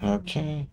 Okay.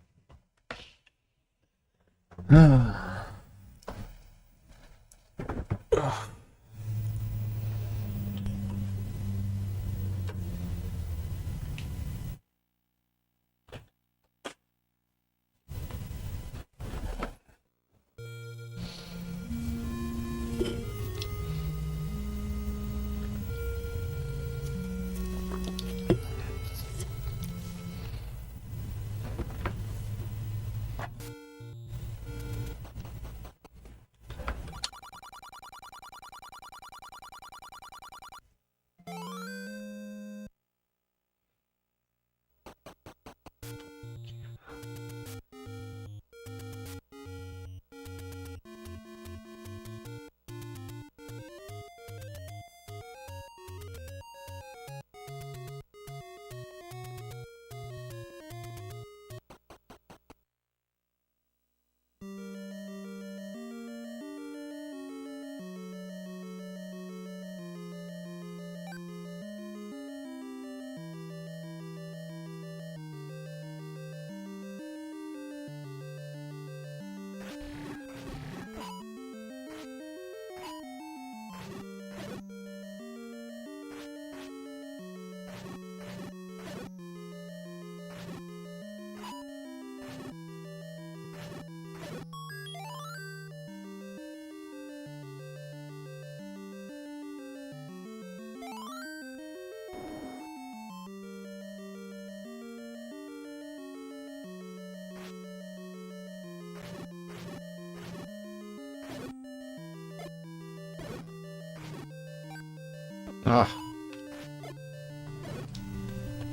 Ah,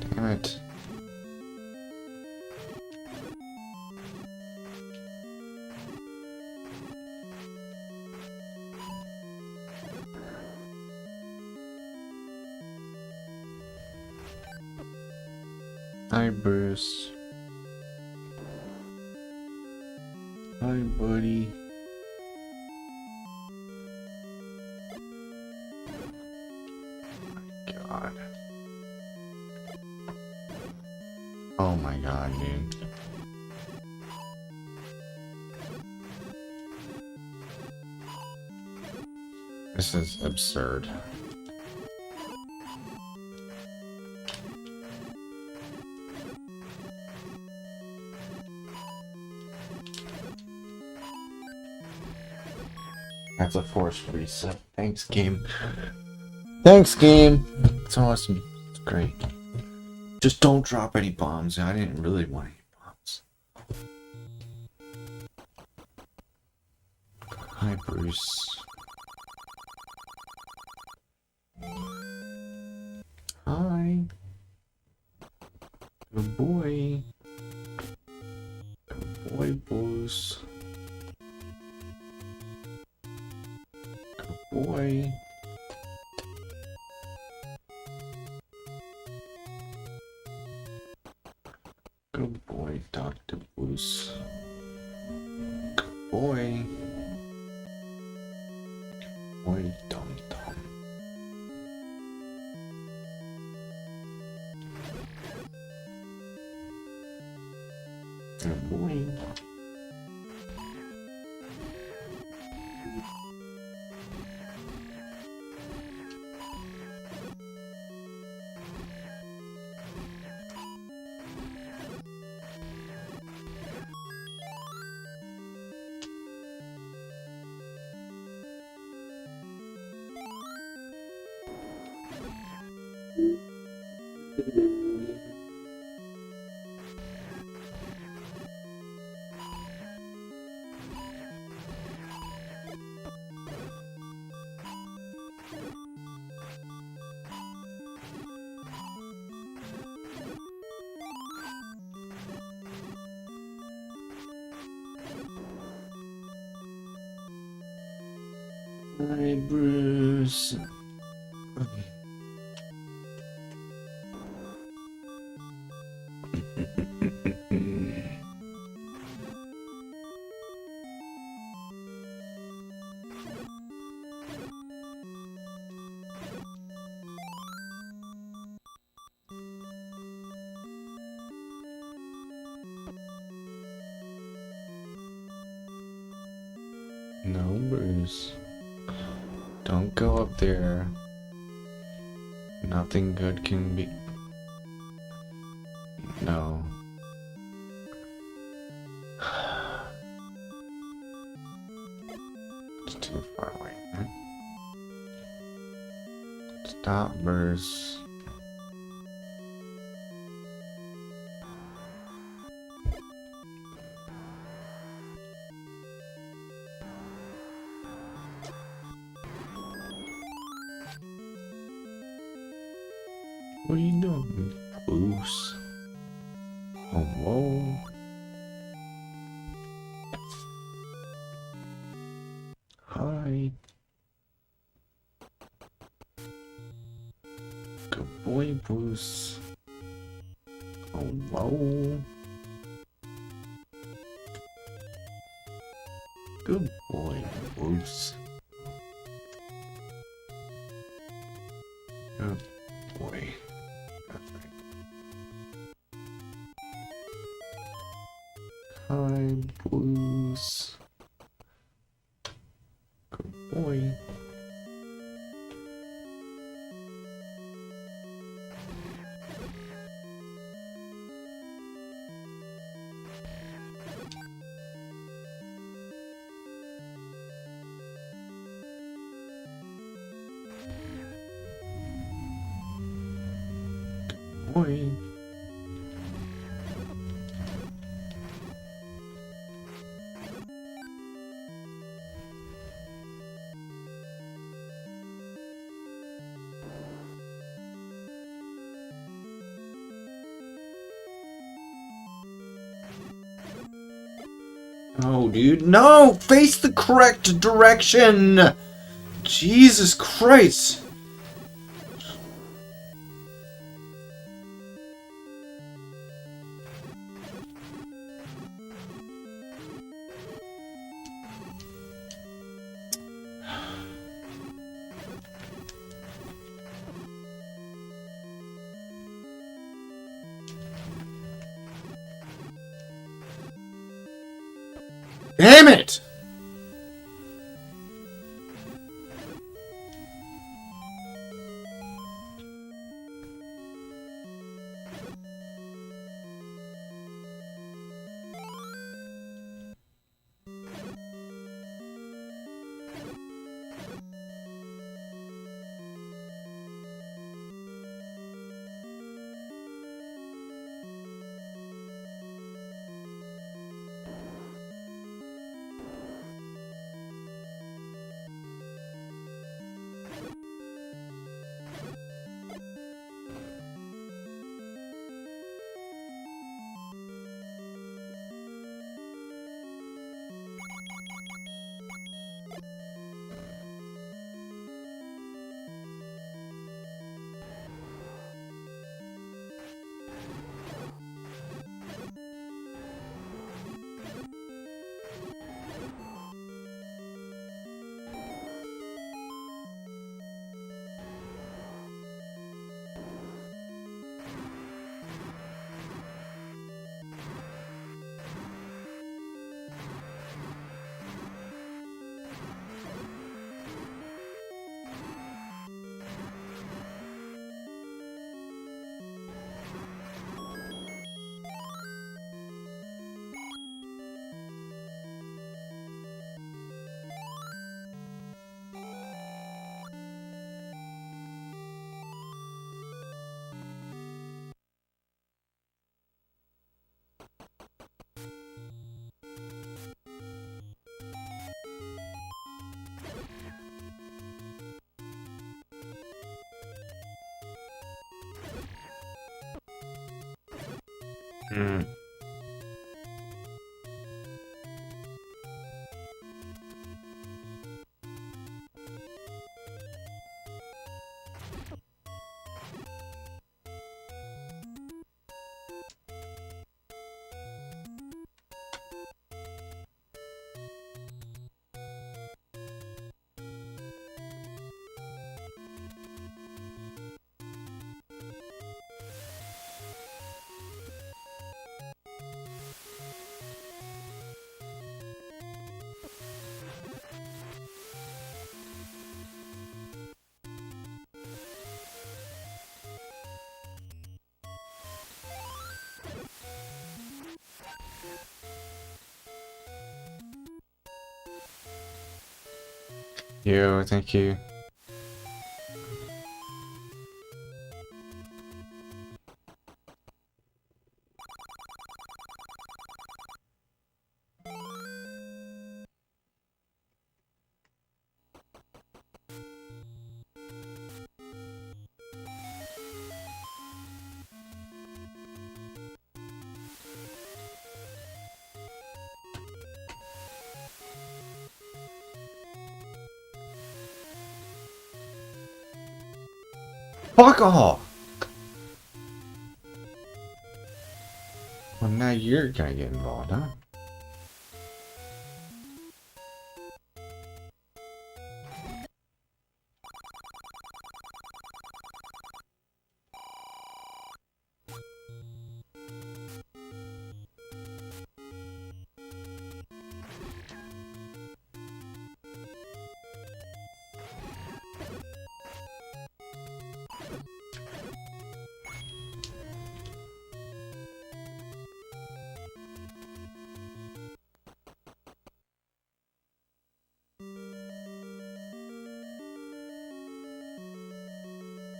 damn it. Hi, Bruce. Hi, buddy. God. Oh my god, dude. This is absurd. That's a forced reset. Thanks, game. Thanks, game. It's awesome. It's great. Just don't drop any bombs. I didn't really want any bombs. Hi, Bruce. Hi. Good boy. Good boy, Bruce. Good boy. Good boy, Dr. Bruce. Good boy. Boy, Dum Dum. Good boy. Hi, Bruce. No, Bruce. Don't go up there. Nothing good can be. No. It's too far away. Stop, Bruce. What are you doing, Bruce? Oh, whoa. Hi. Good boy, Bruce. Oh, whoa. Good boy, Bruce. Good boy. That's right. Hi, Bruce. Good boy. Boy. No, dude. No! Face the correct direction! Jesus Christ! Damn it! Hmm. Yo, thank you. Fuck off! Well, now you're gonna get involved, huh?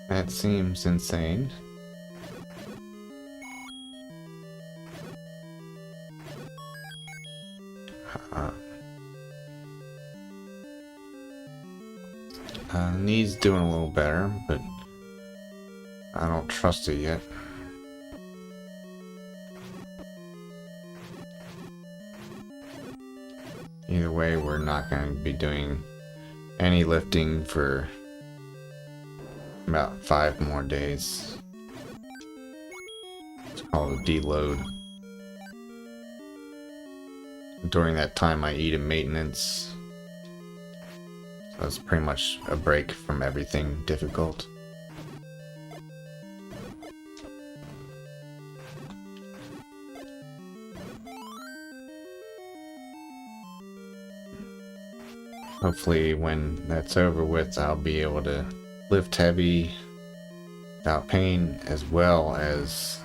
That seems insane. Knee's doing a little better, but I don't trust it yet. Either way, we're not going to be doing any lifting for about 5 more days. It's called a deload. During that time, I eat in maintenance. So it's pretty much a break from everything difficult. Hopefully when that's over with, I'll be able to lift heavy without pain, as well as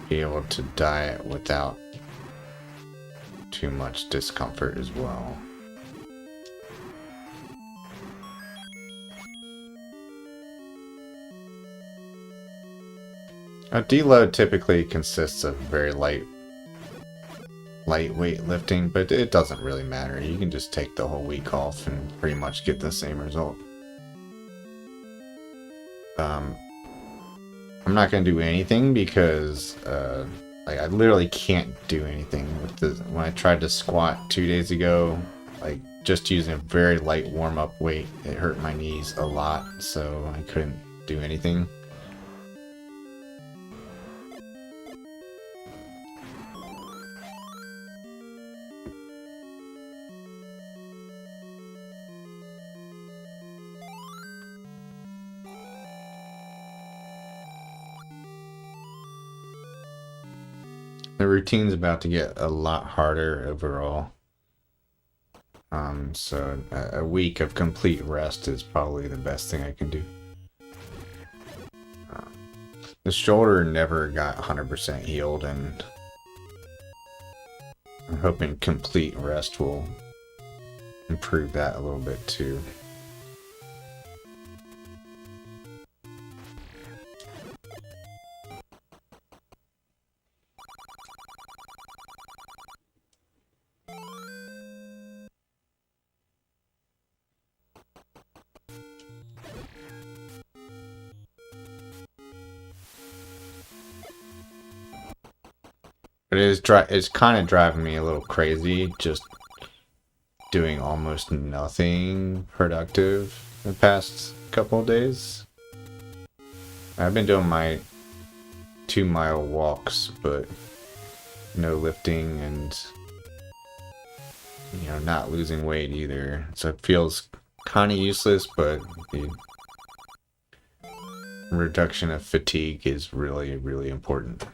be able to diet without too much discomfort as well. A deload typically consists of very lightweight lifting, but it doesn't really matter. You can just take the whole week off and pretty much get the same result. I'm not gonna do anything because like I literally can't do anything with the. When I tried to squat 2 days ago, like just using a very light warm-up weight, it hurt my knees a lot, so I couldn't do anything. The routine's about to get a lot harder overall. So a week of complete rest is probably the best thing I can do. The shoulder never got 100% healed, and I'm hoping complete rest will improve that a little bit too. But it's kind of driving me a little crazy just doing almost nothing productive the past couple of days. I've been doing my 2-mile walks, but no lifting and, you know, not losing weight either. So it feels kind of useless, but the reduction of fatigue is really, really important.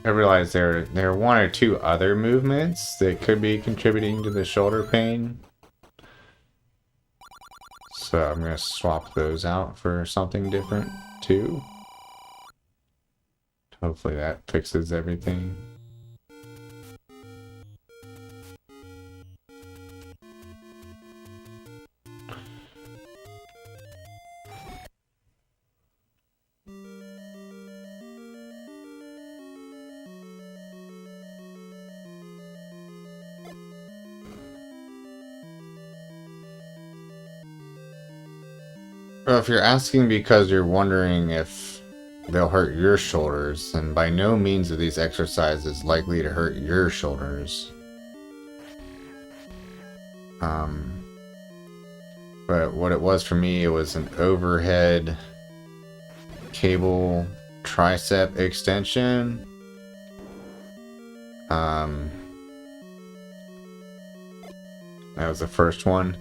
I realize there are one or two other movements that could be contributing to the shoulder pain. So I'm going to swap those out for something different too. Hopefully that fixes everything. Well, if you're asking because you're wondering if they'll hurt your shoulders, then by no means are these exercises likely to hurt your shoulders. But what it was for me, it was an overhead cable tricep extension. That was the first one.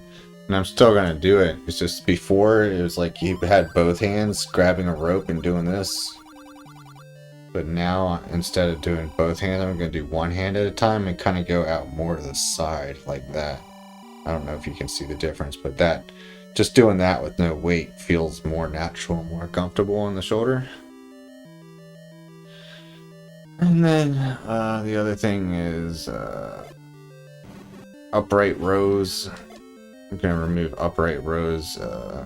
And I'm still gonna do it. It's just before it was like you had both hands grabbing a rope and doing this. But now instead of doing both hands, I'm gonna do one hand at a time and kind of go out more to the side like that. I don't know if you can see the difference, but that just doing that with no weight feels more natural, more comfortable on the shoulder. And then the other thing is upright rows. I'm gonna remove upright rows. That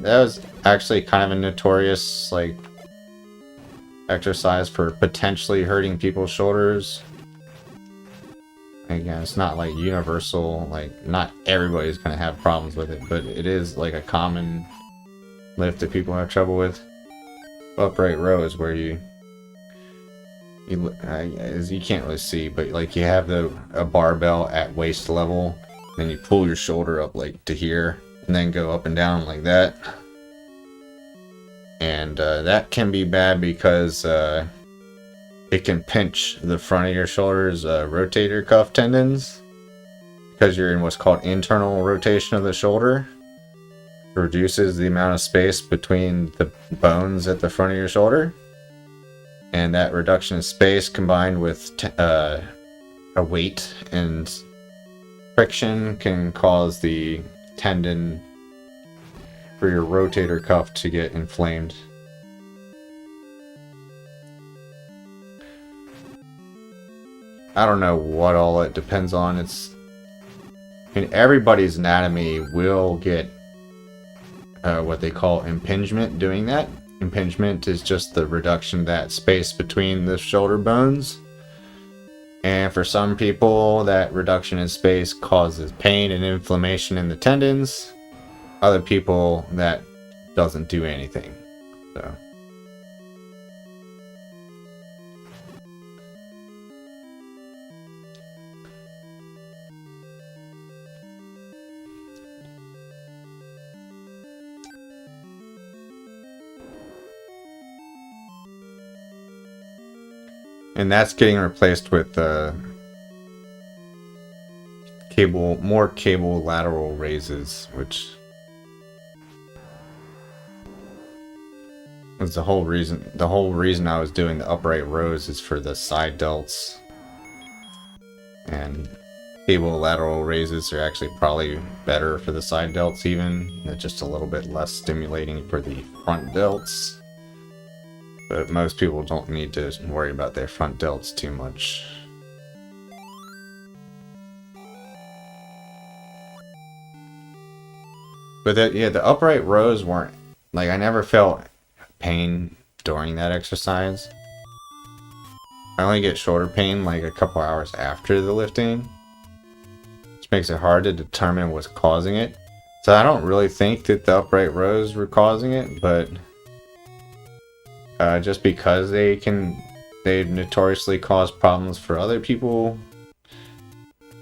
was actually kind of a notorious like exercise for potentially hurting people's shoulders. Again, it's not like universal, like not everybody's gonna have problems with it, but it is like a common lift that people have trouble with. Upright row is where you can't really see, but like you have a barbell at waist level, then you pull your shoulder up like to here, and then go up and down like that. And that can be bad because it can pinch the front of your shoulders, rotator cuff tendons, because you're in what's called internal rotation of the shoulder. It reduces the amount of space between the bones at the front of your shoulder. And that reduction in space combined with a weight and friction can cause the tendon for your rotator cuff to get inflamed. I don't know what all it depends on. Everybody's anatomy will get what they call impingement doing that. Impingement is just the reduction of that space between the shoulder bones. And for some people, that reduction in space causes pain and inflammation in the tendons. Other people, that doesn't do anything. So. And that's getting replaced with more cable lateral raises, which was the whole reason. The whole reason I was doing the upright rows is for the side delts, and cable lateral raises are actually probably better for the side delts, even. They're just a little bit less stimulating for the front delts. But most people don't need to worry about their front delts too much. But the upright rows weren't, like, I never felt pain during that exercise. I only get shoulder pain like a couple hours after the lifting, which makes it hard to determine what's causing it. So I don't really think that the upright rows were causing it, but just because they notoriously cause problems for other people,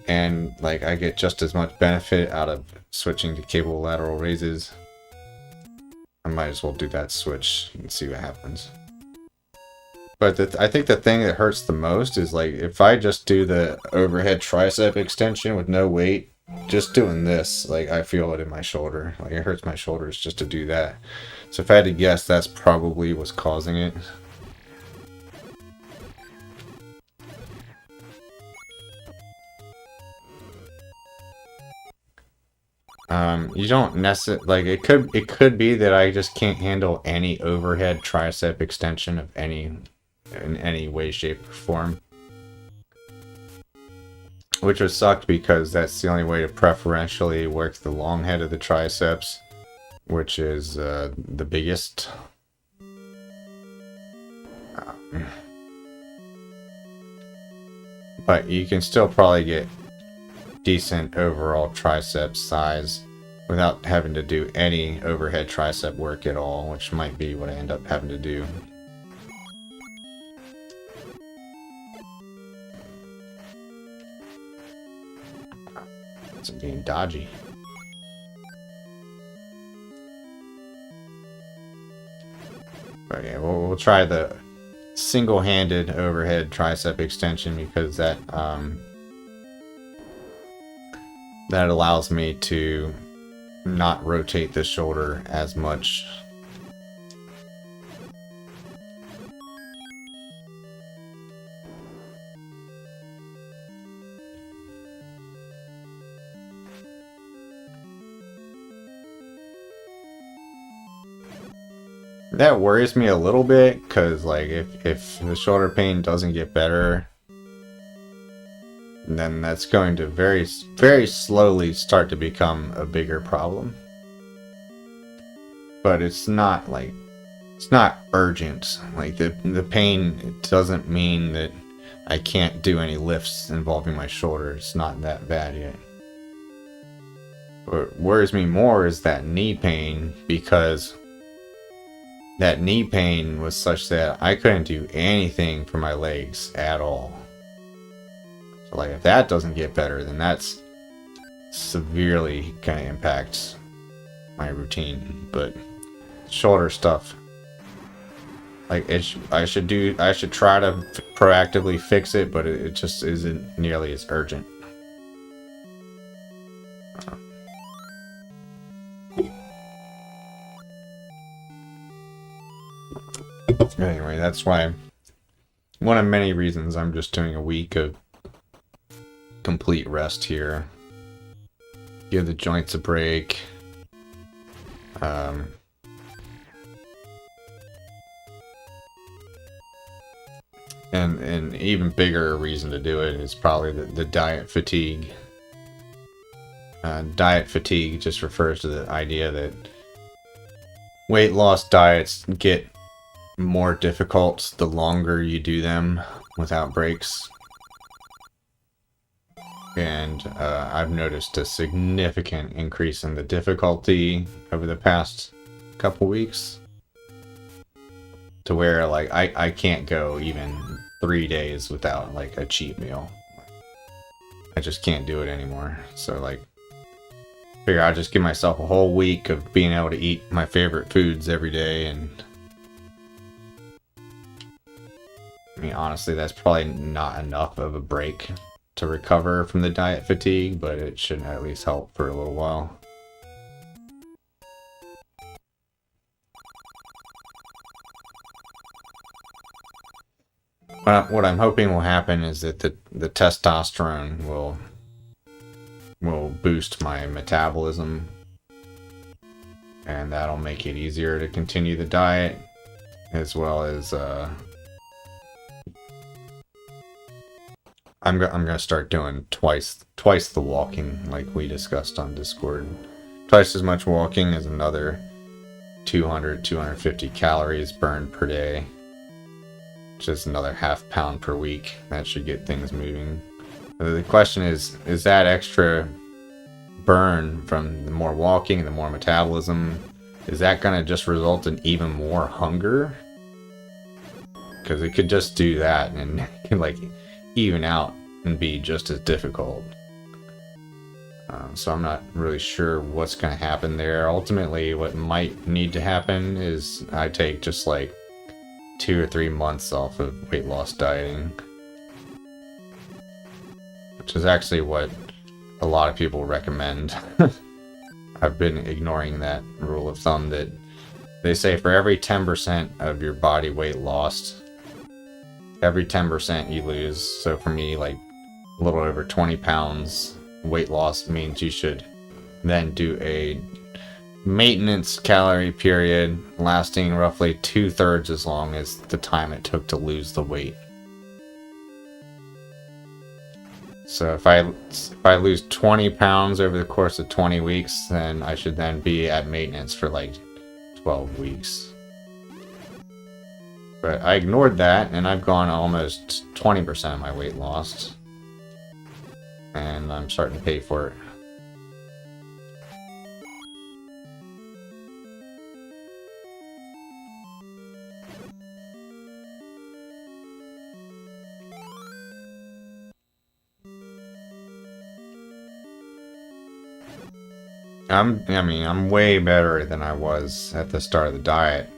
and like I get just as much benefit out of switching to cable lateral raises, I might as well do that switch and see what happens. But I think the thing that hurts the most is like if I just do the overhead tricep extension with no weight just doing this, like, I feel it in my shoulder. Like, it hurts my shoulders just to do that. So if I had to guess, that's probably what's causing it. You don't necessarily, like, it could be that I just can't handle any overhead tricep extension of in any way, shape, or form. Which would suck because that's the only way to preferentially work the long head of the triceps, which is the biggest. But you can still probably get decent overall tricep size without having to do any overhead tricep work at all, which might be what I end up having to do. It's being dodgy. But yeah, we'll try the single-handed overhead tricep extension because that that allows me to not rotate the shoulder as much. That worries me a little bit because, like, if the shoulder pain doesn't get better, then that's going to very slowly start to become a bigger problem. But it's not like, it's not urgent. Like, the pain doesn't mean that I can't do any lifts involving my shoulder. It's not that bad yet. What worries me more is that knee pain, because that knee pain was such that I couldn't do anything for my legs at all. So, like, if that doesn't get better, then that's severely kind of impacts my routine. But shoulder stuff, like, I should try to proactively fix it, but it just isn't nearly as urgent. Anyway, that's why, one of many reasons I'm just doing a week of complete rest here. Give the joints a break. And an even bigger reason to do it is probably the diet fatigue. Diet fatigue just refers to the idea that weight loss diets get more difficult the longer you do them without breaks. And I've noticed a significant increase in the difficulty over the past couple weeks, to where, like, I can't go even 3 days without, like, a cheat meal. I just can't do it anymore. So, like, figure I'll just give myself a whole week of being able to eat my favorite foods every day. And I mean, honestly, that's probably not enough of a break to recover from the diet fatigue, but it should at least help for a little while. What I'm hoping will happen is that the testosterone will boost my metabolism, and that'll make it easier to continue the diet, as well as I'm gonna start doing twice the walking, like we discussed on Discord. Twice as much walking as another 250 calories burned per day. Just another half pound per week. That should get things moving. The question is that extra burn from the more walking and the more metabolism, is that gonna just result in even more hunger? Because it could just do that and like even out and be just as difficult. So I'm not really sure what's going to happen there. Ultimately, what might need to happen is I take just like 2 or 3 months off of weight loss dieting, which is actually what a lot of people recommend. I've been ignoring that rule of thumb that they say for every 10% of your body weight lost, every 10% you lose. So for me, like a little over 20 pounds weight loss means you should then do a maintenance calorie period lasting roughly 2/3 as long as the time it took to lose the weight. So if I lose 20 pounds over the course of 20 weeks, then I should then be at maintenance for like 12 weeks. But I ignored that, and I've gone almost 20% of my weight lost. And I'm starting to pay for it. I'm way better than I was at the start of the diet.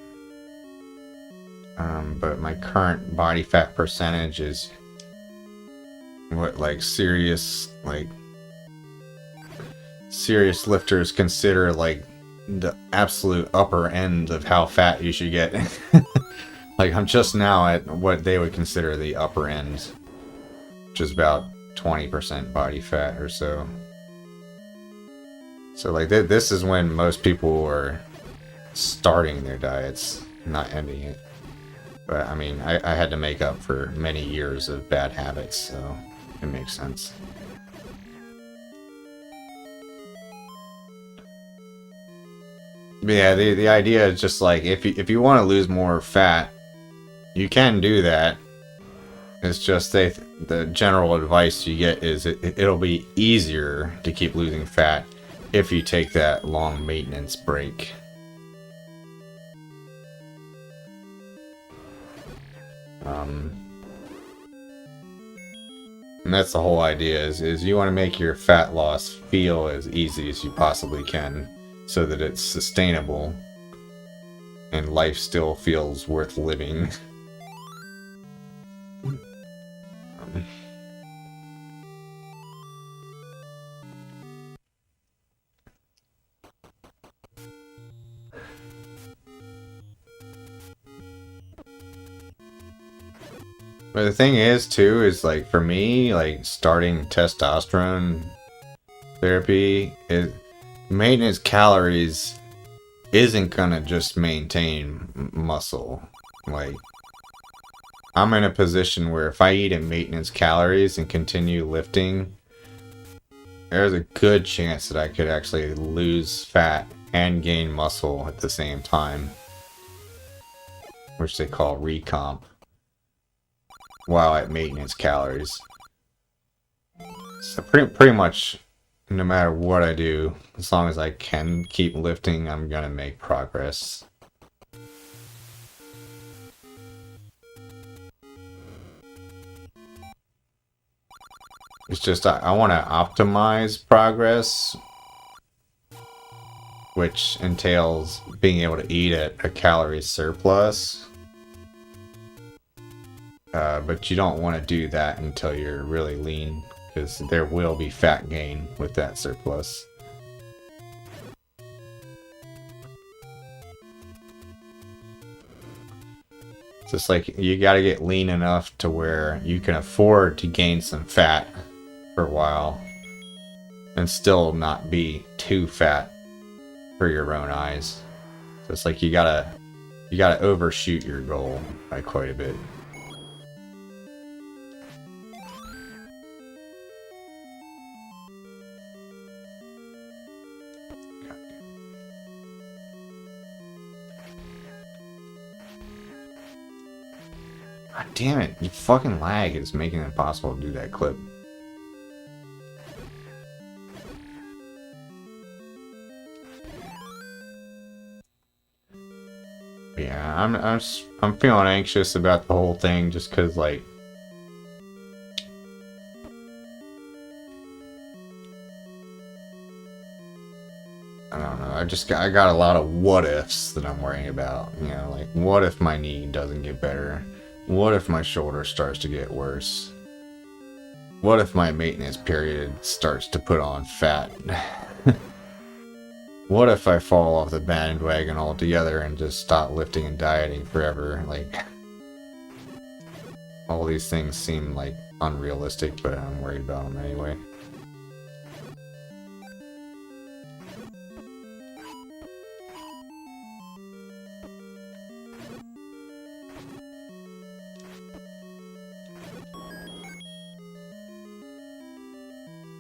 But my current body fat percentage is what serious lifters consider like the absolute upper end of how fat you should get. Like I'm just now at what they would consider the upper end, which is about 20% body fat or so. So like this is when most people are starting their diets, not ending it. But I mean, I had to make up for many years of bad habits, so it makes sense. But yeah, the idea is just like if you want to lose more fat, you can do that. It's just the general advice you get is it'll be easier to keep losing fat if you take that long maintenance break. And that's the whole idea is you want to make your fat loss feel as easy as you possibly can so that it's sustainable and life still feels worth living. But the thing is, too, is like for me, like starting testosterone therapy, maintenance calories isn't gonna just maintain muscle. Like, I'm in a position where if I eat at maintenance calories and continue lifting, there's a good chance that I could actually lose fat and gain muscle at the same time, which they call recomp, while at maintenance calories. So pretty much no matter what I do, as long as I can keep lifting, I'm gonna make progress. It's just I want to optimize progress, which entails being able to eat at a calorie surplus. But you don't want to do that until you're really lean, because there will be fat gain with that surplus. It's just like you gotta get lean enough to where you can afford to gain some fat for a while and still not be too fat for your own eyes. So it's like you gotta overshoot your goal by quite a bit. God damn it, you fucking lag is making it impossible to do that clip. Yeah, I'm feeling anxious about the whole thing just cause like I don't know, I got a lot of what ifs that I'm worrying about, you know, like what if my knee doesn't get better? What if my shoulder starts to get worse? What if my maintenance period starts to put on fat? What if I fall off the bandwagon altogether and just stop lifting and dieting forever? Like, all these things seem like unrealistic, but I'm worried about them anyway.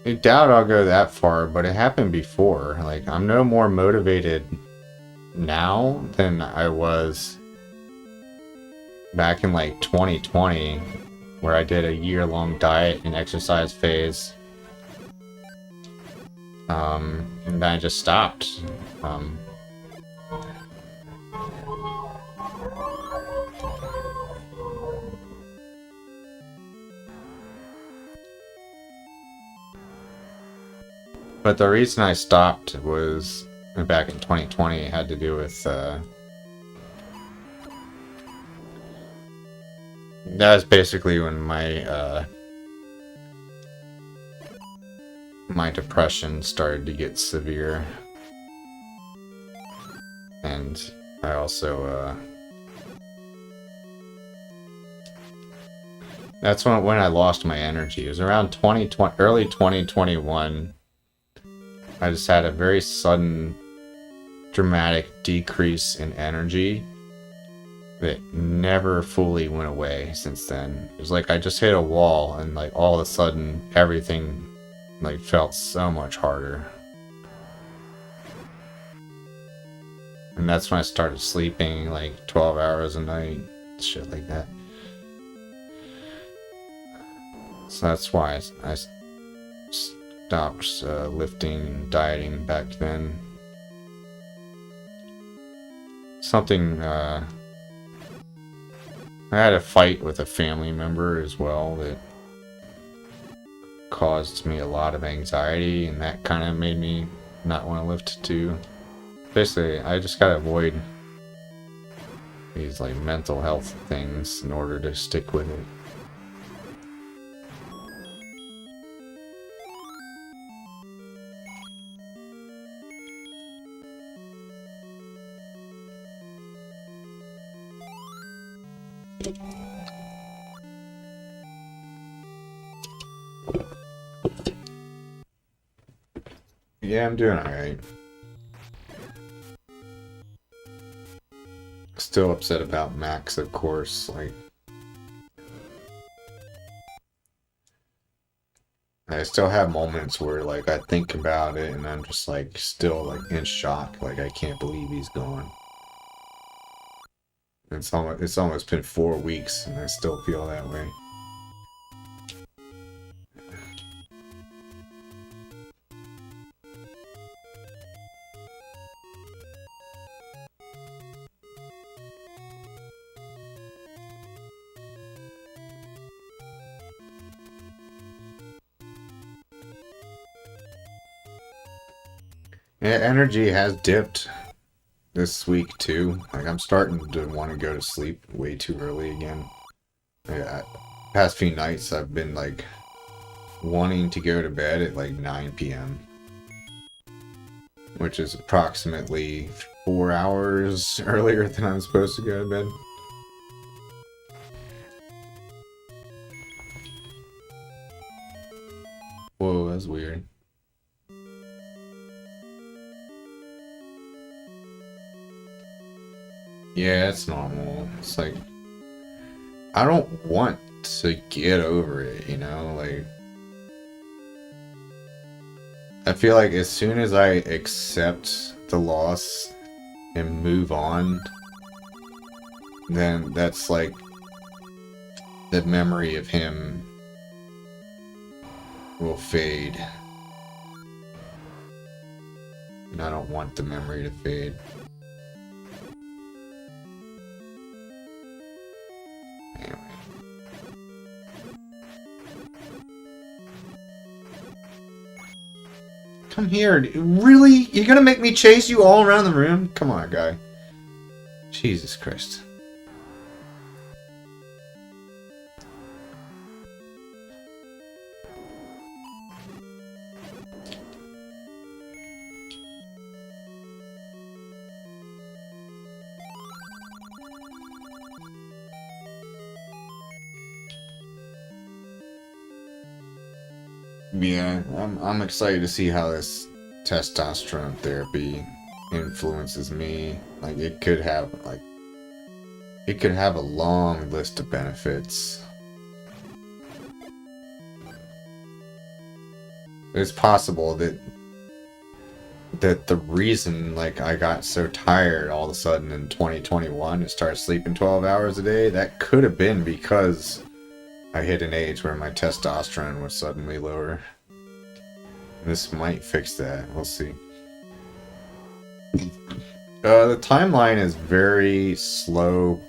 I doubt I'll go that far, but it happened before. Like, I'm no more motivated now than I was back in like 2020, where I did a year-long diet and exercise phase. And then I just stopped. But the reason I stopped was back in 2020. It had to do with that was basically when my my depression started to get severe, and I also that's when I lost my energy. It was around 2020, early 2021. I just had a very sudden, dramatic decrease in energy that never fully went away since then. It was like I just hit a wall, and like all of a sudden everything like felt so much harder. And that's when I started sleeping like 12 hours a night, shit like that. So that's why I stopped lifting and dieting back then. Something, I had a fight with a family member as well that caused me a lot of anxiety, and that kind of made me not want to lift too. Basically, I just gotta avoid these like mental health things in order to stick with it. Yeah, I'm doing alright. Still upset about Max, of course. Like, I still have moments where like I think about it and I'm just like still like in shock. Like, I can't believe he's gone. It's almost been 4 weeks and I still feel that way. Yeah, energy has dipped this week too. Like, I'm starting to want to go to sleep way too early again. Yeah, past few nights I've been like wanting to go to bed at like 9 p.m. which is approximately 4 hours earlier than I'm supposed to go to bed. Whoa, that's weird. Yeah, it's normal. It's like, I don't want to get over it, you know? Like, I feel like as soon as I accept the loss and move on, then that's like the memory of him will fade. And I don't want the memory to fade. Anyway. Come here. Really? You're gonna make me chase you all around the room? Come on, guy. Jesus Christ. Yeah, I'm excited to see how this testosterone therapy influences me. Like it could have a long list of benefits. It's possible that the reason like I got so tired all of a sudden in 2021 and started sleeping 12 hours a day, that could have been because I hit an age where my testosterone was suddenly lower. This might fix that. We'll see. The timeline is very slow,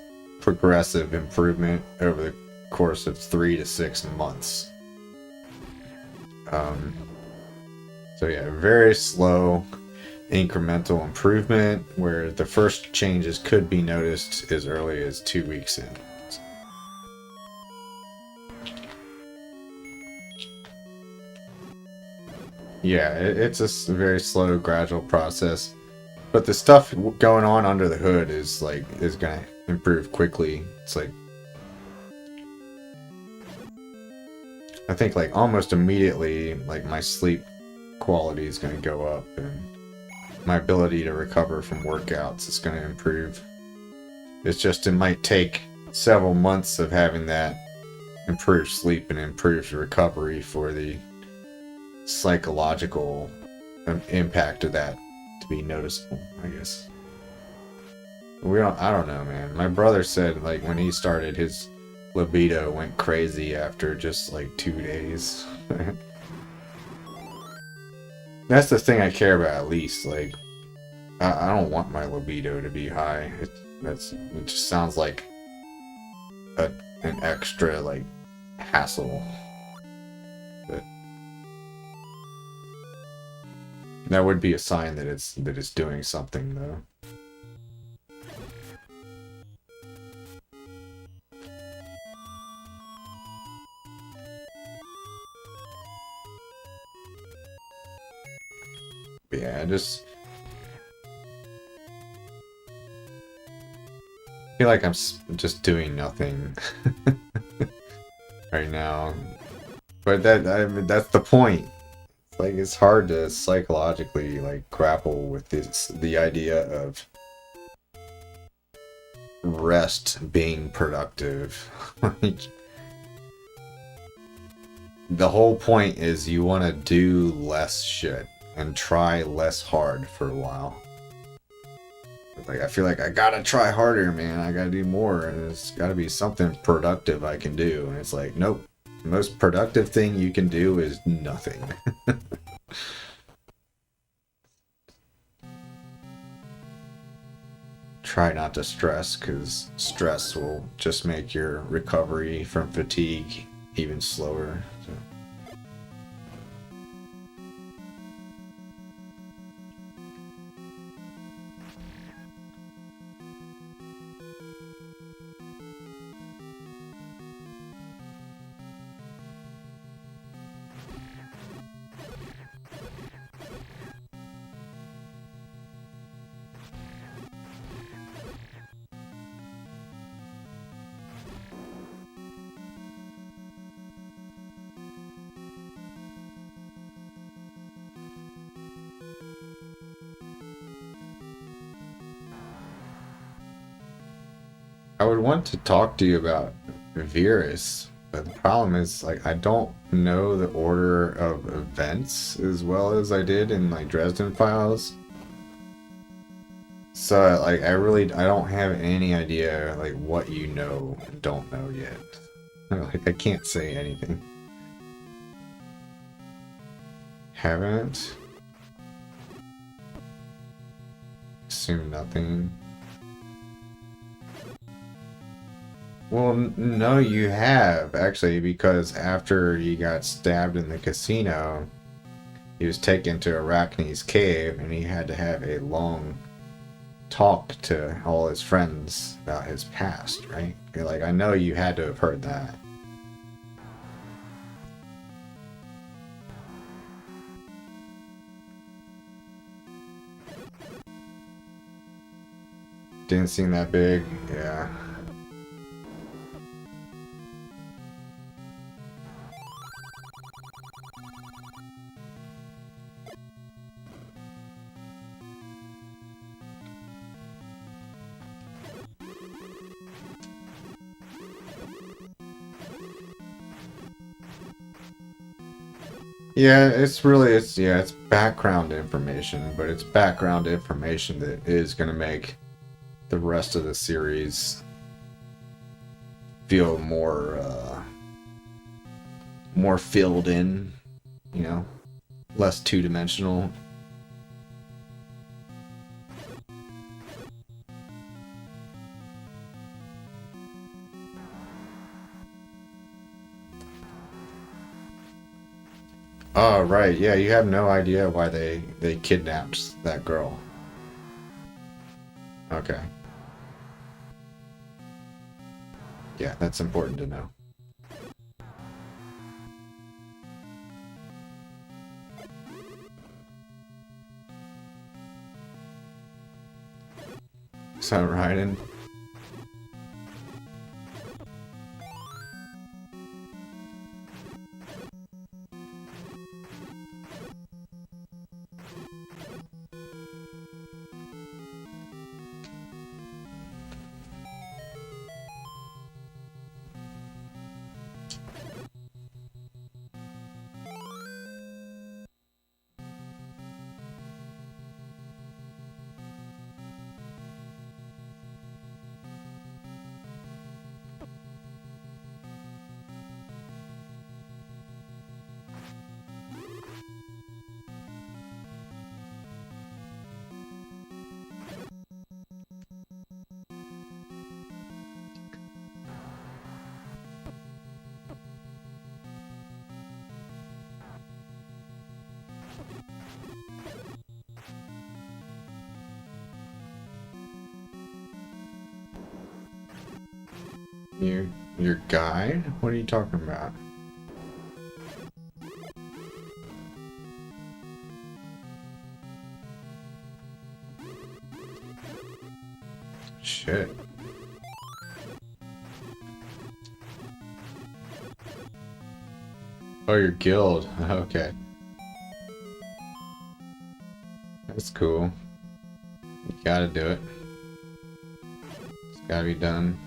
progressive improvement over the course of 3 to 6 months. So yeah, very slow, incremental improvement, where the first changes could be noticed as early as 2 weeks in. Yeah, it's a very slow, gradual process. But the stuff going on under the hood is gonna improve quickly. It's like I think like almost immediately, like my sleep quality is gonna go up and my ability to recover from workouts is gonna improve. It's just it might take several months of having that improved sleep and improved recovery for the psychological impact of that to be noticeable, I guess. I don't know, man. My brother said like when he started, his libido went crazy after just like 2 days. That's the thing I care about at least. Like I don't want my libido to be high. It just sounds like an extra like hassle. But that would be a sign that it's doing something though. But yeah, I just feel like I'm just doing nothing right now. But that's the point. Like it's hard to psychologically like grapple with the idea of rest being productive. Like the whole point is you want to do less shit and try less hard for a while. Like I feel like I gotta try harder, man. I gotta do more, and there's gotta be something productive I can do. And it's like, nope. The most productive thing you can do is nothing. Try not to stress, because stress will just make your recovery from fatigue even slower. So. I would want to talk to you about Virus, but the problem is like I don't know the order of events as well as I did in like Dresden Files. So like I don't have any idea like what you know and don't know yet. Like I can't say anything. Haven't. Assume nothing. Well, no, you have, actually, because after he got stabbed in the casino, he was taken to Arachne's cave, and he had to have a long talk to all his friends about his past, right? Like, I know you had to have heard that. Didn't seem that big, yeah. Yeah, it's background information, but it's background information that is gonna make the rest of the series feel more filled in, you know, less two-dimensional. Oh, right. Yeah, you have no idea why they kidnapped that girl. Okay. Yeah, that's important to know. So, Ryan, your your guide? What are you talking about? Shit. Oh, your guild. Okay. That's cool. You gotta do it. It's gotta be done.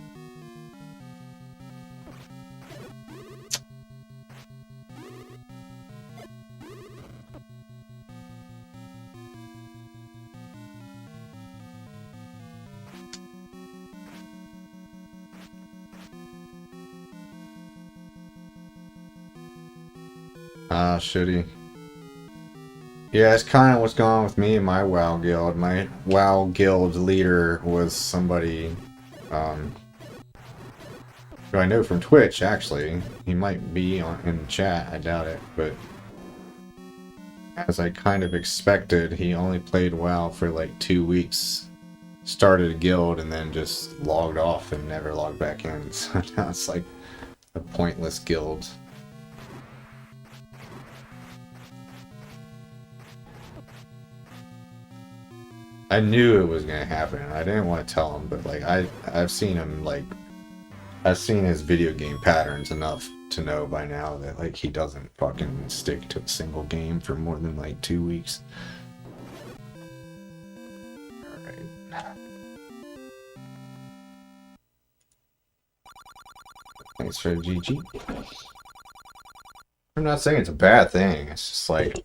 Ah, shitty. Yeah, it's kind of what's going on with me and my WoW guild. My WoW guild leader was somebody um, who I know from Twitch, actually. He might be in the chat, I doubt it, but as I kind of expected, he only played WoW for like 2 weeks, started a guild, and then just logged off and never logged back in. So now it's like a pointless guild. I knew it was gonna happen. I didn't want to tell him, but like I've seen him like I've seen his video game patterns enough to know by now that like he doesn't fucking stick to a single game for more than like 2 weeks. Alright. Thanks for the GG. I'm not saying it's a bad thing, it's just like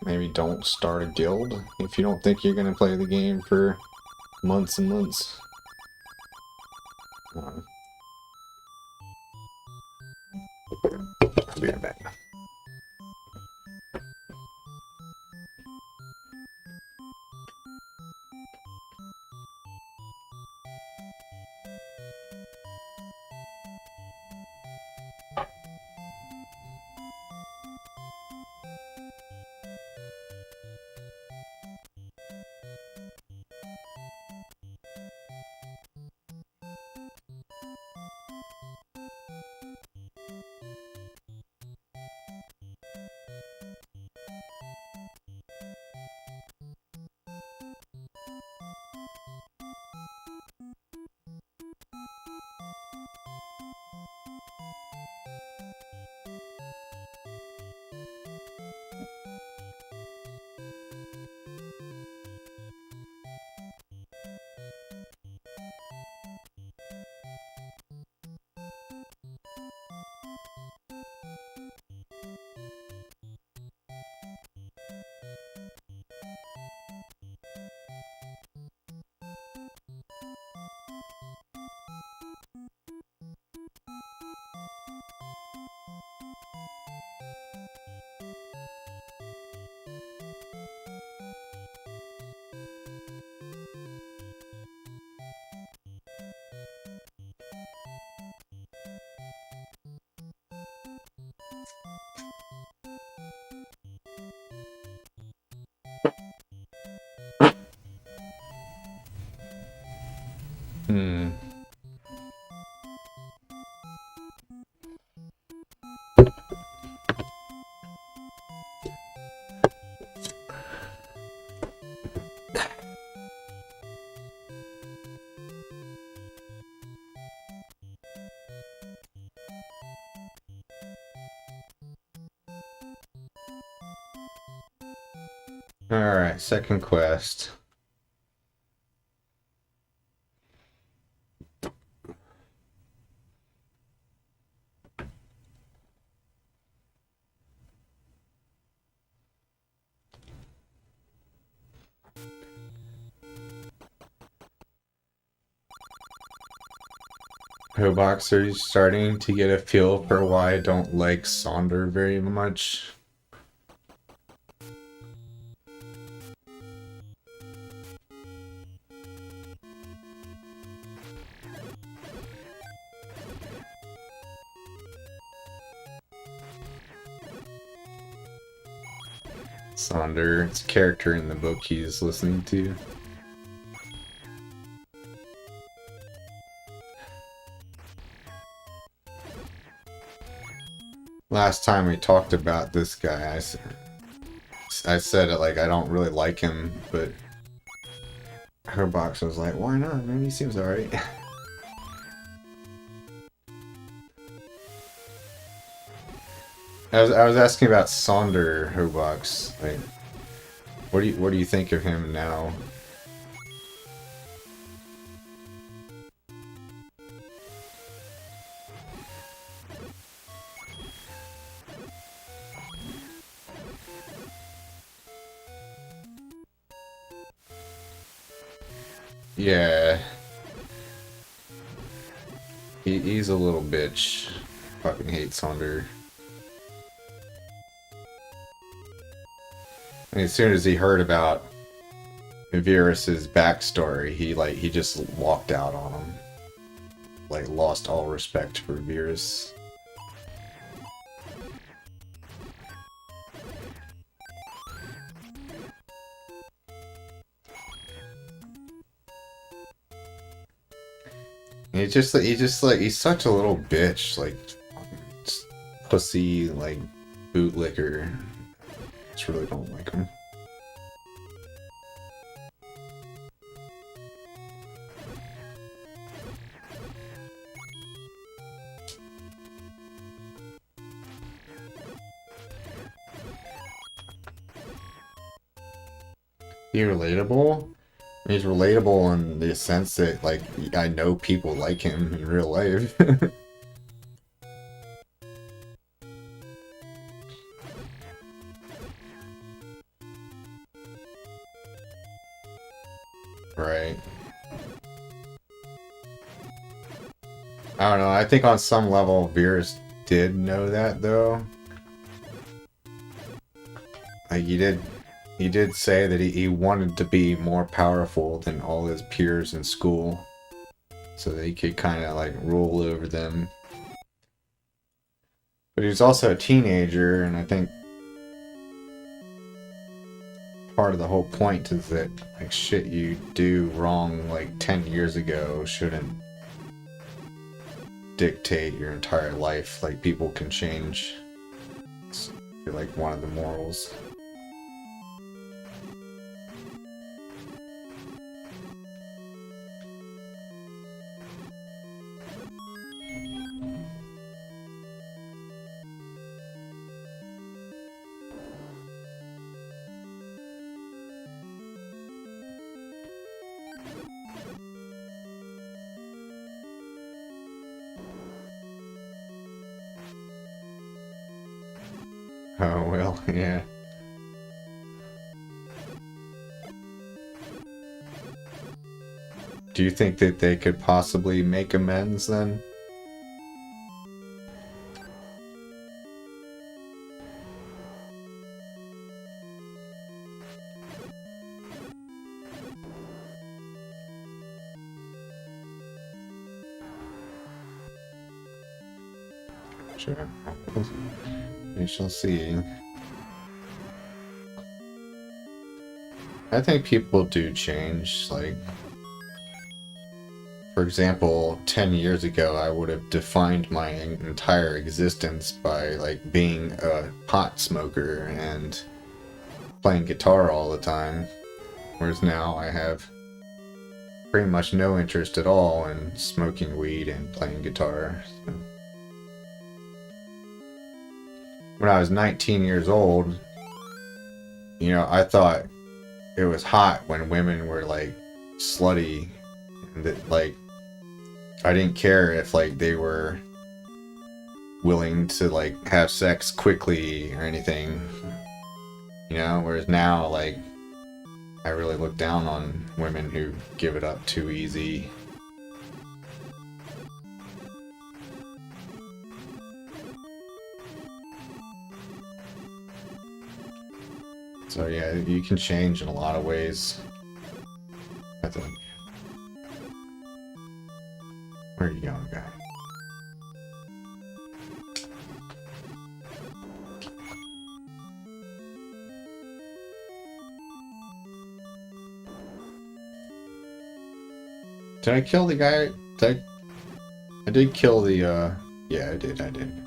maybe don't start a guild if you don't think you're gonna play the game for months and months. I'll be right back. Hmm. Alright, second quest. Hobox, are you starting to get a feel for why I don't like Sonder very much? Sonder, it's a character in the book he's listening to. Last time we talked about this guy, I said it like I don't really like him, but her box was like, why not? I mean, he seems alright. I was asking about Sonder Hobox. Like, what do you think of him now? Yeah, he's a little bitch. Fucking hate Sonder. And as soon as he heard about Virus's backstory, he just walked out on him. Like lost all respect for Virus. He's such a little bitch, like pussy, like bootlicker. Just really don't like him. He relatable? He's relatable in the sense that, like, I know people like him in real life. Right. I don't know, I think on some level Virus did know that, though. Like, he did say that he wanted to be more powerful than all his peers in school. So that he could kind of, like, rule over them. But he was also a teenager, and I think part of the whole point is that, like, shit you do wrong, like, 10 years ago shouldn't dictate your entire life. Like, people can change. It's like one of the morals. Oh, well, yeah. Do you think that they could possibly make amends then? Sure. We shall see. I think people do change. Like, for example, 10 years ago, I would have defined my entire existence by, like, being a pot smoker and playing guitar all the time. Whereas now I have pretty much no interest at all in smoking weed and playing guitar. So, when I was 19 years old, I thought it was hot when women were, like, slutty. And that, like, I didn't care if, like, they were willing to, like, have sex quickly or anything. Whereas now, like, I really look down on women who give it up too easy. So yeah, you can change in a lot of ways, I think. Where are you going, guy? Did I kill the guy? I did kill the, yeah, I did.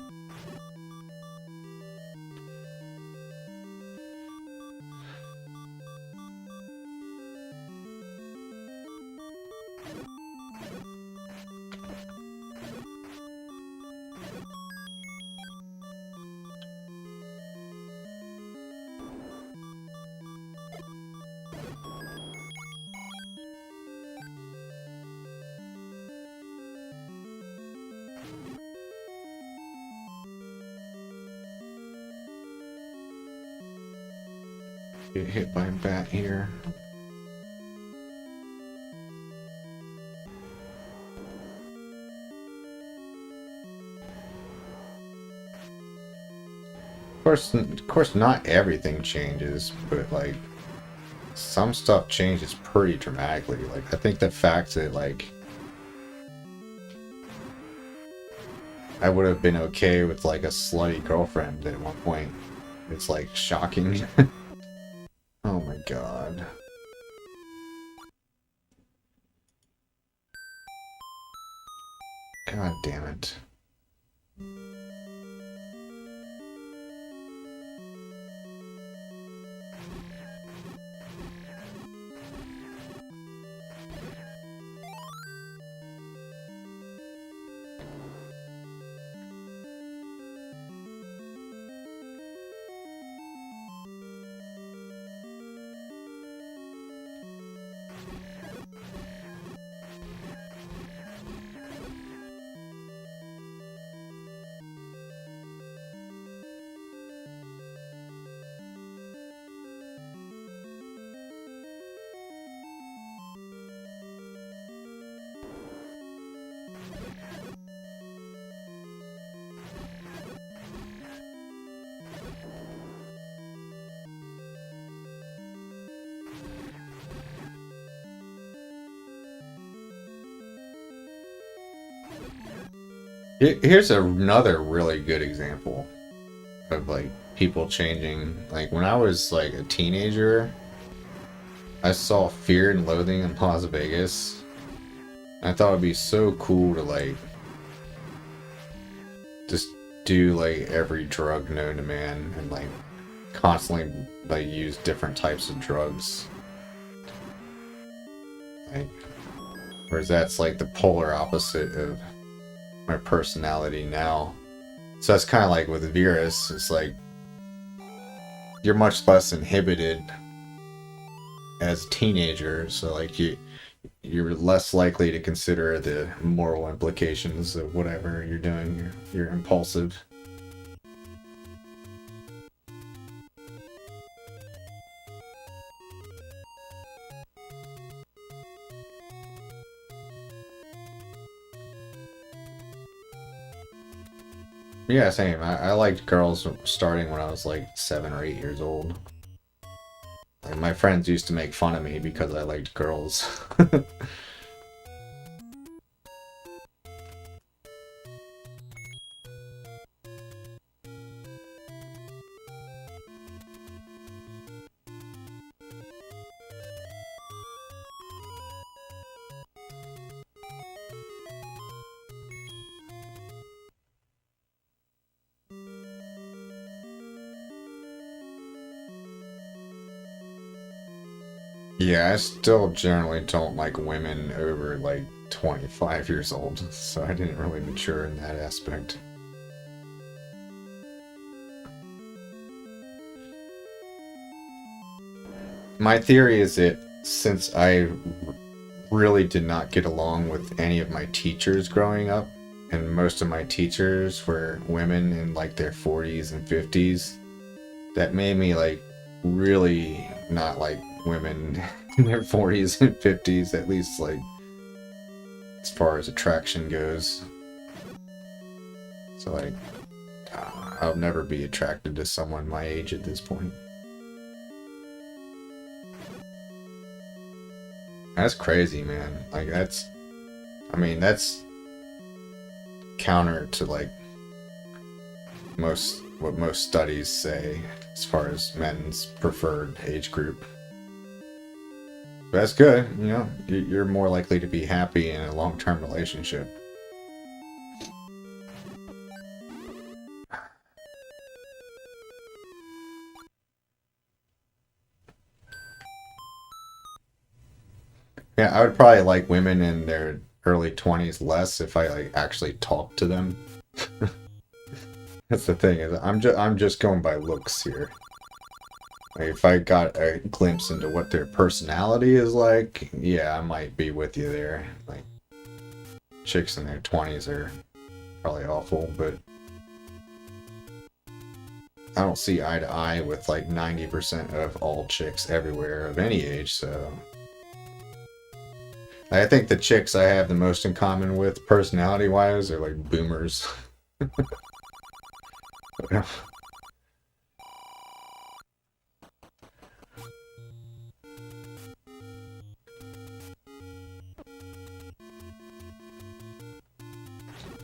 Get hit by a bat here. Of course, not everything changes, but like some stuff changes pretty dramatically. Like I think the fact that like I would have been okay with like a slutty girlfriend at one point, it's like shocking. Oh my god. God damn it. Here's another really good example of like people changing. Like when I was like a teenager, I saw Fear and Loathing in Las Vegas. I thought it'd be so cool to like just do like every drug known to man and like constantly like use different types of drugs. Like, whereas that's like the polar opposite of my personality now. So that's kind of like with Virus. It's like you're much less inhibited as a teenager, so like you're less likely to consider the moral implications of whatever you're doing. You're impulsive. Yeah, same. I liked girls starting when I was like 7 or 8 years old. Like my friends used to make fun of me because I liked girls. Yeah, I still generally don't like women over like 25 years old, so I didn't really mature in that aspect. My theory is that since I really did not get along with any of my teachers growing up, and most of my teachers were women in like their 40s and 50s, that made me like really not like women in their 40s and 50s, at least like as far as attraction goes. So like I'll never be attracted to someone my age at this point. That's crazy, man. Like that's, I mean, that's counter to like what most studies say as far as men's preferred age group. But that's good, you know. You're more likely to be happy in a long-term relationship. Yeah, I would probably like women in their early 20s less if I like actually talked to them. That's the thing, is I'm just going by looks here. Like if I got a glimpse into what their personality is like, yeah, I might be with you there. Like chicks in their 20s are probably awful, but I don't see eye to eye with like 90% of all chicks everywhere of any age, so I think the chicks I have the most in common with personality-wise are like boomers.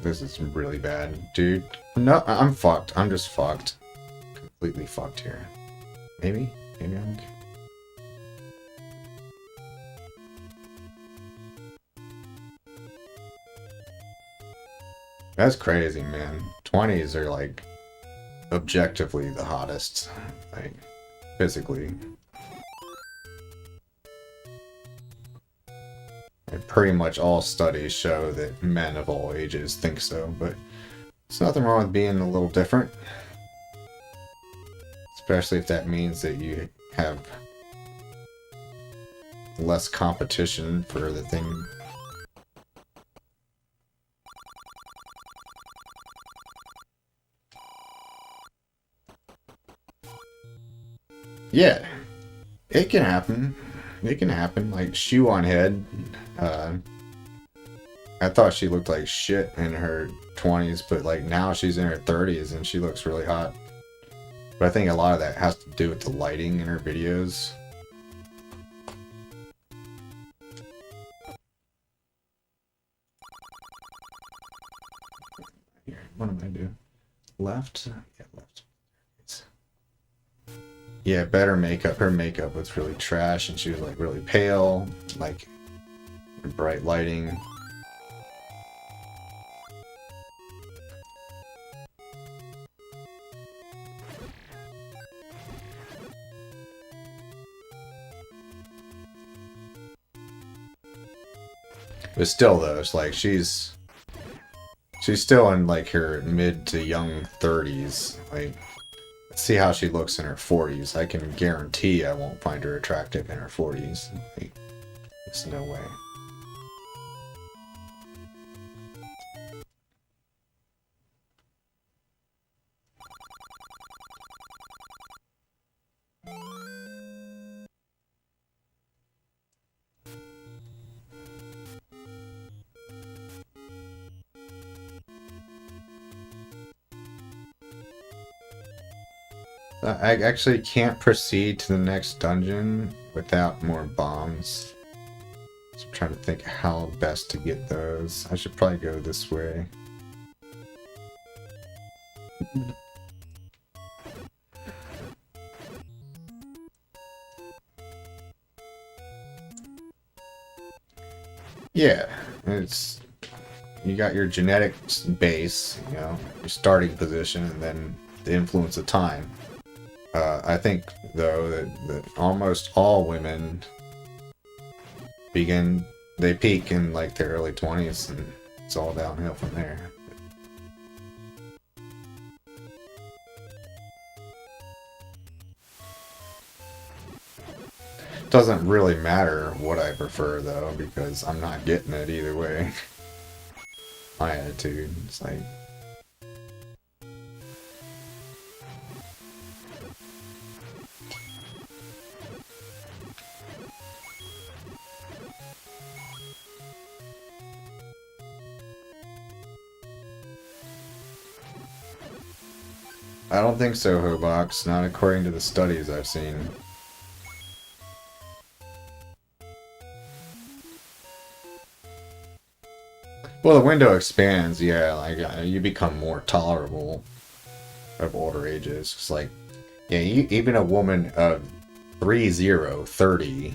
This is really bad, dude. No, I'm fucked. I'm just fucked. Completely fucked here. Maybe? Maybe I'm okay. That's crazy, man. 20s are like objectively the hottest, like physically. And pretty much all studies show that men of all ages think so, but there's nothing wrong with being a little different. Especially if that means that you have less competition for the thing. Yeah, it can happen. It can happen. Like, shoe on head. I thought she looked like shit in her 20s, but like now she's in her 30s and she looks really hot. But I think a lot of that has to do with the lighting in her videos. Here, what am I doing? Left? Yeah, left. Yeah, better makeup. Her makeup was really trash and she was like really pale, like bright lighting. But still though, it's like she's still in like her mid to young 30s. Like, let's see how she looks in her 40s. I can guarantee I won't find her attractive in her 40s. Like, there's no way. I actually can't proceed to the next dungeon without more bombs. So I'm trying to think how best to get those. I should probably go this way. Yeah, it's you got your genetic base, you know, your starting position, and then the influence of time. I think though that almost all women begin they peak in like their early 20s, and it's all downhill from there. Doesn't really matter what I prefer though, because I'm not getting it either way. My attitude, it's like, I don't think so, Hobox. Not according to the studies I've seen. Well, the window expands, yeah, like you become more tolerable of older ages. It's like, yeah, even a woman of 30,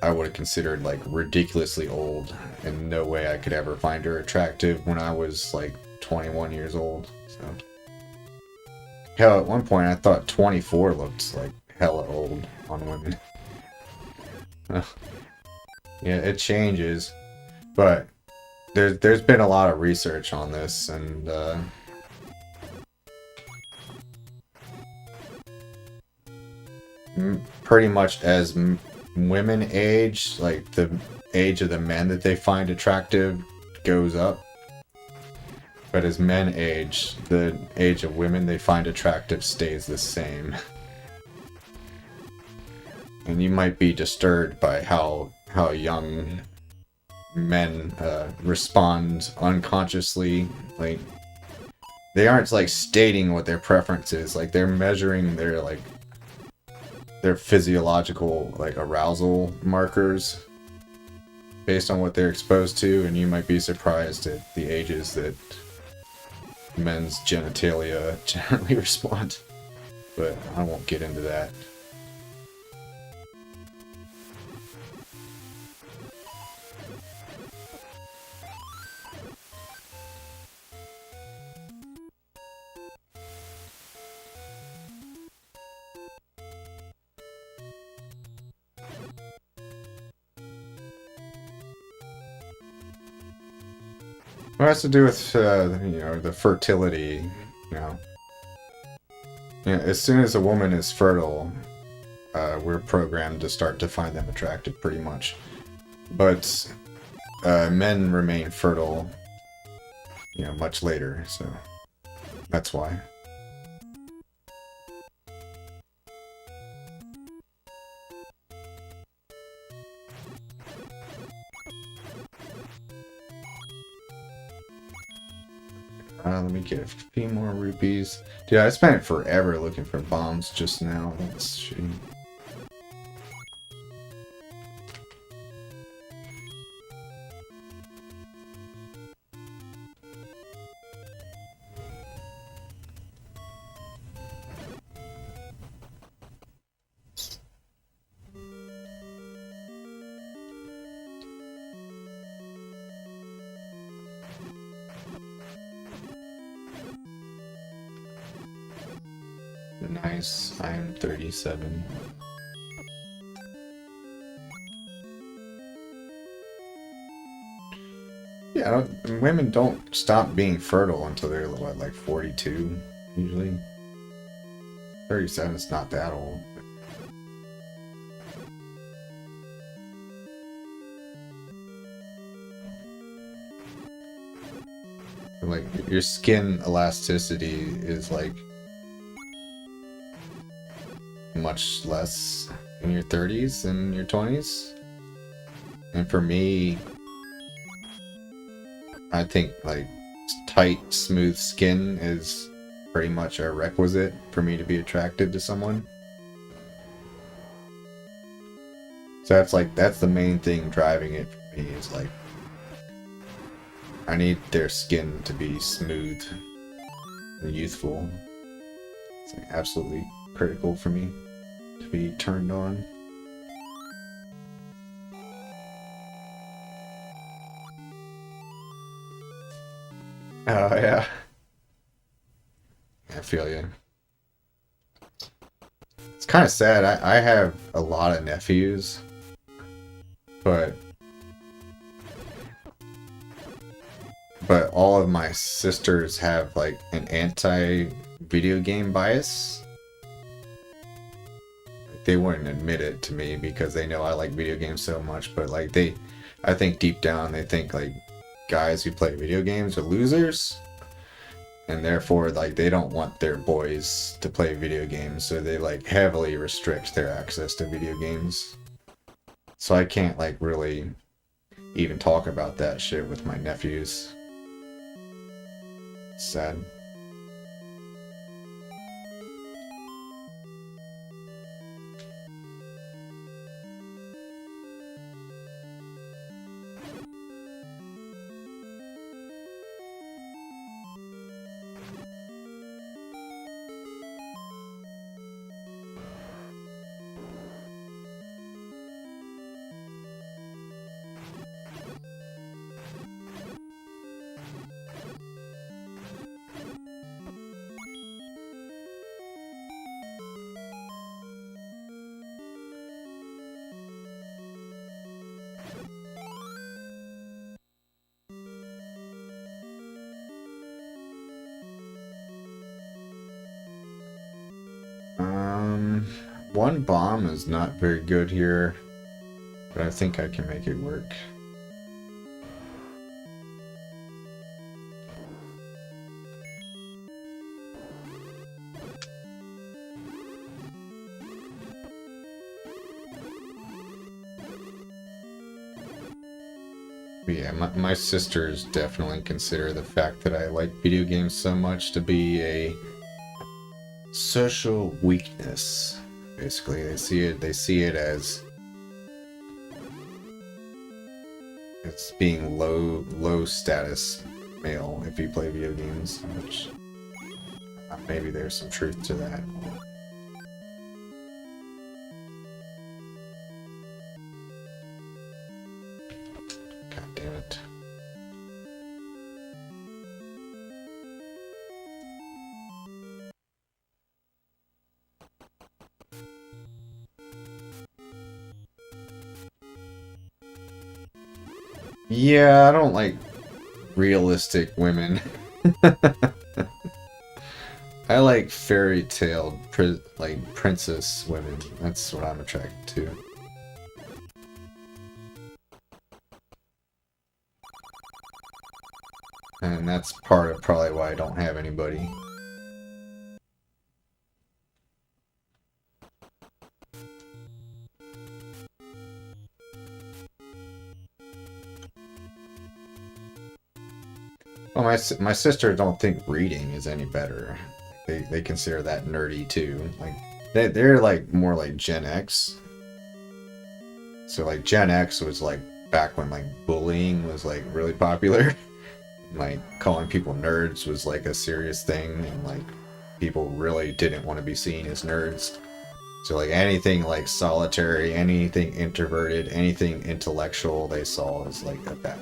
I would have considered like ridiculously old, and no way I could ever find her attractive when I was like 21 years old. So, hell, at one point I thought 24 looked like hella old on women. Yeah, it changes, but there's been a lot of research on this, and pretty much as women age, like the age of the men that they find attractive goes up. But as men age, the age of women they find attractive stays the same. And you might be disturbed by how young men respond unconsciously. Like, they aren't like stating what their preference is, like they're measuring their physiological like arousal markers based on what they're exposed to, and you might be surprised at the ages that men's genitalia generally respond. But I won't get into that. It has to do with, the fertility, you know. Yeah, as soon as a woman is fertile, we're programmed to start to find them attractive, pretty much. But men remain fertile, much later, so that's why. Let me get a few more rupees. Dude, I spent forever looking for bombs just now. That's shitty. Nice. I am 37. Yeah, women don't stop being fertile until they're, what, like 42, usually. 37 is not that old. Like, your skin elasticity is, like, much less in your 30s than your 20s. And for me, I think like tight, smooth skin is pretty much a requisite for me to be attracted to someone. So that's the main thing driving it for me, is like I need their skin to be smooth and youthful. It's like absolutely critical for me to be turned on. Oh yeah. I feel you. It's kind of sad. I have a lot of nephews, But all of my sisters have like an anti-video game bias. They wouldn't admit it to me because they know I like video games so much, but like I think deep down they think like guys who play video games are losers, and therefore like they don't want their boys to play video games, so they like heavily restrict their access to video games. So I can't like really even talk about that shit with my nephews. Sad. One bomb is not very good here, but I think I can make it work. But yeah, my sisters definitely consider the fact that I like video games so much to be a social weakness. Basically, they see it as it's being low status male if you play video games, which maybe there's some truth to that. God damn it. Yeah, I don't like realistic women. I like fairy tale, like princess women. That's what I'm attracted to. And that's part of probably why I don't have anybody. Well, my sister don't think reading is any better. They consider that nerdy too. Like they're like more like Gen X. So like Gen X was like back when like bullying was like really popular. Like calling people nerds was like a serious thing, and like people really didn't want to be seen as nerds. So like anything like solitary, anything introverted, anything intellectual they saw as like a bad.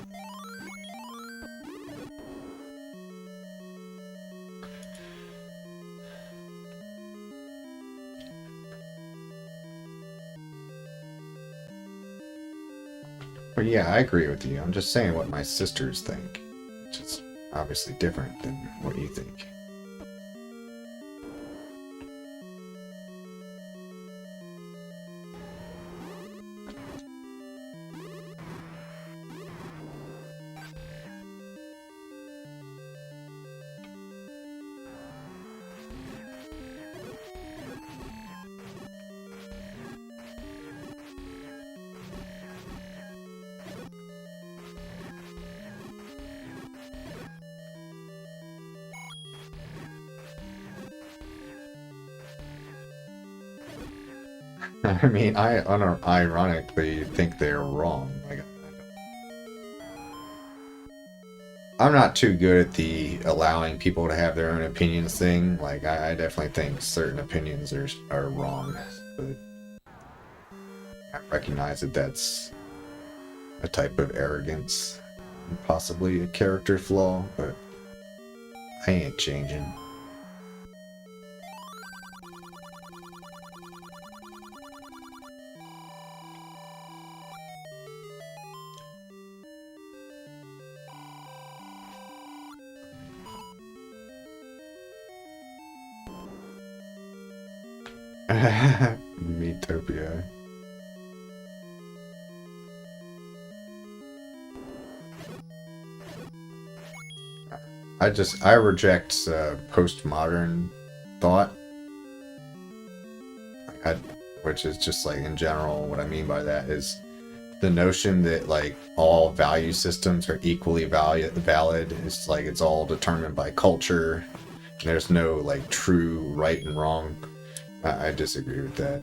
But yeah, I agree with you. I'm just saying what my sisters think, which is obviously different than what you think. I mean, I unironically think they're wrong. Like, I'm not too good at the allowing people to have their own opinions thing. Like, I definitely think certain opinions are wrong, but I recognize that that's a type of arrogance, and possibly a character flaw, but I ain't changing. Metopia. I reject postmodern thought, I, which is just like in general. What I mean by that is the notion that like all value systems are equally valid. It's like it's all determined by culture. There's no like true right and wrong. I disagree with that.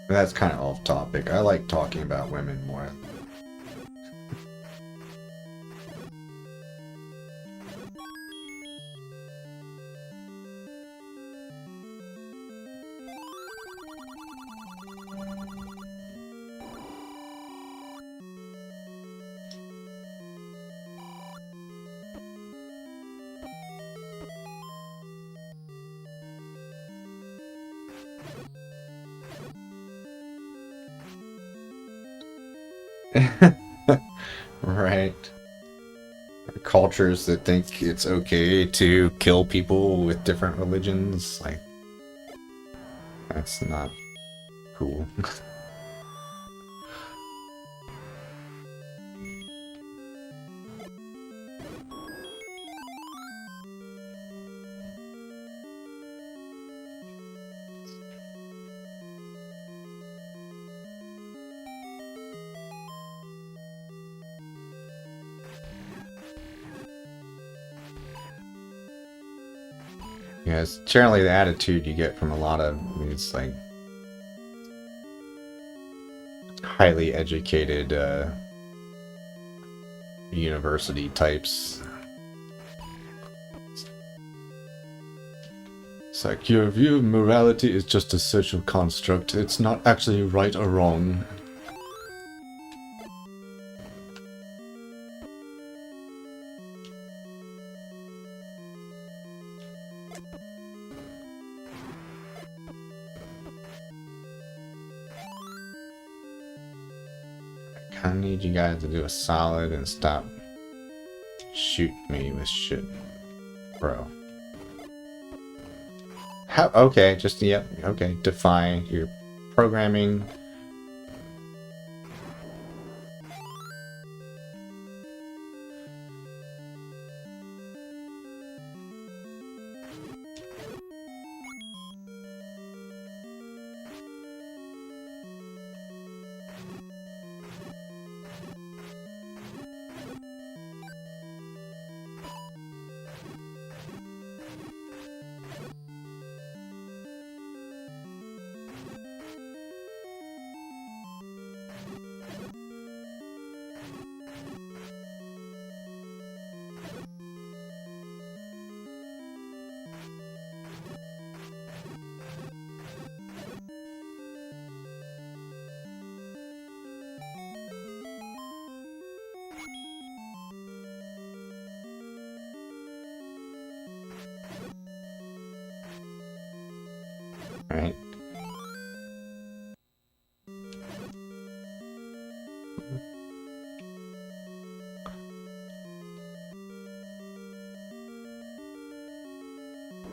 That's kind of off topic. I like talking about women more. Right. Cultures that think it's okay to kill people with different religions, like, that's not cool. Yeah, it's generally the attitude you get from a lot of these like highly educated university types. It's like your view of morality is just a social construct. It's not actually right or wrong. I need you guys to do a solid and stop shooting me with shit, bro. How? Okay, just yep. Okay, defy your programming. Right.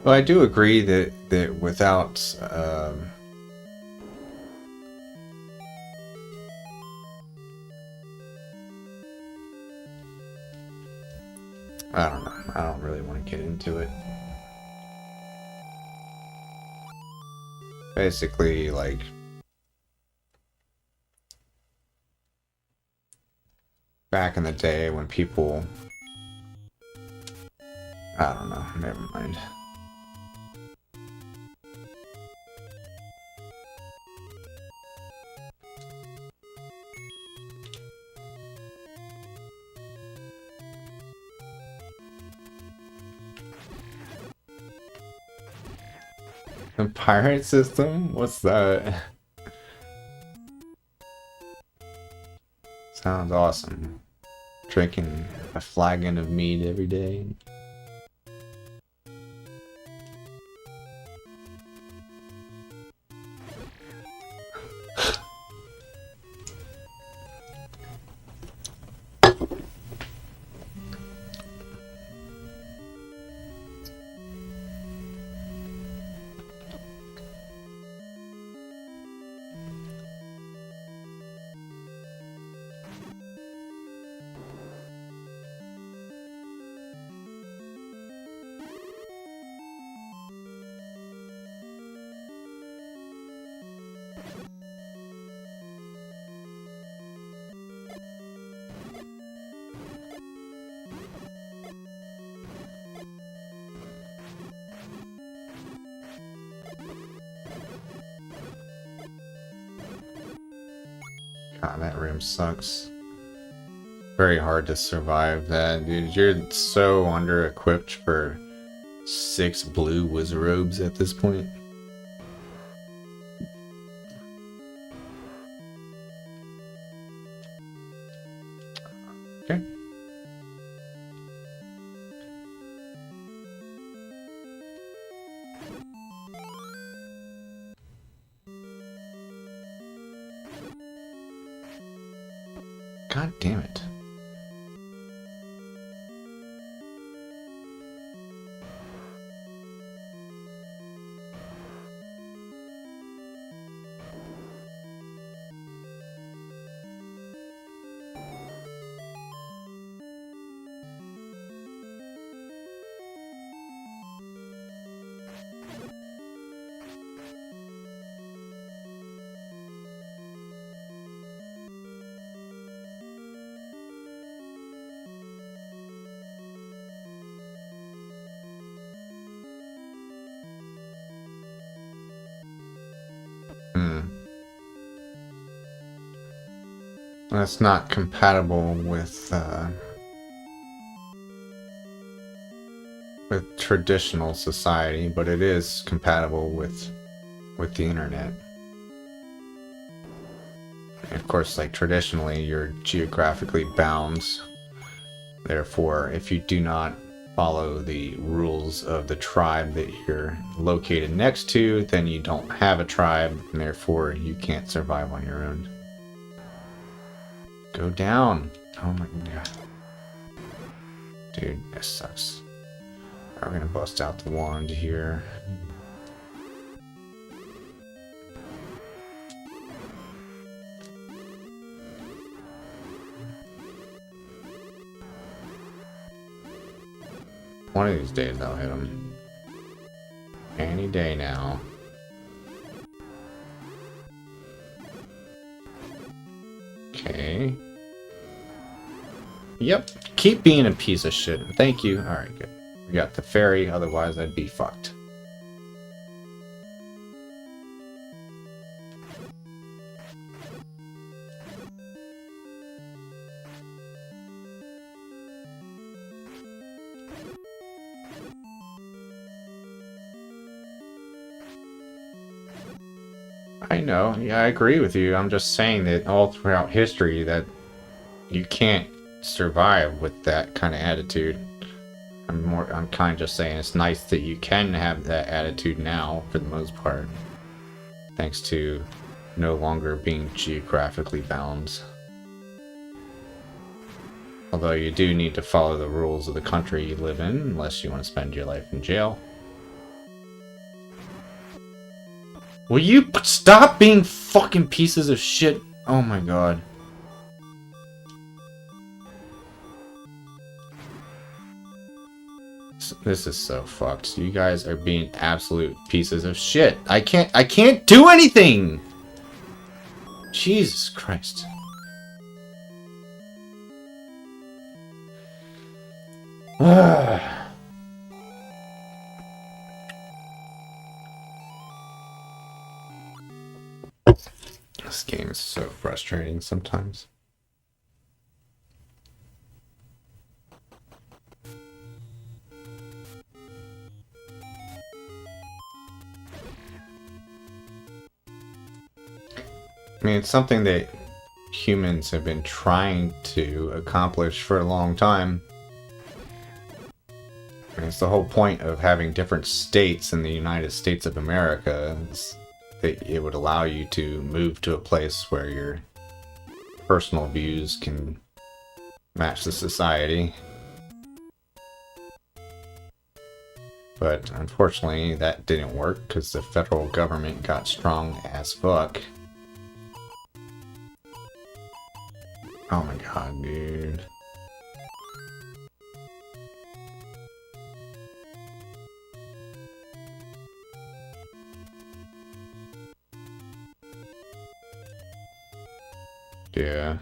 Well, I do agree that without I don't know. I don't really want to get into it. Basically, like, back in the day when people, I don't know, never mind. A pirate system? What's that? Sounds awesome. Drinking a flagon of mead every day. God, that room sucks. Very hard to survive that, dude. You're so under-equipped for 6 blue wizarobes at this point. Okay. God damn it. That's not compatible with traditional society, but it is compatible with the internet. And of course, like traditionally, you're geographically bound. Therefore, if you do not follow the rules of the tribe that you're located next to, then you don't have a tribe, and therefore you can't survive on your own. Go down. Oh my god. Dude, this sucks. We're gonna bust out the wand here. One of these days I'll hit him. Any day now. Okay. Yep. Keep being a piece of shit. Thank you. Alright, good. We got the fairy, otherwise I'd be fucked. I know. Yeah, I agree with you. I'm just saying that all throughout history that you can't survive with that kind of attitude. I'm kind of just saying it's nice that you can have that attitude now for the most part. Thanks to no longer being geographically bound. Although you do need to follow the rules of the country you live in, unless you want to spend your life in jail. Will you stop being fucking pieces of shit? Oh my god. This is so fucked. You guys are being absolute pieces of shit. I can't do anything! Jesus Christ. This game is so frustrating sometimes. I mean, it's something that humans have been trying to accomplish for a long time. And it's the whole point of having different states in the United States of America. That it would allow you to move to a place where your personal views can match the society. But unfortunately, that didn't work because the federal government got strong as fuck. Oh my god, dude. Yeah.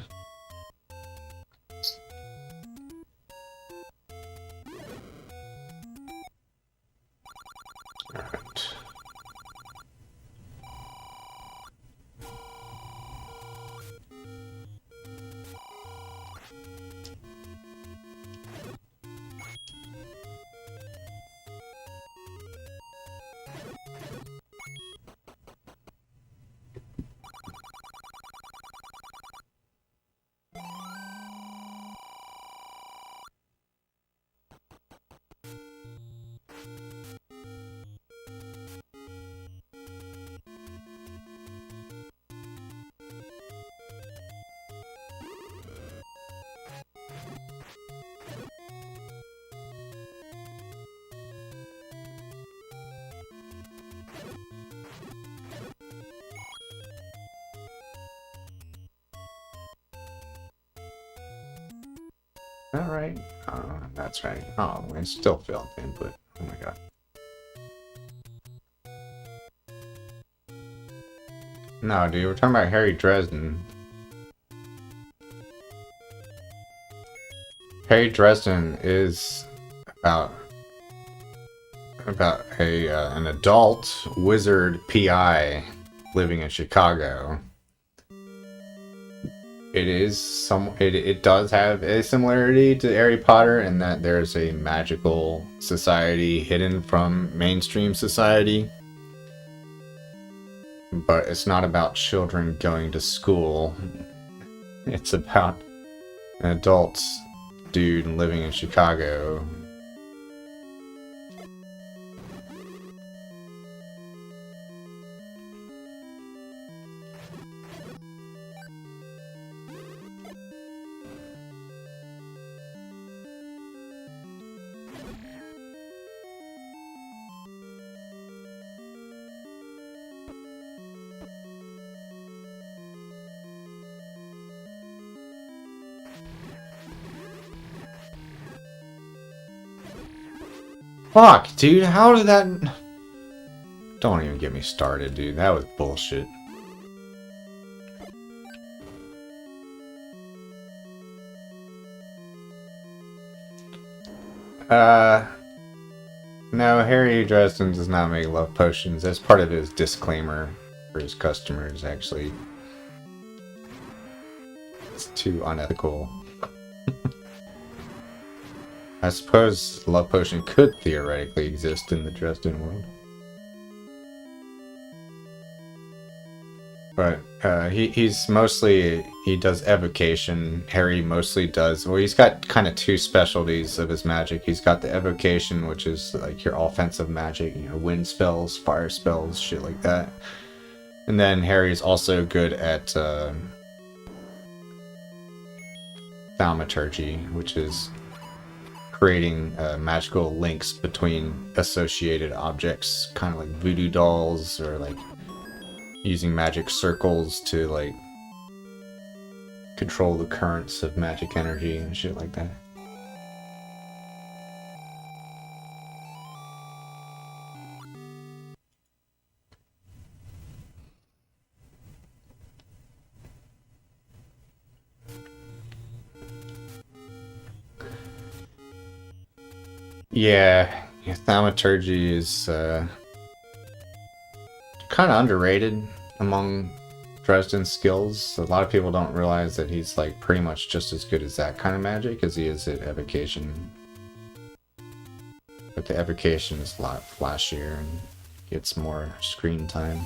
Alright. Alright. That's right. Oh, I still failed the input. Oh my god. No, dude, we're talking about Harry Dresden. Harry Dresden is about an adult wizard PI living in Chicago. It does have a similarity to Harry Potter in that there's a magical society hidden from mainstream society. But it's not about children going to school. It's about an adult dude living in Chicago. Fuck, dude, how did that... Don't even get me started, dude. That was bullshit. No, Harry Dresden does not make love potions. That's part of his disclaimer for his customers, actually. It's too unethical. I suppose love potion could theoretically exist in the Dresden world. But he's mostly, he does evocation. Harry mostly does, well, he's got kind of two specialties of his magic. He's got the evocation, which is like your offensive magic, you know, wind spells, fire spells, shit like that. And then Harry's also good at thaumaturgy, which is creating magical links between associated objects, kind of like voodoo dolls, or like using magic circles to like control the currents of magic energy and shit like that. Yeah, thaumaturgy is kind of underrated among Dresden's skills. A lot of people don't realize that he's like pretty much just as good as that kind of magic as he is at evocation. But the evocation is a lot flashier and gets more screen time.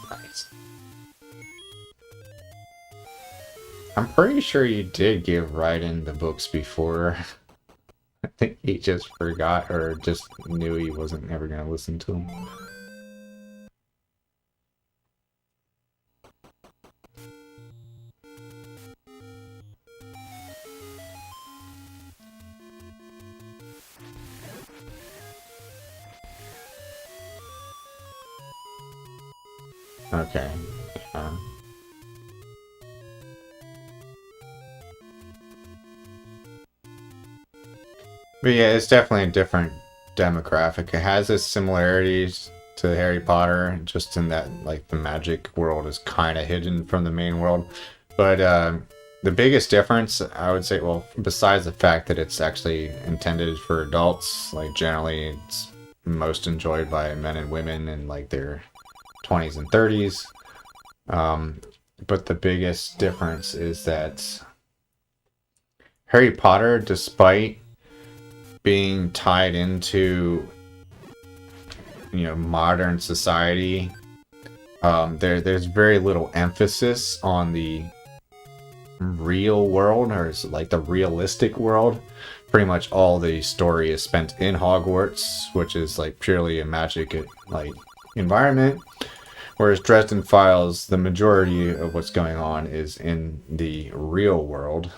Nice. I'm pretty sure you did give Raiden the books before. I think he just forgot or just knew he wasn't ever going to listen to them. Okay. But yeah, it's definitely a different demographic. It has its similarities to Harry Potter, just in that like the magic world is kind of hidden from the main world. But the biggest difference, I would say, well, besides the fact that it's actually intended for adults, like generally it's most enjoyed by men and women in like their 20s and 30s. But the biggest difference is that Harry Potter, despite being tied into modern society, there's very little emphasis on the real world, or like the realistic world. Pretty much all the story is spent in Hogwarts, which is like purely a magic like environment, whereas Dresden Files, the majority of what's going on is in the real world.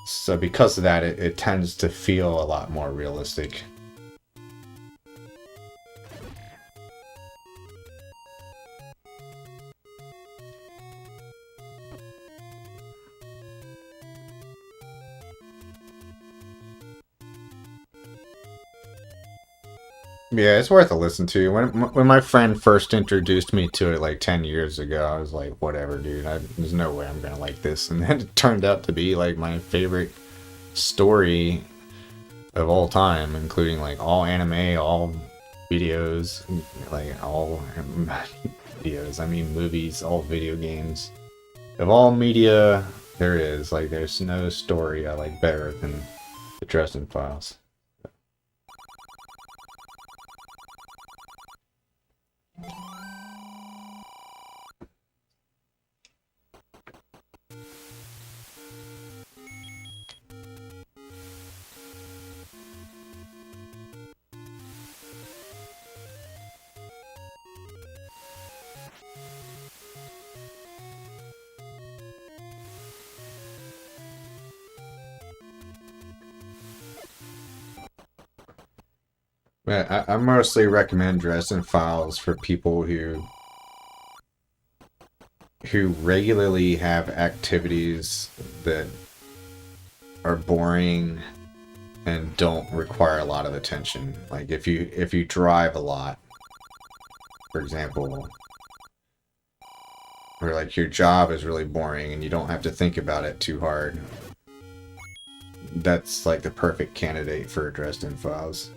So because of that, it tends to feel a lot more realistic. Yeah, it's worth a listen to. When my friend first introduced me to it like 10 years ago, I was like, whatever, dude. There's no way I'm gonna like this. And then it turned out to be like my favorite story of all time, including like all anime, all videos, like all videos. I mean movies, all video games. Of all media there is, like there's no story I like better than the Dresden Files. I mostly recommend Dresden Files for people who regularly have activities that are boring and don't require a lot of attention. Like if you drive a lot, for example, or like your job is really boring and you don't have to think about it too hard, that's like the perfect candidate for Dresden Files.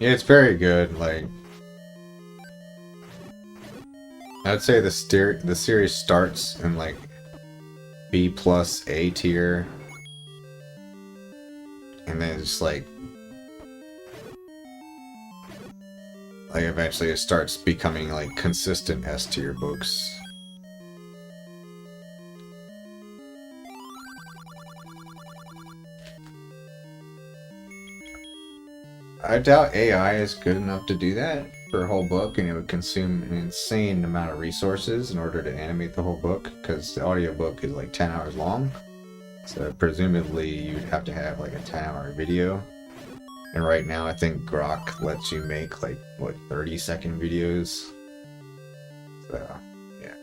Yeah, it's very good. Like, I'd say the series starts in like B plus A tier, and then it's like eventually it starts becoming like consistent S tier books. I doubt AI is good enough to do that for a whole book, and it would consume an insane amount of resources in order to animate the whole book, because the audiobook is like 10 hours long. So presumably you'd have to have like a 10-hour video. And right now I think Grok lets you make like, what, 30-second videos? So, yeah.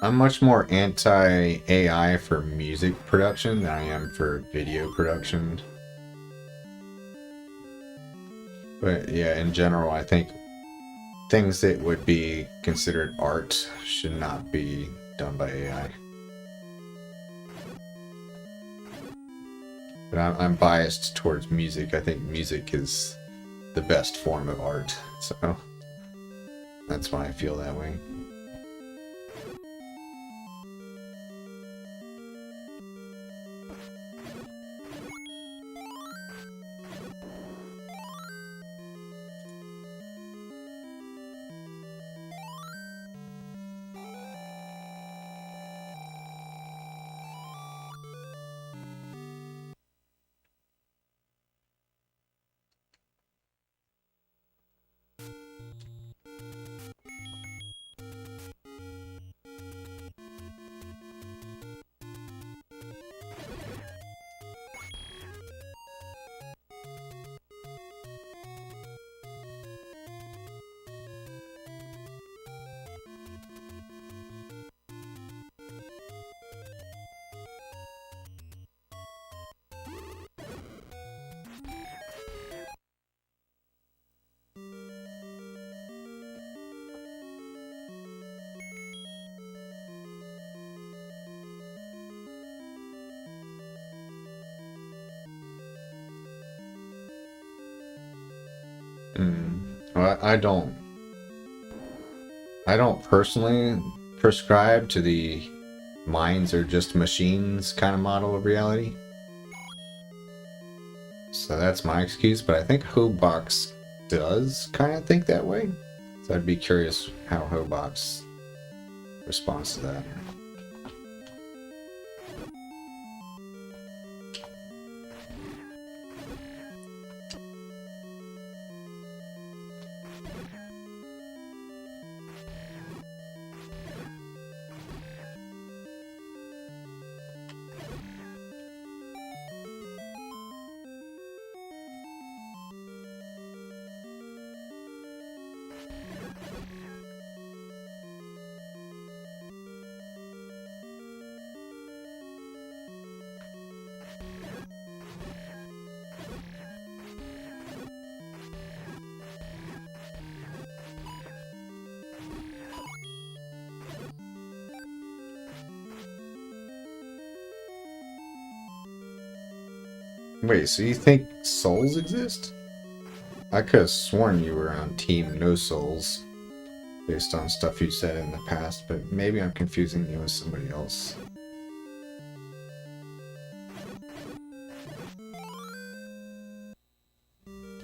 I'm much more anti-AI for music production than I am for video production. But yeah, in general, I think things that would be considered art should not be done by AI. But I'm biased towards music. I think music is the best form of art, so that's why I feel that way. Well, I don't personally prescribe to the minds are just machines kind of model of reality. So that's my excuse, but I think Hobox does kind of think that way. So I'd be curious how Hobox responds to that. Wait, so you think souls exist? I could have sworn you were on team no souls based on stuff you said in the past, but maybe I'm confusing you with somebody else.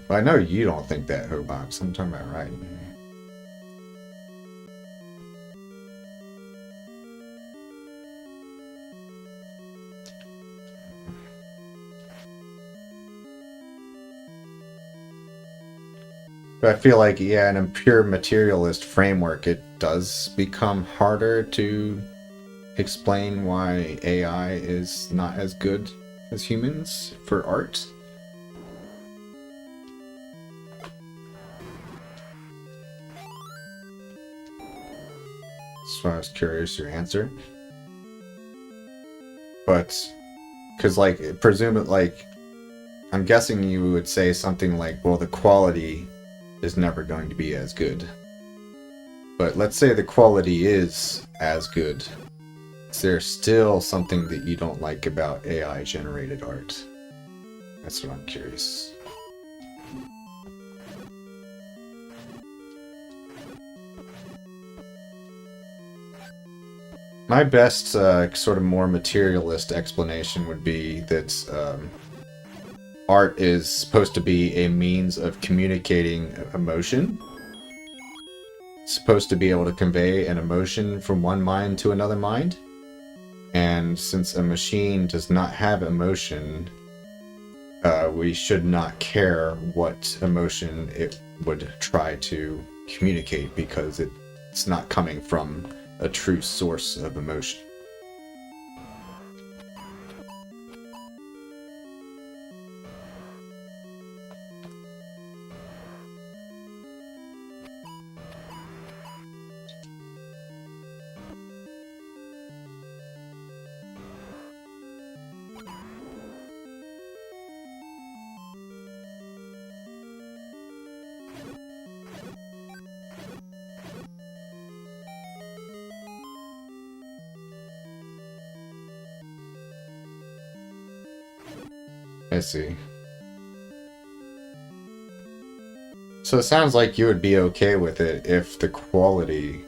But I know you don't think that, Hobox. I'm talking about right. But I feel like, yeah, in a pure materialist framework, it does become harder to explain why AI is not as good as humans for art. So I was curious your answer. But, because, like, presume it, like, I'm guessing you would say something like, well, the quality is never going to be as good. But let's say the quality is as good. Is there still something that you don't like about AI generated art? That's what I'm curious. My best sort of more materialist explanation would be that art is supposed to be a means of communicating emotion. It's supposed to be able to convey an emotion from one mind to another mind. And since a machine does not have emotion, we should not care what emotion it would try to communicate because it's not coming from a true source of emotion. I see. So it sounds like you would be okay with it if the quality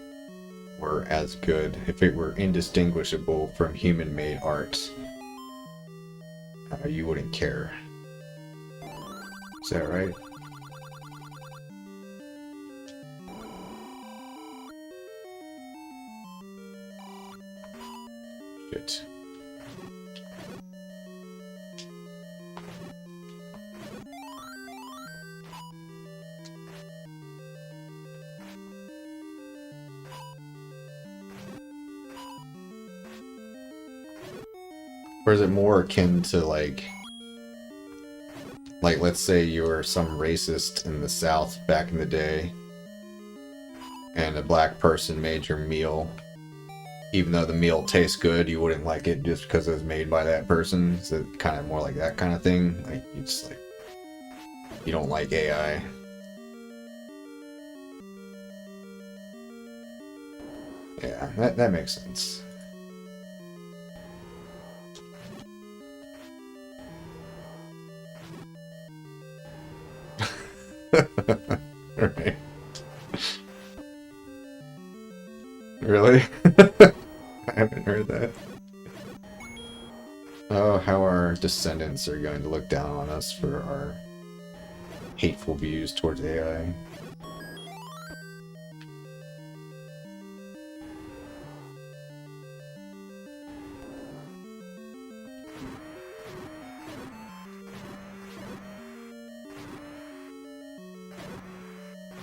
were as good, if it were indistinguishable from human-made art. You wouldn't care. Is that right? Shit. Or is it more akin to like let's say you were some racist in the South back in the day, and a black person made your meal, even though the meal tastes good, you wouldn't like it just because it was made by that person? Is it kind of more like that kind of thing? Like, you just like, you don't like AI. Yeah, that makes sense. Right. Really? I haven't heard that. Oh, how our descendants are going to look down on us for our hateful views towards AI.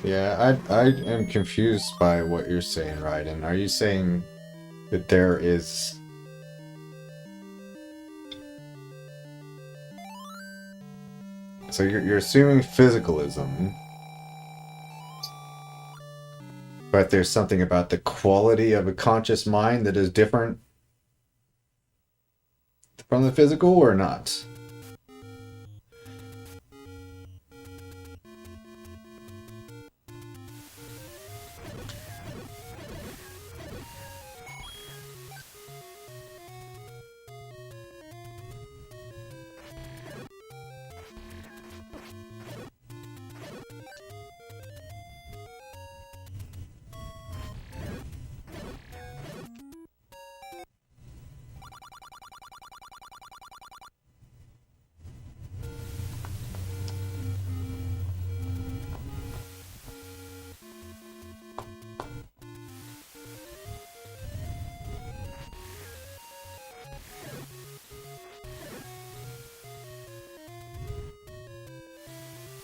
Yeah, I am confused by what you're saying, Raiden. Are you saying that there is... So you're assuming physicalism, but there's something about the quality of a conscious mind that is different from the physical, or not?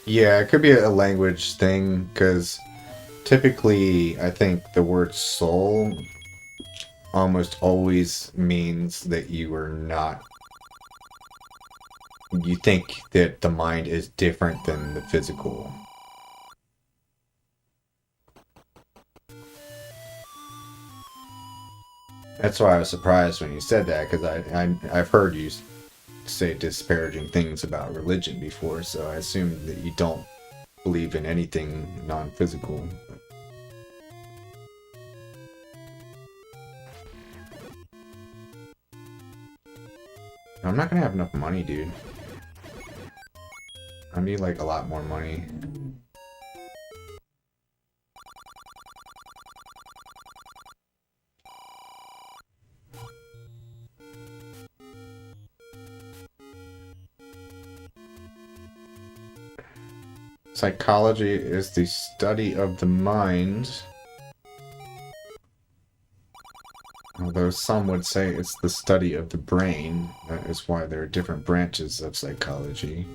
Yeah, it could be a language thing, because typically I think the word soul almost always means that you are not... You think that the mind is different than the physical. That's why I was surprised when you said that, because I've heard you say disparaging things about religion before, so I assume that you don't believe in anything non-physical. I'm not gonna have enough money, dude. I need like a lot more money. Psychology is the study of the mind. Although some would say it's the study of the brain. That is why there are different branches of psychology.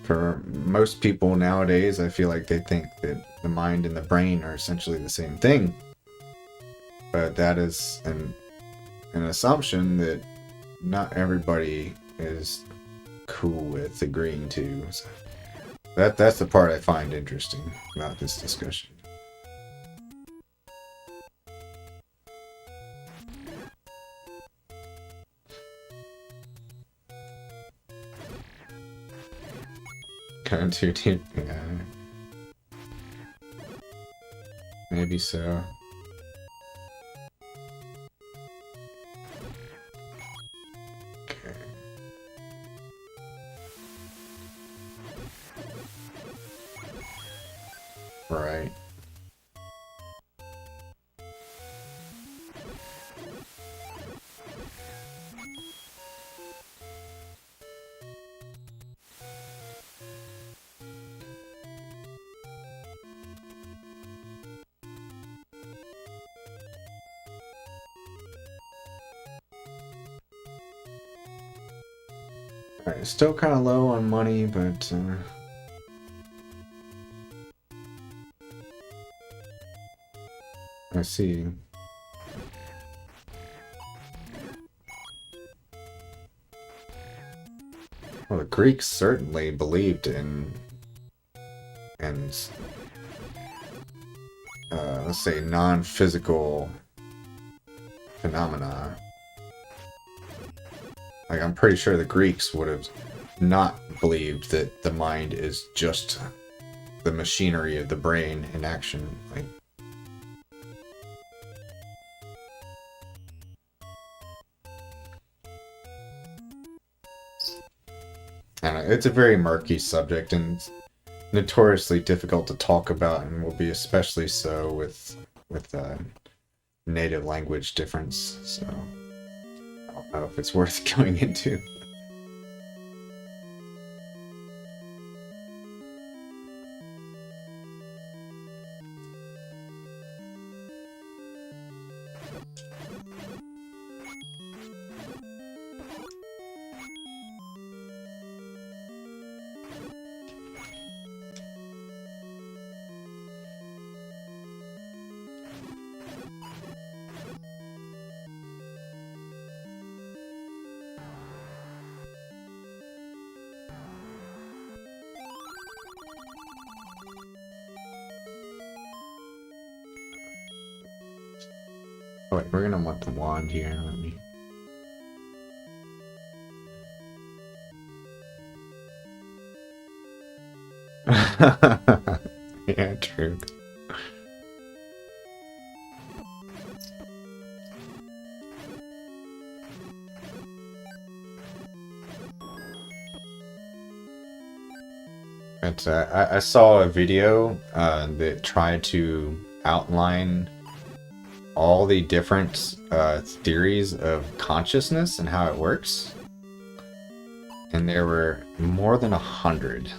For most people nowadays, I feel like they think that the mind and the brain are essentially the same thing. But that is an assumption that not everybody is cool with agreeing to. So that's the part I find interesting about this discussion. Kind of too deep, yeah. Maybe so. Right. Alright, still kind of low on money, but I see. Well, the Greeks certainly believed in, and let's say non-physical phenomena. Like, I'm pretty sure the Greeks would have not believed that the mind is just the machinery of the brain in action. Like, I don't know, it's a very murky subject and notoriously difficult to talk about, and will be especially so with native language difference. So I don't know if it's worth going into. Oh, wait, we're gonna want the wand here. Let me. Yeah, true. But I saw a video that tried to outline all the different theories of consciousness and how it works, and there were more than 100.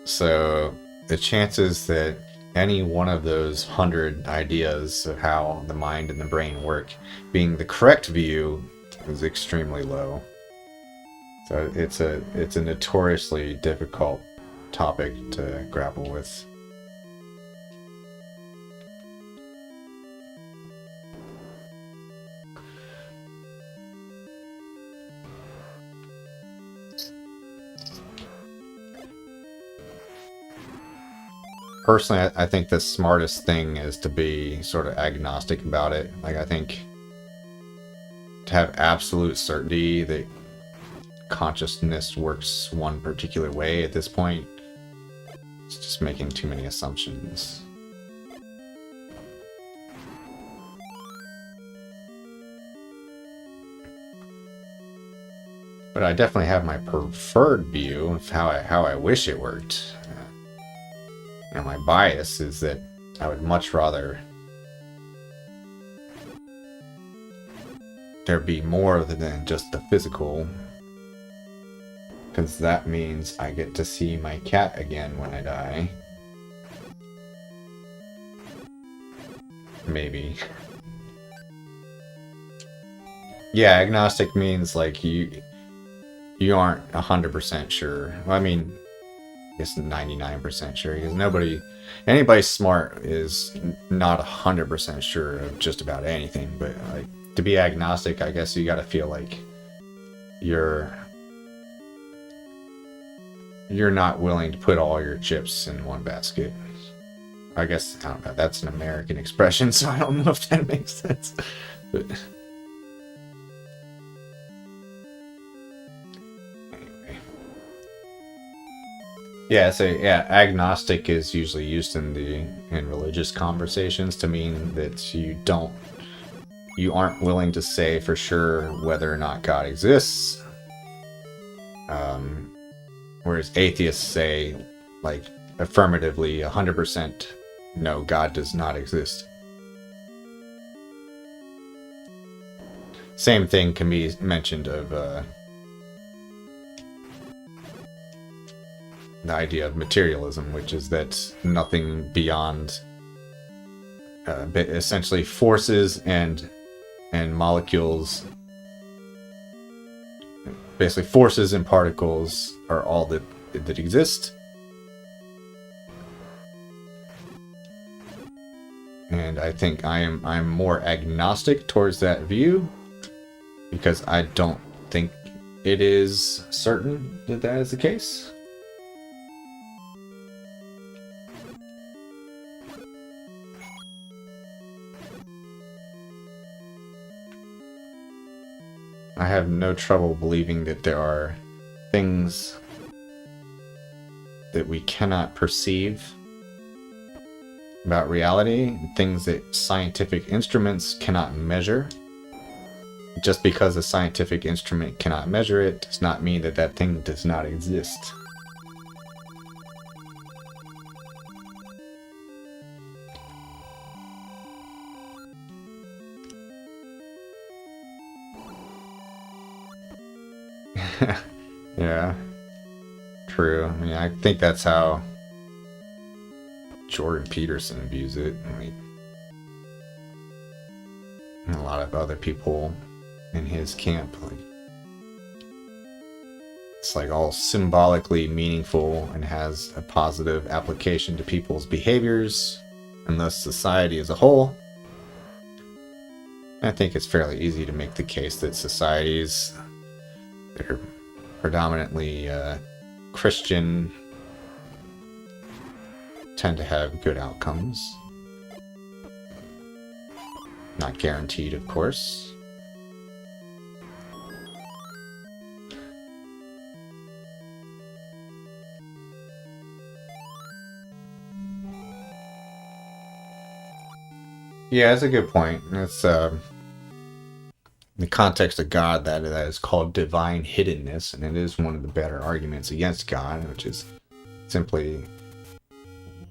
So the chances that any one of those 100 ideas of how the mind and the brain work being the correct view is extremely low. So it's a notoriously difficult topic to grapple with. Personally, I think the smartest thing is to be sort of agnostic about it. Like, I think to have absolute certainty that consciousness works one particular way at this point, it's just making too many assumptions. But I definitely have my preferred view of how I wish it worked. And my bias is that I would much rather there be more than just the physical, because that means I get to see my cat again when I die. Maybe. Yeah, agnostic means like you aren't 100% sure. Well, I mean, I guess 99% sure, because anybody smart is not 100% sure of just about anything. But like, to be agnostic, I guess you got to feel like you're not willing to put all your chips in one basket. I guess, I don't know, that's an American expression, so I don't know if that makes sense. But anyway. Yeah, so yeah, agnostic is usually used in religious conversations to mean that you aren't willing to say for sure whether or not God exists. Whereas atheists say like affirmatively 100% no, God does not exist. Same thing can be mentioned of the idea of materialism, which is that nothing beyond essentially forces and molecules, basically forces and particles are all that exist. And I think I'm more agnostic towards that view, because I don't think it is certain that that is the case. I have no trouble believing that there are things that we cannot perceive about reality, things that scientific instruments cannot measure. Just because a scientific instrument cannot measure it does not mean that that thing does not exist. Yeah, true. I mean, I think that's how Jordan Peterson views it. I mean, and a lot of other people in his camp, like, it's like all symbolically meaningful and has a positive application to people's behaviors and thus society as a whole. I think it's fairly easy to make the case that societies that are predominantly Christian tend to have good outcomes. Not guaranteed, of course. Yeah, that's a good point. That's in the context of God, that is called divine hiddenness, and it is one of the better arguments against God, which is simply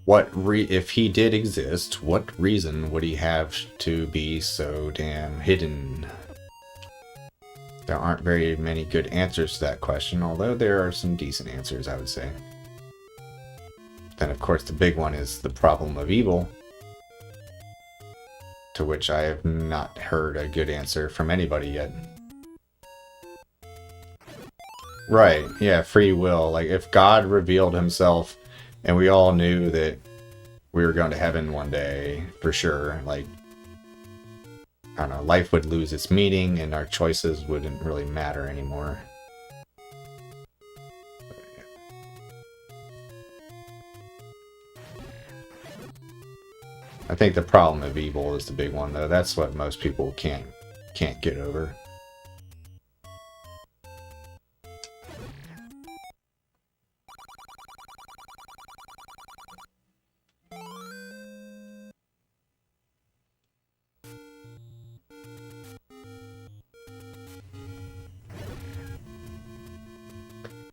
if he did exist, what reason would he have to be so damn hidden? There aren't very many good answers to that question, although there are some decent answers, I would say. Then, of course, the big one is the problem of evil, to which I have not heard a good answer from anybody yet. Right, yeah, free will. Like, if God revealed himself and we all knew that we were going to heaven one day, for sure, like, I don't know, life would lose its meaning and our choices wouldn't really matter anymore. I think the problem of evil is the big one, though. That's what most people can't get over.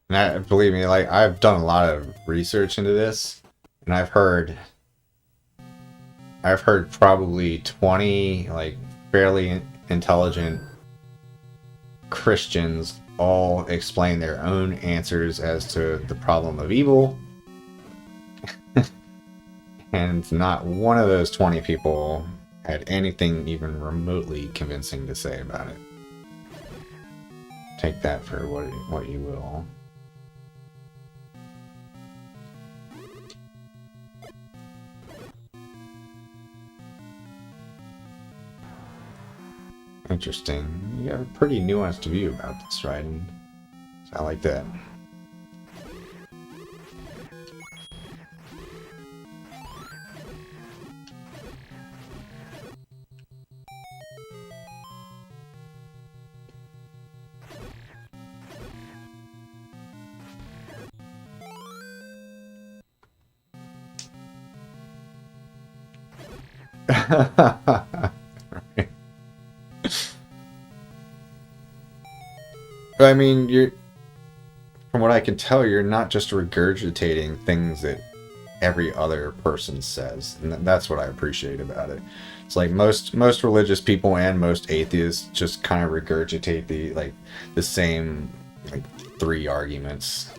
And believe me, like, I've done a lot of research into this, and I've heard probably 20 like fairly intelligent Christians all explain their own answers as to the problem of evil. And not one of those 20 people had anything even remotely convincing to say about it. Take that for what you will. Interesting. You have a pretty nuanced view about this, right? And I like that. I mean, from what I can tell, you're not just regurgitating things that every other person says, and that's what I appreciate about it. It's like most religious people and most atheists just kind of regurgitate the same like three arguments,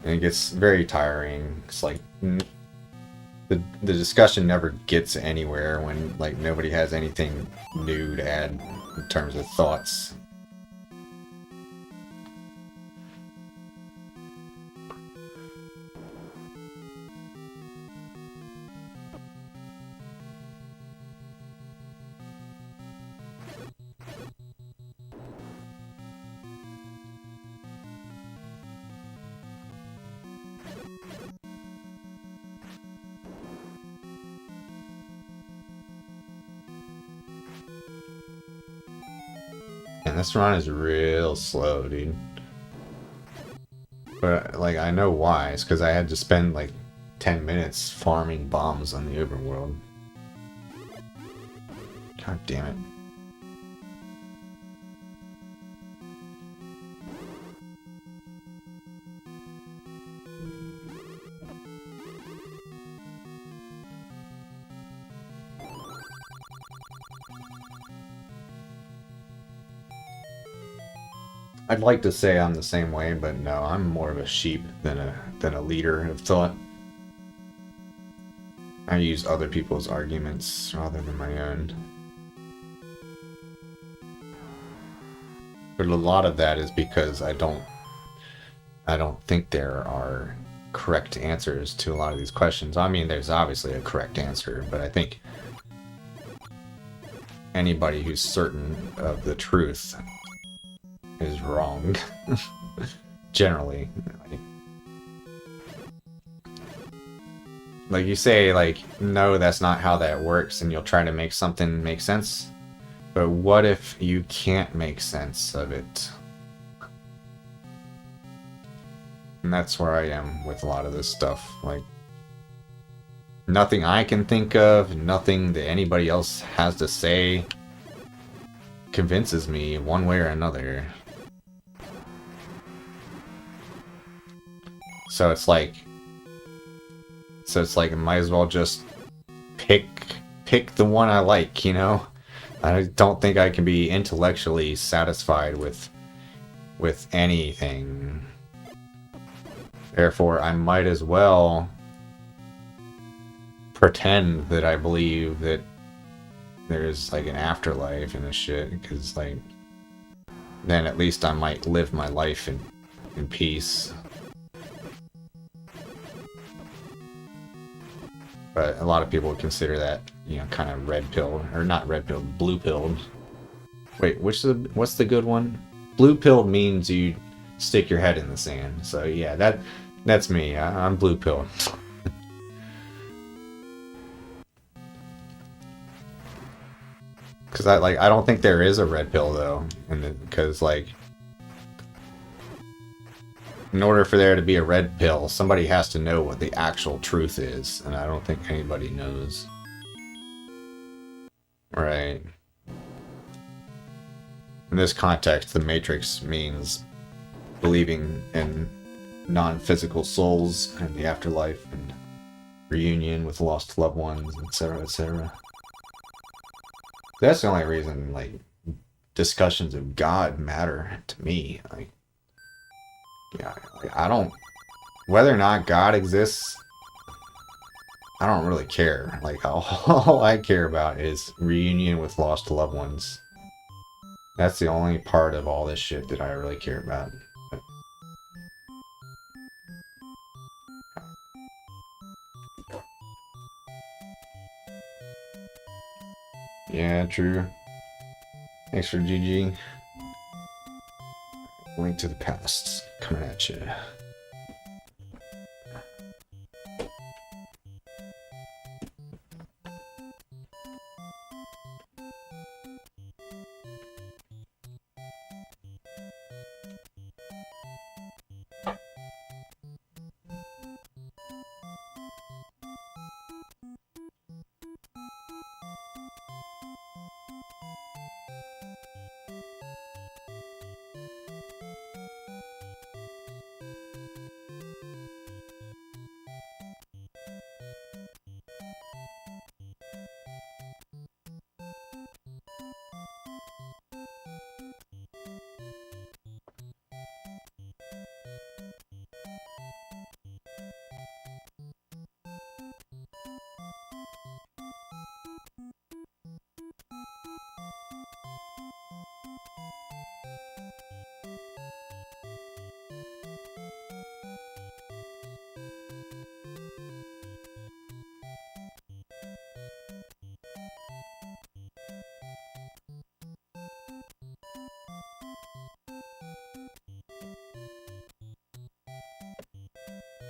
and it gets very tiring. It's like the discussion never gets anywhere when like nobody has anything new to add in terms of thoughts. And this run is real slow, dude. But like I know why. It's because I had to spend like 10 minutes farming bombs on the overworld. God damn it. I'd like to say I'm the same way, but no, I'm more of a sheep than a leader of thought. I use other people's arguments rather than my own. But a lot of that is because I don't think there are correct answers to a lot of these questions. I mean, there's obviously a correct answer, but I think anybody who's certain of the truth is wrong. Generally. Like you say, like, no, that's not how that works, and you'll try to make something make sense. But what if you can't make sense of it? And that's where I am with a lot of this stuff. Like, nothing I can think of, nothing that anybody else has to say convinces me one way or another. So it's like I might as well just pick the one I like, you know? I don't think I can be intellectually satisfied with anything. Therefore, I might as well pretend that I believe that there's like an afterlife and this shit, because like then at least I might live my life in peace. But a lot of people would consider that, you know, kind of red pill, or not red pill, blue pilled. Wait, what's the good one? Blue pilled means you stick your head in the sand. So yeah, that's me. I'm blue pilled. Because I don't think there is a red pill though, because like, in order for there to be a red pill, somebody has to know what the actual truth is, and I don't think anybody knows. Right. In this context, the Matrix means believing in non-physical souls and the afterlife and reunion with lost loved ones, etc., etc. That's the only reason, like, discussions of God matter to me. Like, yeah, like, I don't... Whether or not God exists, I don't really care. Like, all I care about is reunion with lost loved ones. That's the only part of all this shit that I really care about. But... yeah, true. Thanks for GG. Link to the past coming at you.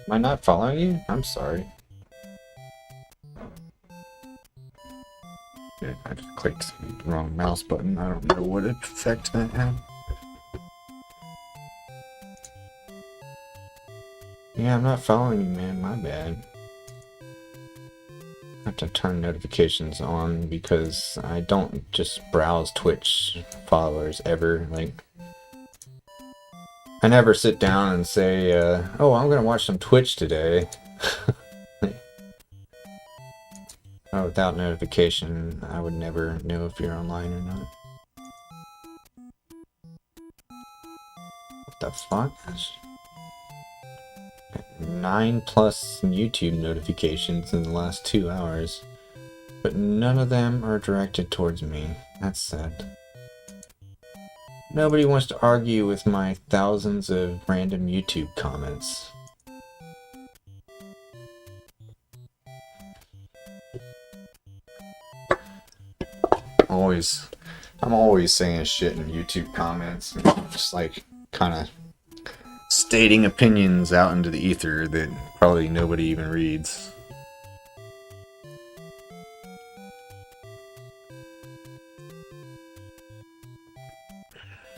Am I not following you? I'm sorry. Yeah, I just clicked the wrong mouse button. I don't know what effect that had. Yeah, I'm not following you, man. My bad. I have to turn notifications on because I don't just browse Twitch followers ever. Like, I never sit down and say, oh, I'm gonna watch some Twitch today. Oh, without notification, I would never know if you're online or not. What the fuck? 9+ YouTube notifications in the last 2 hours, but none of them are directed towards me. That's sad. Nobody wants to argue with my thousands of random YouTube comments. I'm always saying shit in YouTube comments, just like kind of stating opinions out into the ether that probably nobody even reads.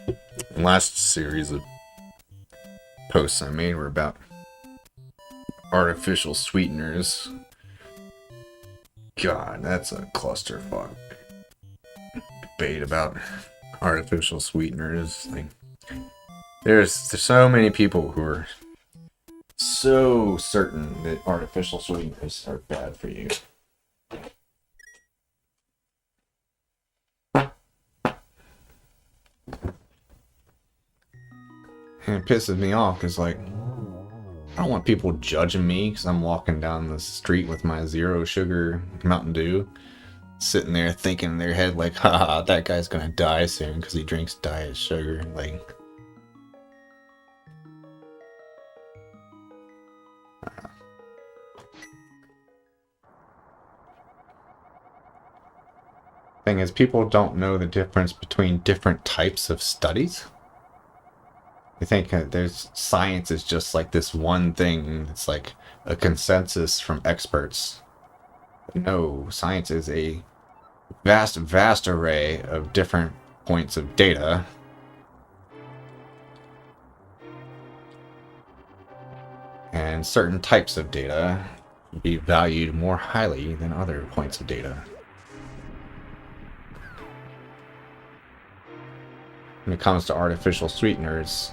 The last series of posts I made were about artificial sweeteners. God, that's a clusterfuck. Debate about artificial sweeteners. Like, there's so many people who are so certain that artificial sweeteners are bad for you. And it pisses me off because, like, I don't want people judging me because I'm walking down the street with my 0 sugar Mountain Dew, sitting there thinking in their head, like, haha, that guy's gonna die soon because he drinks diet sugar. Like, thing is, people don't know the difference between different types of studies. They think there's science is just like this one thing. It's like a consensus from experts. No, science is a vast array of different points of data. And certain types of data be valued more highly than other points of data. When it comes to artificial sweeteners,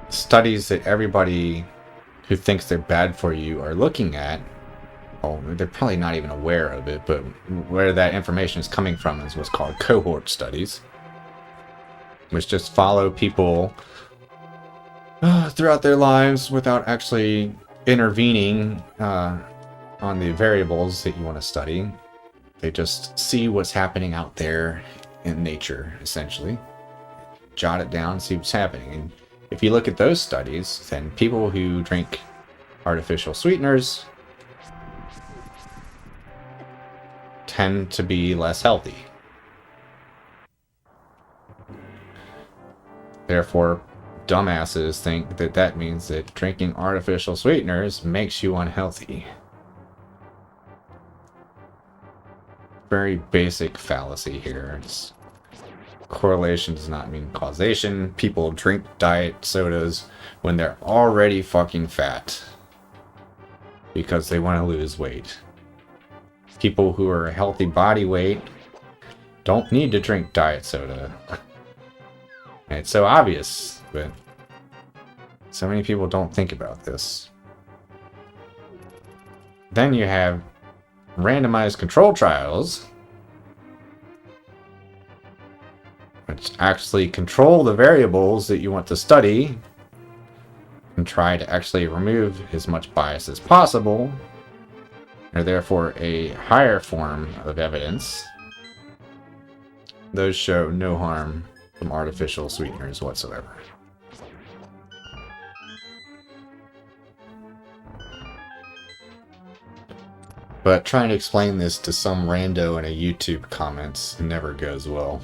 studies that everybody who thinks they're bad for you are looking at, oh, they're probably not even aware of it, but where that information is coming from is what's called cohort studies, which just follow people throughout their lives without actually intervening on the variables that you want to study. They just see what's happening out there in nature, essentially. Jot it down, see what's happening. And if you look at those studies, then people who drink artificial sweeteners tend to be less healthy. Therefore, dumbasses think that that means that drinking artificial sweeteners makes you unhealthy. Very basic fallacy here. Correlation does not mean causation. People drink diet sodas when they're already fucking fat because they want to lose weight. People who are healthy body weight don't need to drink diet soda. And it's so obvious, but so many people don't think about this. Then you have randomized control trials, which actually control the variables that you want to study and try to actually remove as much bias as possible, are therefore a higher form of evidence. Those show no harm from artificial sweeteners whatsoever. But trying to explain this to some rando in a YouTube comments never goes well.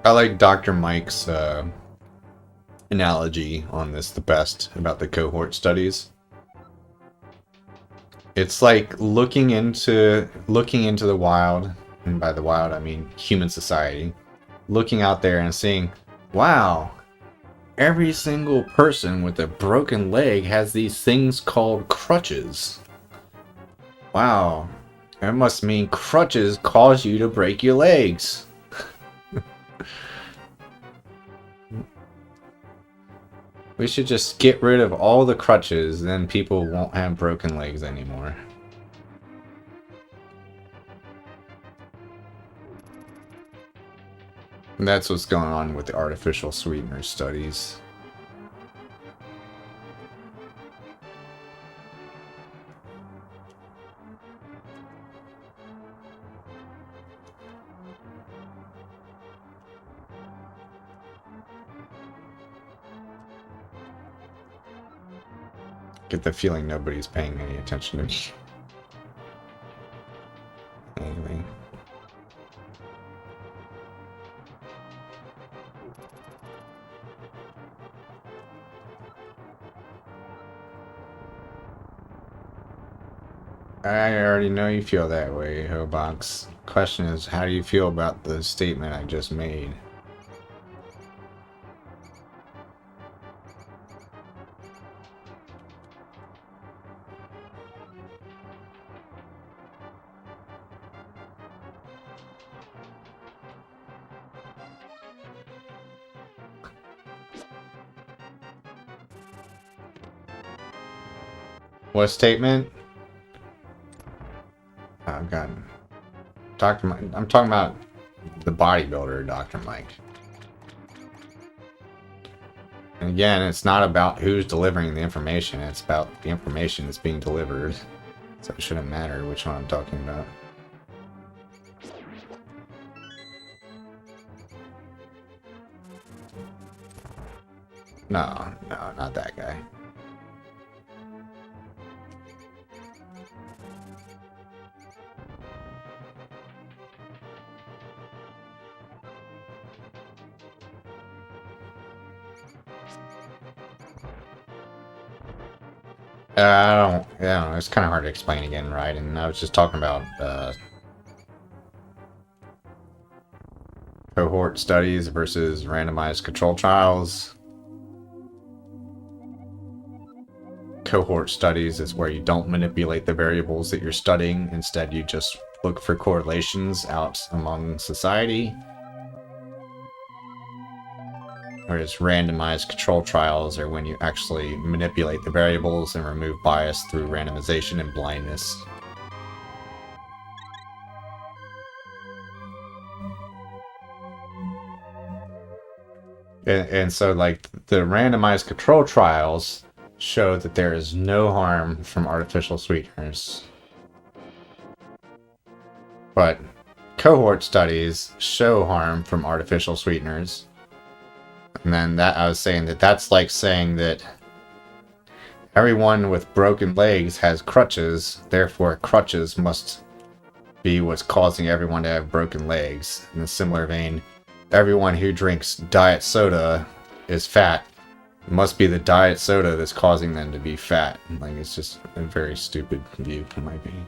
I like Dr. Mike's analogy on this the best about the cohort studies. It's like looking into the wild, and by the wild I mean human society, looking out there and seeing, wow, every single person with a broken leg has these things called crutches. Wow, that must mean crutches cause you to break your legs. We should just get rid of all the crutches, then people won't have broken legs anymore. And that's what's going on with the artificial sweetener studies. Get the feeling nobody's paying any attention to me. Anyway. I already know you feel that way, Hobox. Question is, how do you feel about the statement I just made? What statement? Oh god. Dr. Mike. I'm talking about the bodybuilder, Dr. Mike. And again, it's not about who's delivering the information, it's about the information that's being delivered. So it shouldn't matter which one I'm talking about. No, not that guy. I don't know, it's kind of hard to explain again, right? And I was just talking about cohort studies versus randomized control trials. Cohort studies is where you don't manipulate the variables that you're studying. Instead, you just look for correlations out among society. Whereas randomized control trials are when you actually manipulate the variables and remove bias through randomization and blindness. And so, like, the randomized control trials show that there is no harm from artificial sweeteners. But cohort studies show harm from artificial sweeteners. And then that I was saying that that's like saying that everyone with broken legs has crutches, therefore crutches must be what's causing everyone to have broken legs. In a similar vein, everyone who drinks diet soda is fat. It must be the diet soda that's causing them to be fat. Like, it's just a very stupid view, in my opinion.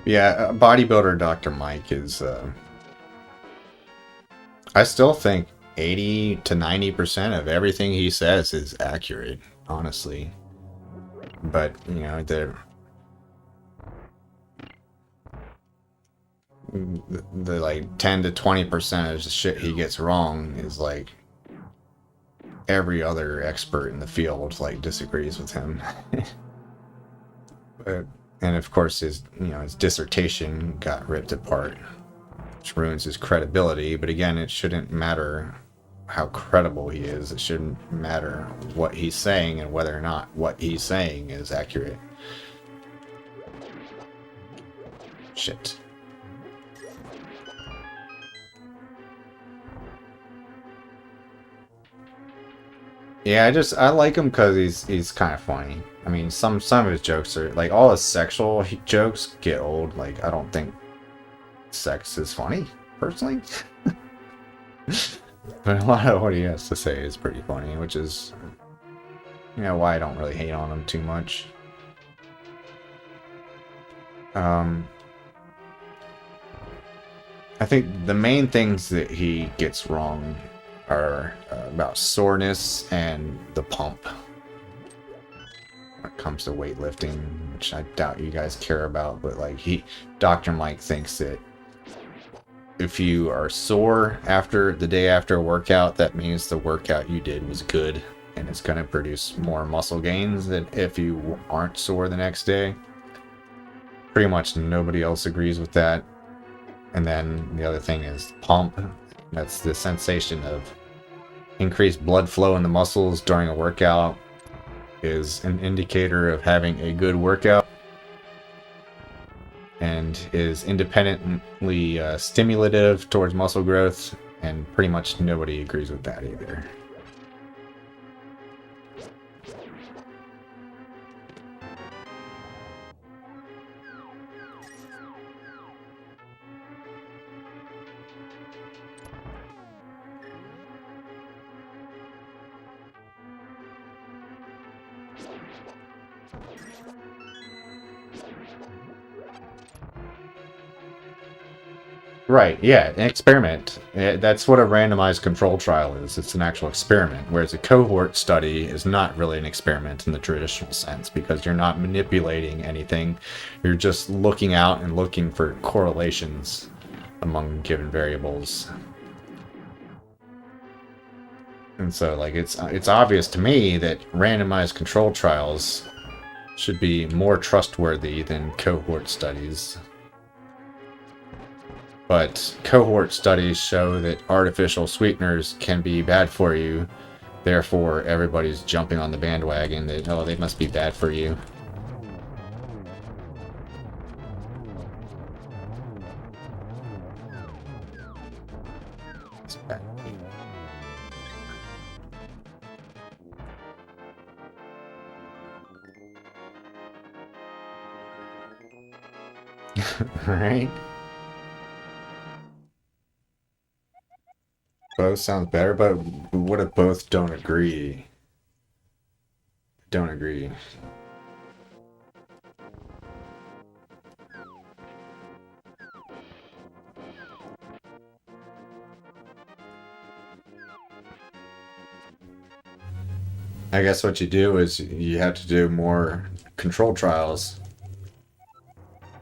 Yeah, bodybuilder Dr. Mike is, I still think 80 to 90% of everything he says is accurate, honestly. But, you know, the like 10 to 20% of the shit he gets wrong is like every other expert in the field like disagrees with him. And of course his dissertation got ripped apart, which ruins his credibility, but again, it shouldn't matter how credible he is. It shouldn't matter what he's saying and whether or not what he's saying is accurate. Shit. Yeah, I like him because he's kind of funny. I mean, some of his jokes are like all his sexual jokes get old. Like I don't think sex is funny personally, but a lot of what he has to say is pretty funny, which is why I don't really hate on him too much. I think the main things that he gets wrong are about soreness and the pump. When it comes to weightlifting, which I doubt you guys care about, but like Dr. Mike thinks that if you are sore after the day after a workout, that means the workout you did was good and it's going to produce more muscle gains than if you aren't sore the next day. Pretty much nobody else agrees with that. And then the other thing is pump. That's the sensation of increased blood flow in the muscles during a workout is an indicator of having a good workout and is independently stimulative towards muscle growth, and pretty much nobody agrees with that either. Right, yeah, an experiment. That's what a randomized control trial is. It's an actual experiment, whereas a cohort study is not really an experiment in the traditional sense because you're not manipulating anything. You're just looking out and looking for correlations among given variables. And so, like, it's obvious to me that randomized control trials should be more trustworthy than cohort studies. But cohort studies show that artificial sweeteners can be bad for you. Therefore, everybody's jumping on the bandwagon that, oh, they must be bad for you. Right? Both sounds better, but what if both don't agree? Don't agree. I guess what you do is you have to do more control trials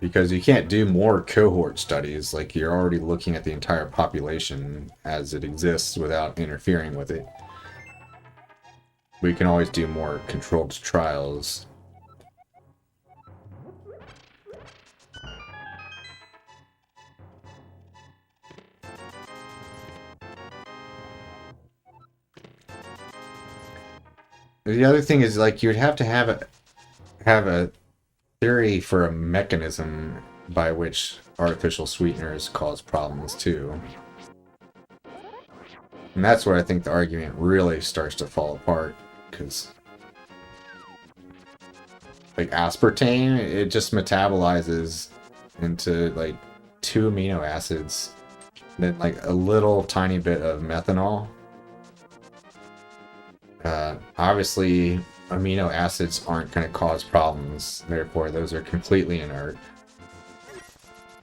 because you can't do more cohort studies. Like you're already looking at the entire population as it exists without interfering with it. We can always do more controlled trials. The other thing is like you'd have to have a theory for a mechanism by which artificial sweeteners cause problems too. And that's where I think the argument really starts to fall apart, because like aspartame, it just metabolizes into like 2 amino acids, then like a little tiny bit of methanol. Obviously, amino acids aren't going to cause problems, therefore those are completely inert.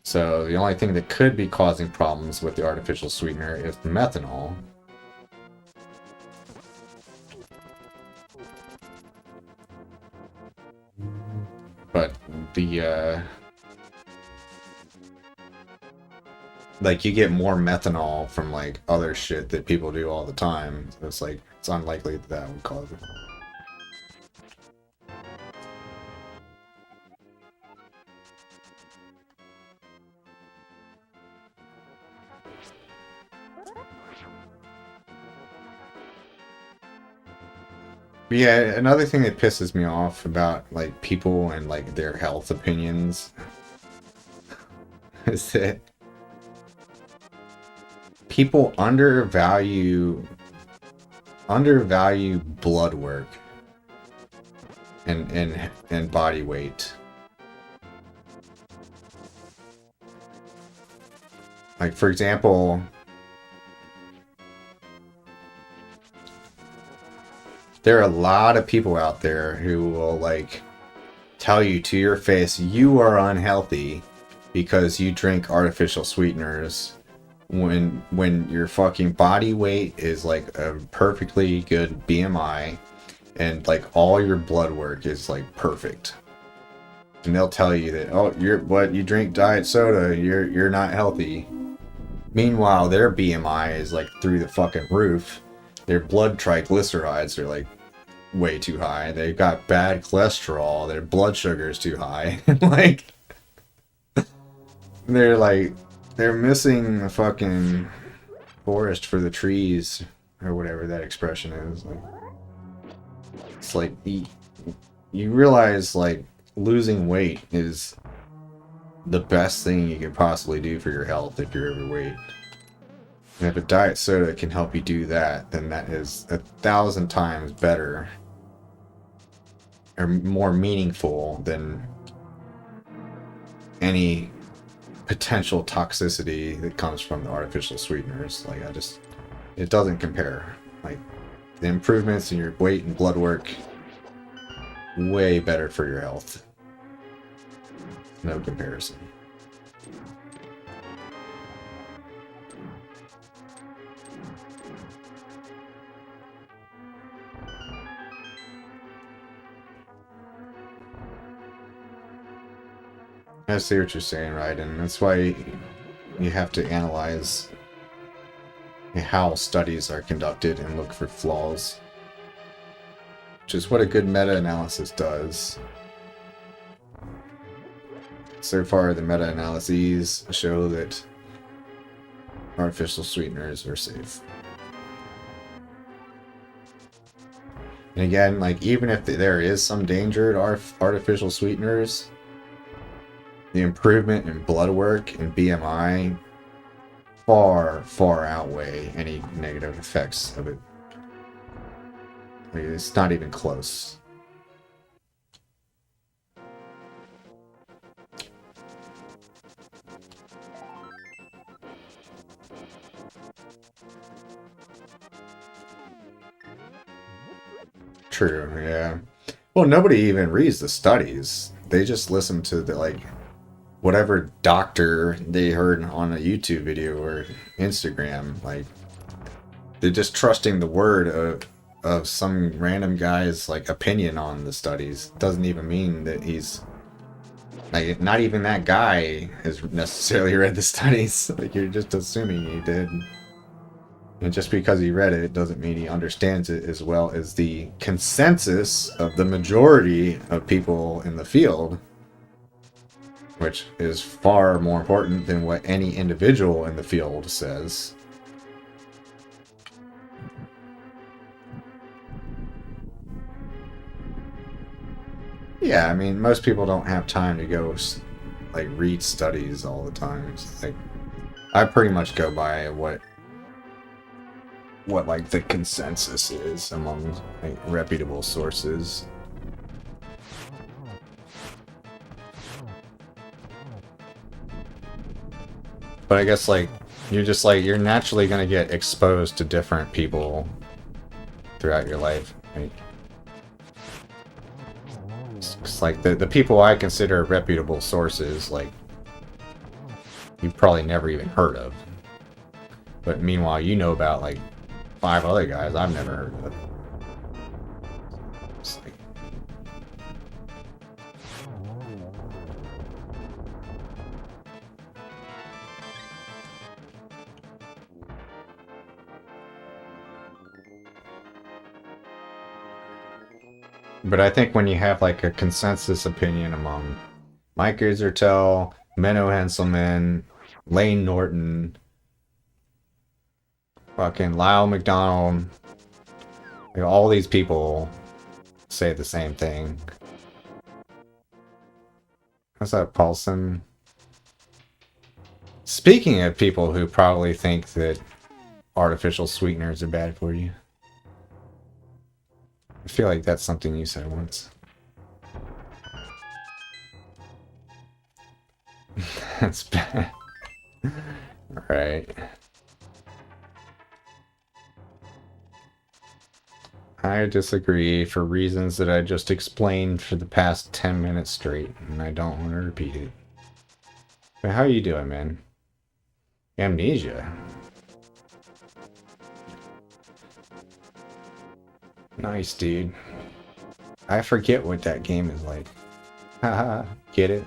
So the only thing that could be causing problems with the artificial sweetener is methanol. But the like you get more methanol from like other shit that people do all the time. So it's like it's unlikely that that would cause it. Yeah, another thing that pisses me off about like people and like their health opinions is that people undervalue blood work and body weight. Like for example, there are a lot of people out there who will like tell you to your face you are unhealthy because you drink artificial sweeteners when your fucking body weight is like a perfectly good BMI and like all your blood work is like perfect. And they'll tell you that, oh, you drink diet soda, you're not healthy. Meanwhile, their BMI is like through the fucking roof. Their blood triglycerides are like way too high. They've got bad cholesterol. Their blood sugar is too high. like they're missing the fucking forest for the trees or whatever that expression is. Like, it's like you realize like losing weight is the best thing you could possibly do for your health if you're overweight. And if a diet soda can help you do that, then that is 1,000 times better or more meaningful than any potential toxicity that comes from the artificial sweeteners. Like it doesn't compare. Like the improvements in your weight and blood work, way better for your health. No comparison. I see what you're saying, right? And that's why you have to analyze how studies are conducted and look for flaws. Which is what a good meta-analysis does. So far, the meta-analyses show that artificial sweeteners are safe. And again, like, even if there is some danger to artificial sweeteners, the improvement in blood work and BMI far, far outweigh any negative effects of it. Like, it's not even close. True, yeah. Well, nobody even reads the studies. They just listen to the, like, whatever doctor they heard on a YouTube video or Instagram. Like, they're just trusting the word of some random guy's, like, opinion on the studies. Doesn't even mean that he's... Like, not even that guy has necessarily read the studies. Like, you're just assuming he did. And just because he read it doesn't mean he understands it as well as the consensus of the majority of people in the field, which is far more important than what any individual in the field says. Yeah, I mean, most people don't have time to go, like, read studies all the time. Like, I pretty much go by what like the consensus is among like reputable sources. But I guess like you're naturally gonna get exposed to different people throughout your life. Like, it's like the people I consider reputable sources, like, you've probably never even heard of. But meanwhile, you know about like 5 other guys I've never heard of. It's like... But I think when you have like a consensus opinion among Mike Isertel, Menno Henselman, Lane Norton, fucking Lyle McDonald, like, all these people say the same thing. What's that, Paulson? Speaking of people who probably think that artificial sweeteners are bad for you, I feel like that's something you said once. That's bad. Right. I disagree for reasons that I just explained for the past 10 minutes straight, and I don't want to repeat it. But how you doing, man? Amnesia. Nice, dude. I forget what that game is like. Haha, get it?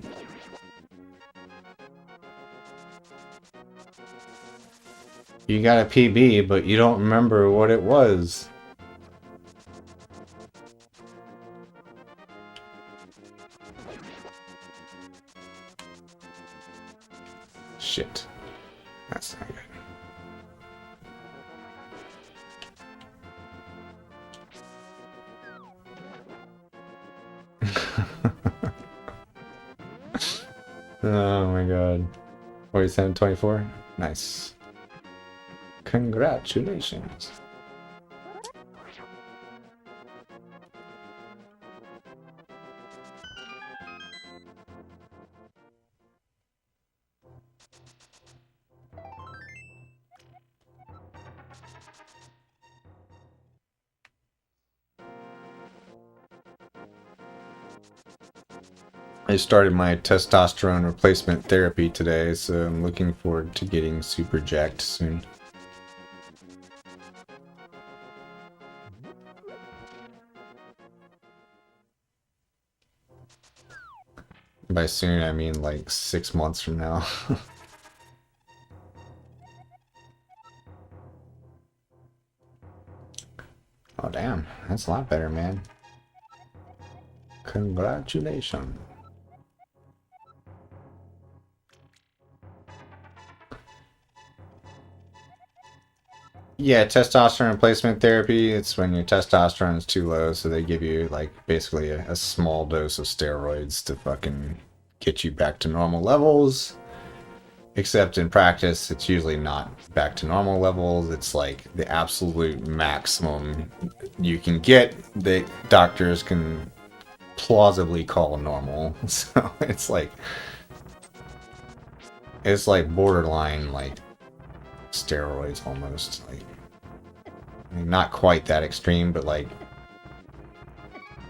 You got a PB, but you don't remember what it was. Shit. That's not good. Oh my god. 47-24? Nice. Congratulations. I started my testosterone replacement therapy today, so I'm looking forward to getting super jacked soon. By soon, I mean like 6 months from now. Oh damn, that's a lot better, man. Congratulations. Yeah, testosterone replacement therapy, it's when your testosterone is too low, so they give you like basically a small dose of steroids to fucking get you back to normal levels. Except in practice, it's usually not back to normal levels. It's like the absolute maximum you can get that doctors can plausibly call normal. So it's like borderline like steroids almost. Like, I mean, not quite that extreme, but like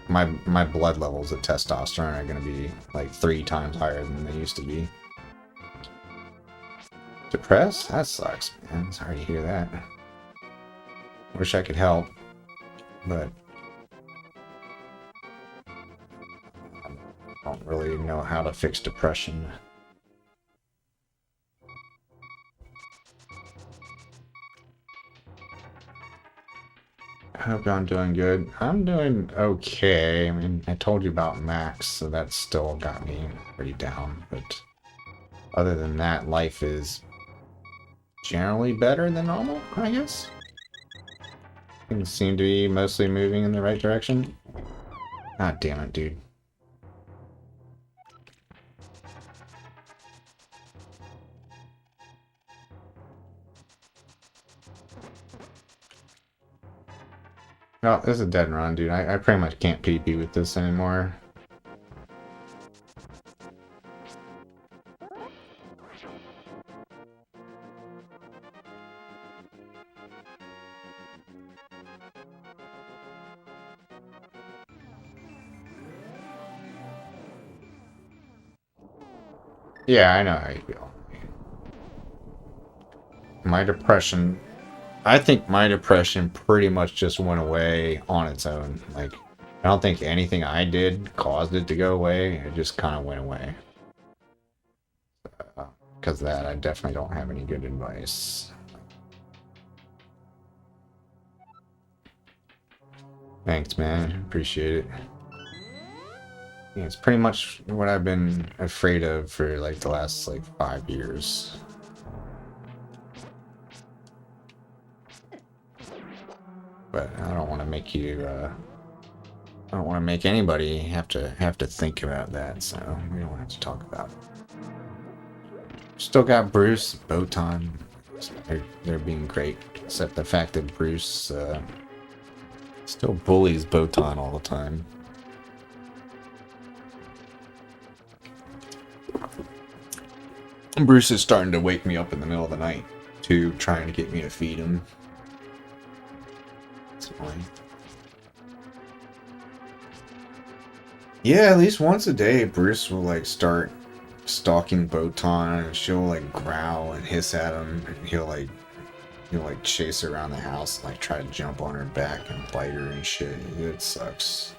my blood levels of testosterone are gonna be like 3 times higher than they used to be. Depressed? That sucks, man. Sorry to hear that. Wish I could help, but I don't really know how to fix depression. I hope I'm doing good. I'm doing okay. I mean, I told you about Max, so that still got me pretty down, but other than that, life is generally better than normal, I guess. Things seem to be mostly moving in the right direction. God damn it, dude. Oh, this is a dead run, dude. I pretty much can't PP with this anymore. Yeah, I know how you feel. My depression... I think my depression pretty much just went away on its own. Like, I don't think anything I did caused it to go away. It just kind of went away. Because of that, I definitely don't have any good advice. Thanks, man. Appreciate it. Yeah, it's pretty much what I've been afraid of for like the last like 5 years. But I don't want to make you I don't want to make anybody have to think about that, so we don't have to talk about it. Still got Bruce, Botan. They're being great, except the fact that Bruce still bullies Botan all the time. Bruce is starting to wake me up in the middle of the night, too, trying to get me to feed him. It's annoying. Yeah, at least once a day, Bruce will like start stalking Botan, and she'll like growl and hiss at him, and he'll chase her around the house, and, like try to jump on her back and bite her and shit. It sucks.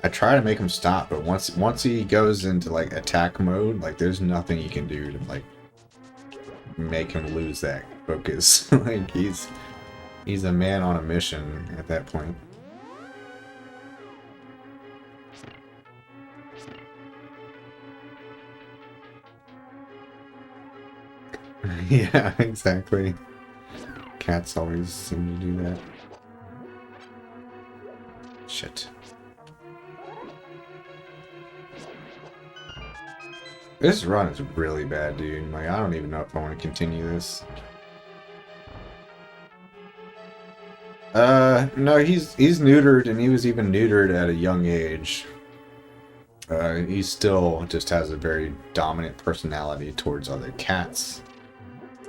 I try to make him stop, but once he goes into like attack mode, like there's nothing you can do to like make him lose that focus. Like he's a man on a mission at that point. Yeah, exactly. Cats always seem to do that. Shit. This run is really bad, dude. Like, I don't even know if I want to continue this. No, he's neutered, and he was even neutered at a young age. He still just has a very dominant personality towards other cats.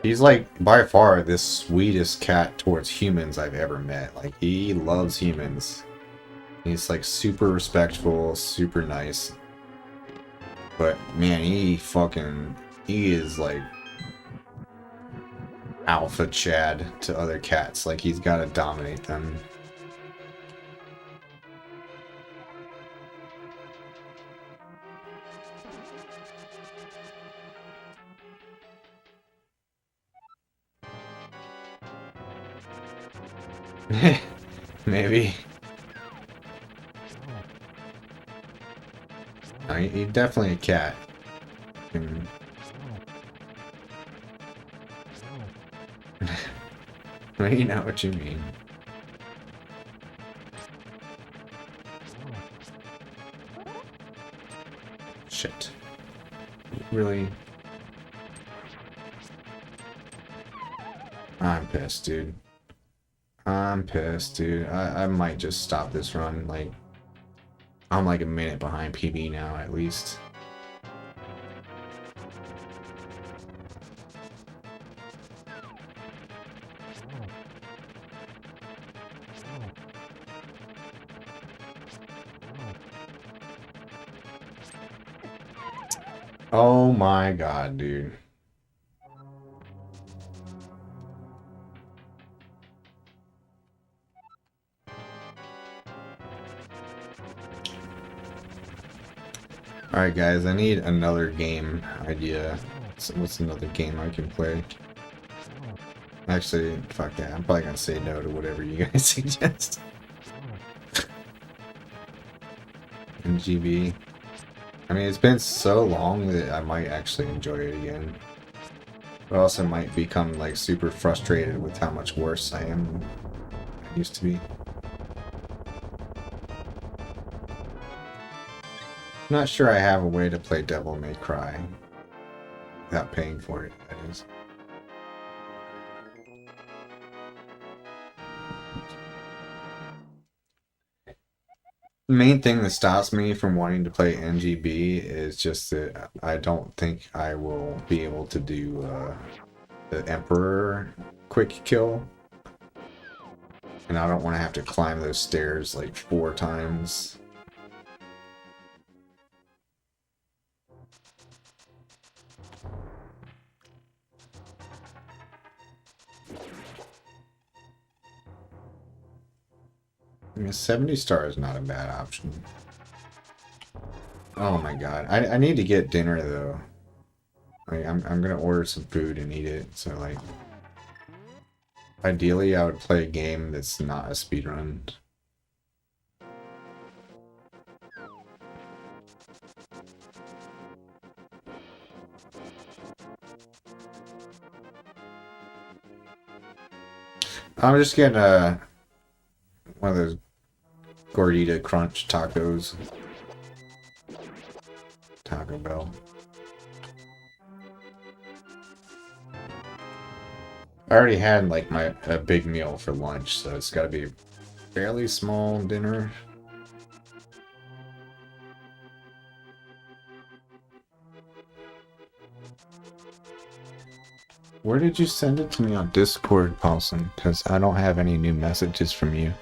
He's like, by far, the sweetest cat towards humans I've ever met. Like, he loves humans. He's like super respectful, super nice. But man, he is like alpha Chad to other cats. Like he's gotta dominate them. Maybe. No, he's definitely a cat. You know what you mean. Shit. Really? I'm pissed, dude. I'm pissed, dude. I might just stop this run. Like, I'm like a minute behind PB now, at least. Oh my god, dude. Alright guys, I need another game idea. So what's another game I can play? Actually, fuck that. I'm probably gonna say no to whatever you guys suggest. NGB. I mean, it's been so long that I might actually enjoy it again. But also might become like super frustrated with how much worse I am than I used to be. I'm not sure I have a way to play Devil May Cry without paying for it, that is. The main thing that stops me from wanting to play NGB is just that I don't think I will be able to do the Emperor quick kill. And I don't want to have to climb those stairs like 4 times. I mean, 70 star is not a bad option. Oh my god. I need to get dinner though. Like, I'm gonna order some food and eat it, so like... Ideally, I would play a game that's not a speedrun. I'm just getting one of those Gordita Crunch tacos. Taco Bell. I already had like a big meal for lunch, so it's got to be a fairly small dinner. Where did you send it to me on Discord, Paulson? Because I don't have any new messages from you.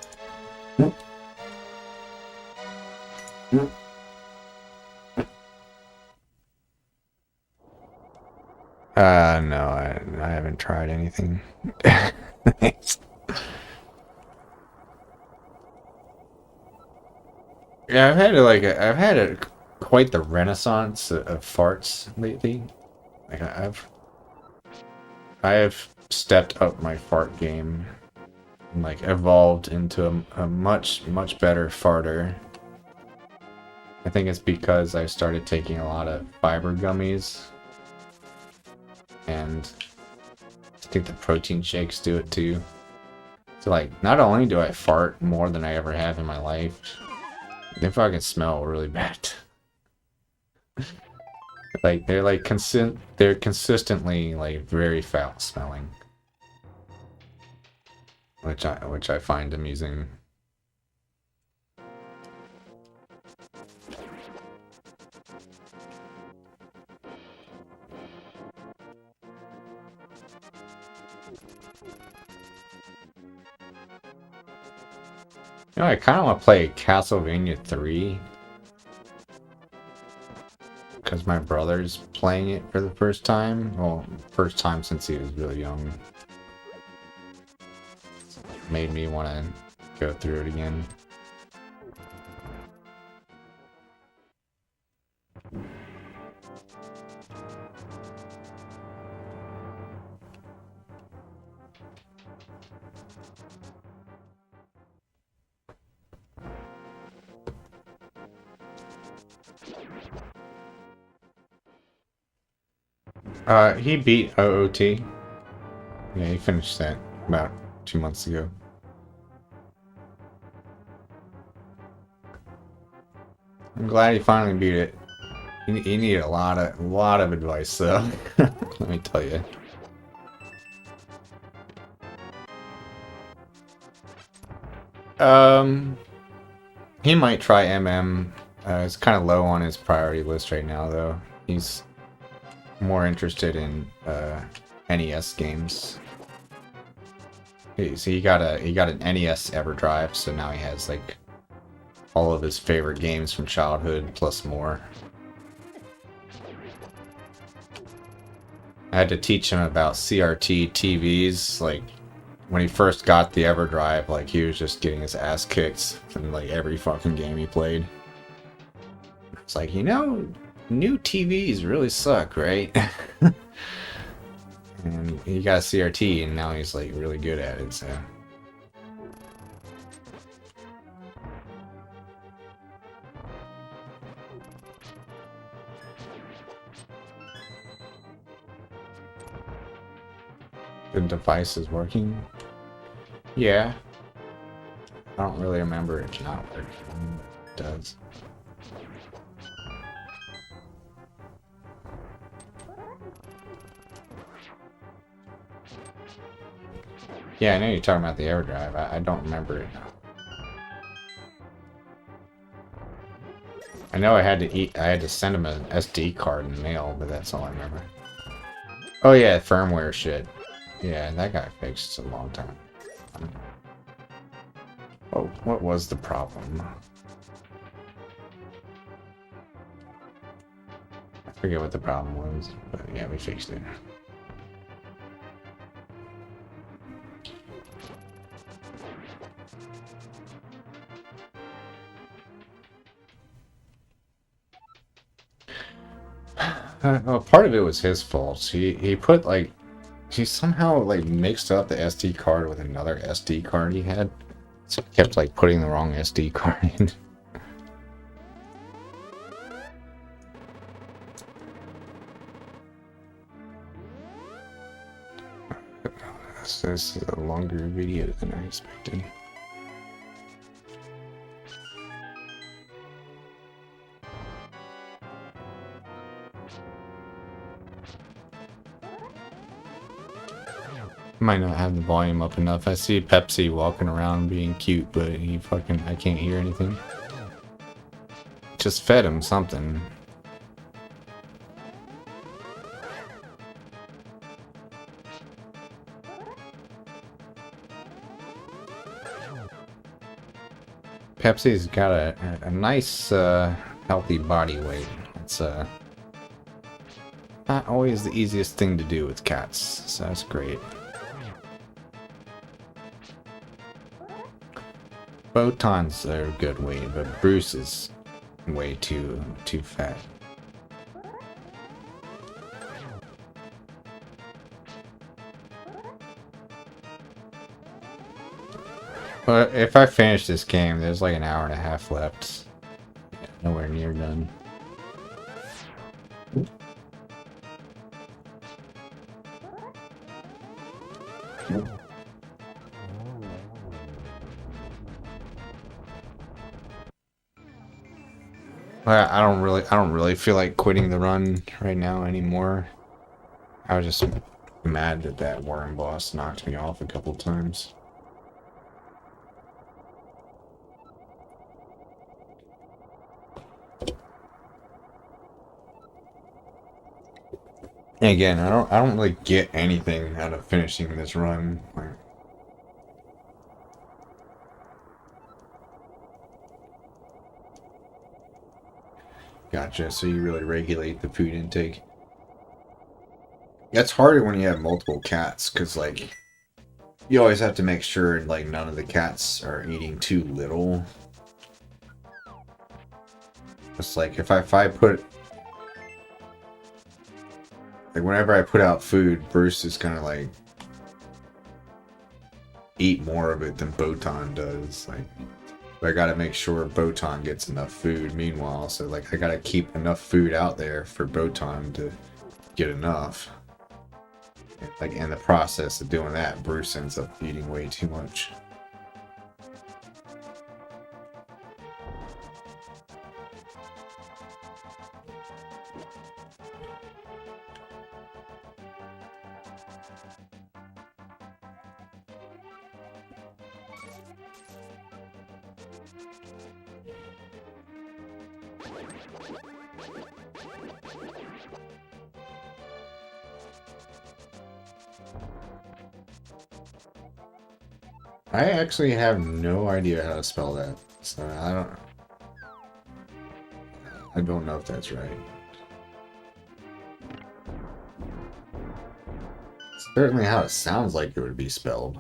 No, I haven't tried anything. Thanks. Yeah, I've had quite the renaissance of farts lately. Like I have stepped up my fart game, and like evolved into a much better farter. I think it's because I started taking a lot of fiber gummies, and I think the protein shakes do it too. So like, not only do I fart more than I ever have in my life, they fucking smell really bad. Like they're consistently like very foul smelling, which I find amusing. You know, I kind of want to play Castlevania 3 because my brother's playing it for the first time. Well, first time since he was really young. Made me want to go through it again. He beat OOT. Yeah, he finished that about 2 months ago. I'm glad he finally beat it. He needed a lot of advice, though. Let me tell you. He might try MM. It's kind of low on his priority list right now, though. He's more interested in NES games. He got an NES EverDrive, so now he has like all of his favorite games from childhood plus more. I had to teach him about CRT TVs. Like when he first got the EverDrive, like he was just getting his ass kicked from like every fucking game he played. It's like, you know, new TVs really suck, right? And he got a CRT, and now he's like really good at it. So. The device is working? Yeah. I don't really remember it not working. It does. Yeah, I know you're talking about the EverDrive. I don't remember it. I know I had to send him an SD card in the mail, but that's all I remember. Oh yeah, firmware shit. Yeah, that got fixed a long time. Oh, what was the problem? I forget what the problem was, but yeah, we fixed it. Well, part of it was his fault. He put like he somehow like mixed up the SD card with another SD card he had. So he kept like putting the wrong SD card in. This is a longer video than I expected. Might not have the volume up enough. I see Pepsi walking around being cute, but he fucking, I can't hear anything. Just fed him something. Pepsi's got a nice, healthy body weight. It's, not always the easiest thing to do with cats, so that's great. Botan's a good weight, but Bruce is way too fat. But if I finish this game, there's like an hour and a half left. Yeah, nowhere near done. I don't really feel like quitting the run right now anymore. I was just mad that that worm boss knocked me off a couple times. And again, I don't really get anything out of finishing this run. Like, gotcha, so you really regulate the food intake. That's harder when you have multiple cats, because, like, you always have to make sure, like, none of the cats are eating too little. It's like, if I put... Like, whenever I put out food, Bruce is kind of, like, eat more of it than Botan does. Like, I gotta make sure Botan gets enough food. Meanwhile, so, like, I gotta keep enough food out there for Botan to get enough. Like, in the process of doing that, Bruce ends up eating way too much. I actually have no idea how to spell that, so I don't know if that's right. It's certainly how it sounds like it would be spelled.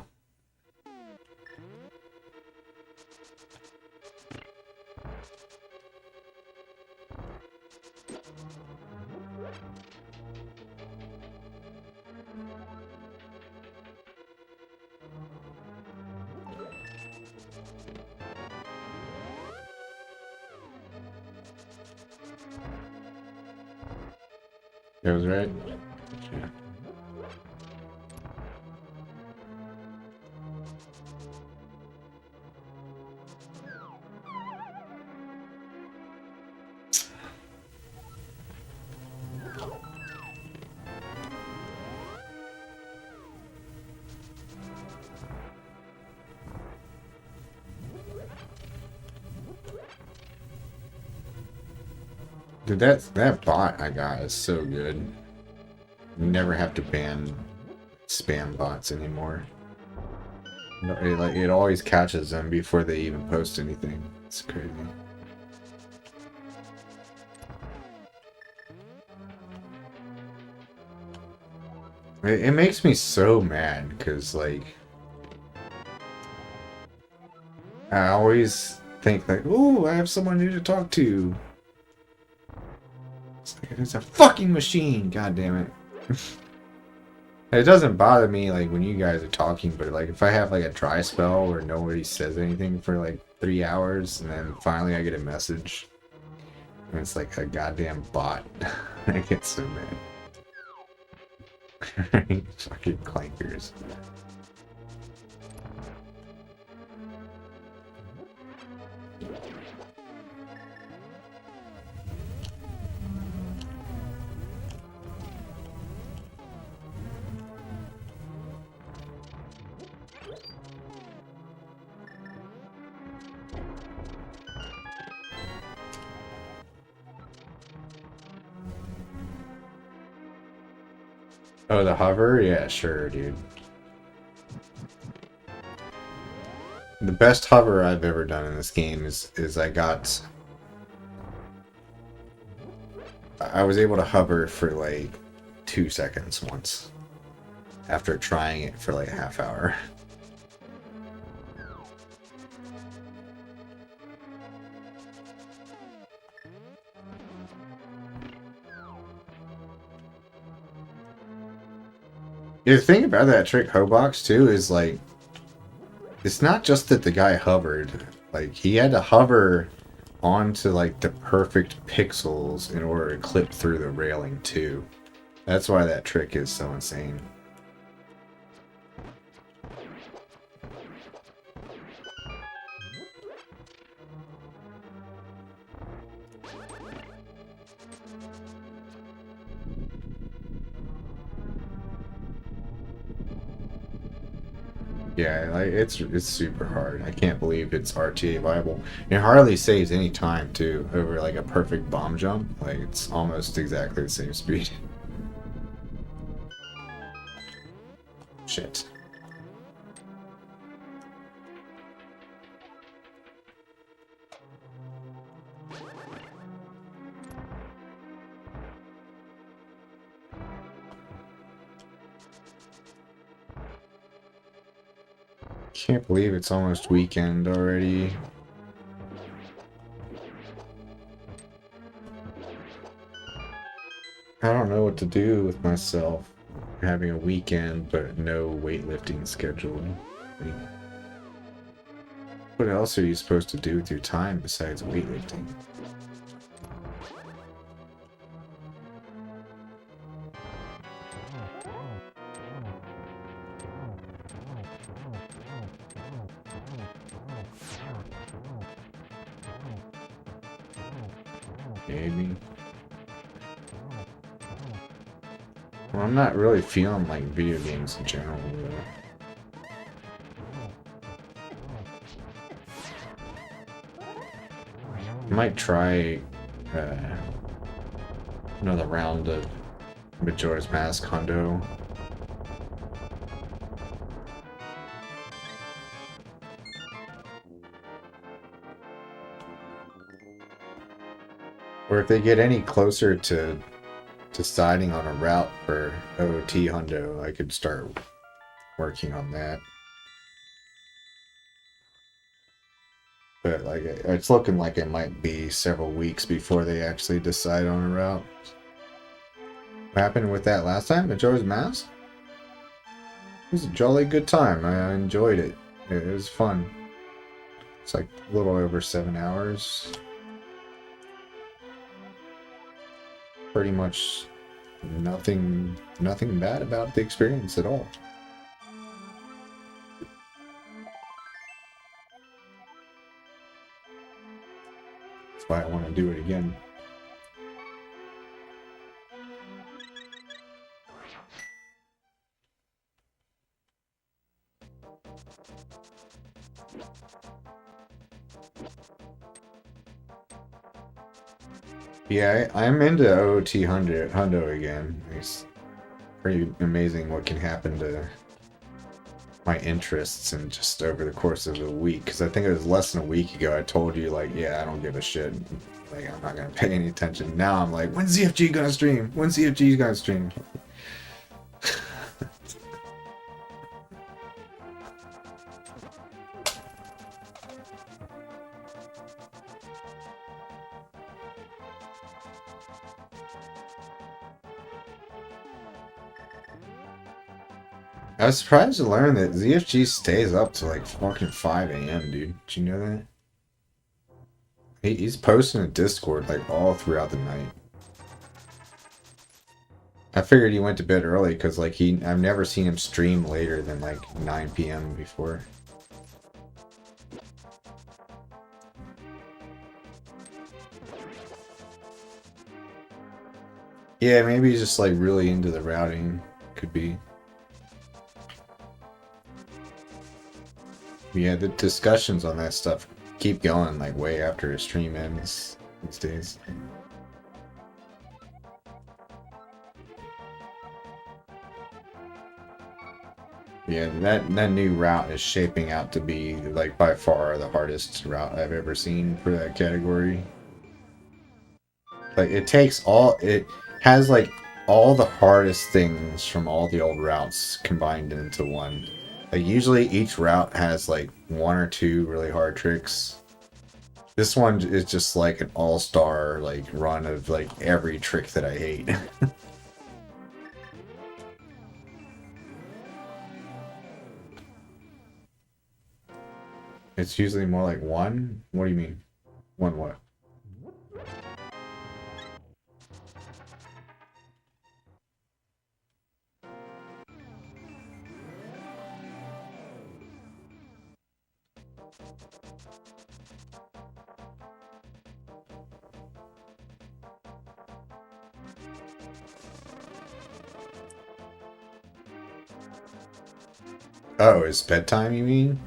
That was right? Yeah. Dude, that bot I got is so good. You never have to ban spam bots anymore. It always catches them before they even post anything. It's crazy. It makes me so mad because, like, I always think like, "Ooh, I have someone new to talk to." It's a fucking machine. God damn it. It doesn't bother me like when you guys are talking, but like if I have like a dry spell where nobody says anything for like 3 hours and then finally I get a message and it's like a goddamn bot, I get so mad. Fucking clankers. Oh, the hover? Yeah, sure, dude. The best hover I've ever done in this game is I was able to hover for like 2 seconds once after trying it for like a half hour. The thing about that trick Hobox too is like it's not just that the guy hovered, like he had to hover onto like the perfect pixels in order to clip through the railing too. That's why that trick is so insane. Yeah, like it's super hard. I can't believe it's RTA viable. It hardly saves any time too over like a perfect bomb jump. Like it's almost exactly the same speed. Shit. Can't believe it's almost weekend already. I don't know what to do with myself having a weekend but no weightlifting schedule. Like, what else are you supposed to do with your time besides weightlifting? Maybe. Well, I'm not really feeling like video games in general, though. I might try another round of Majora's Mask Hundo. Or if they get any closer to deciding on a route for OOT Hundo, I could start working on that. But like, it's looking like it might be several weeks before they actually decide on a route. What happened with that last time, Majora's Mask? It was a jolly good time. I enjoyed it. It was fun. It's like a little over 7 hours. Pretty much nothing bad about the experience at all. That's why I want to do it again. Yeah, I'm into OOT Hundo again. It's pretty amazing what can happen to my interests and just over the course of a week. Because I think it was less than a week ago I told you, like, yeah, I don't give a shit. Like, I'm not going to pay any attention. Now I'm like, when's ZFG going to stream? When's ZFG going to stream? I was surprised to learn that ZFG stays up to like fucking 5 a.m., dude. Did you know that? He's posting a Discord like all throughout the night. I figured he went to bed early because like I've never seen him stream later than like 9 p.m. before. Yeah, maybe he's just like really into the routing. Could be. Yeah, the discussions on that stuff keep going like way after his stream ends these days. Yeah, that new route is shaping out to be like by far the hardest route I've ever seen for that category. Like it has like all the hardest things from all the old routes combined into one. Like usually each route has like one or two really hard tricks. This one is just like an all-star like run of like every trick that I hate. It's usually more like one. What do you mean? One what? Oh, it's bedtime, you mean?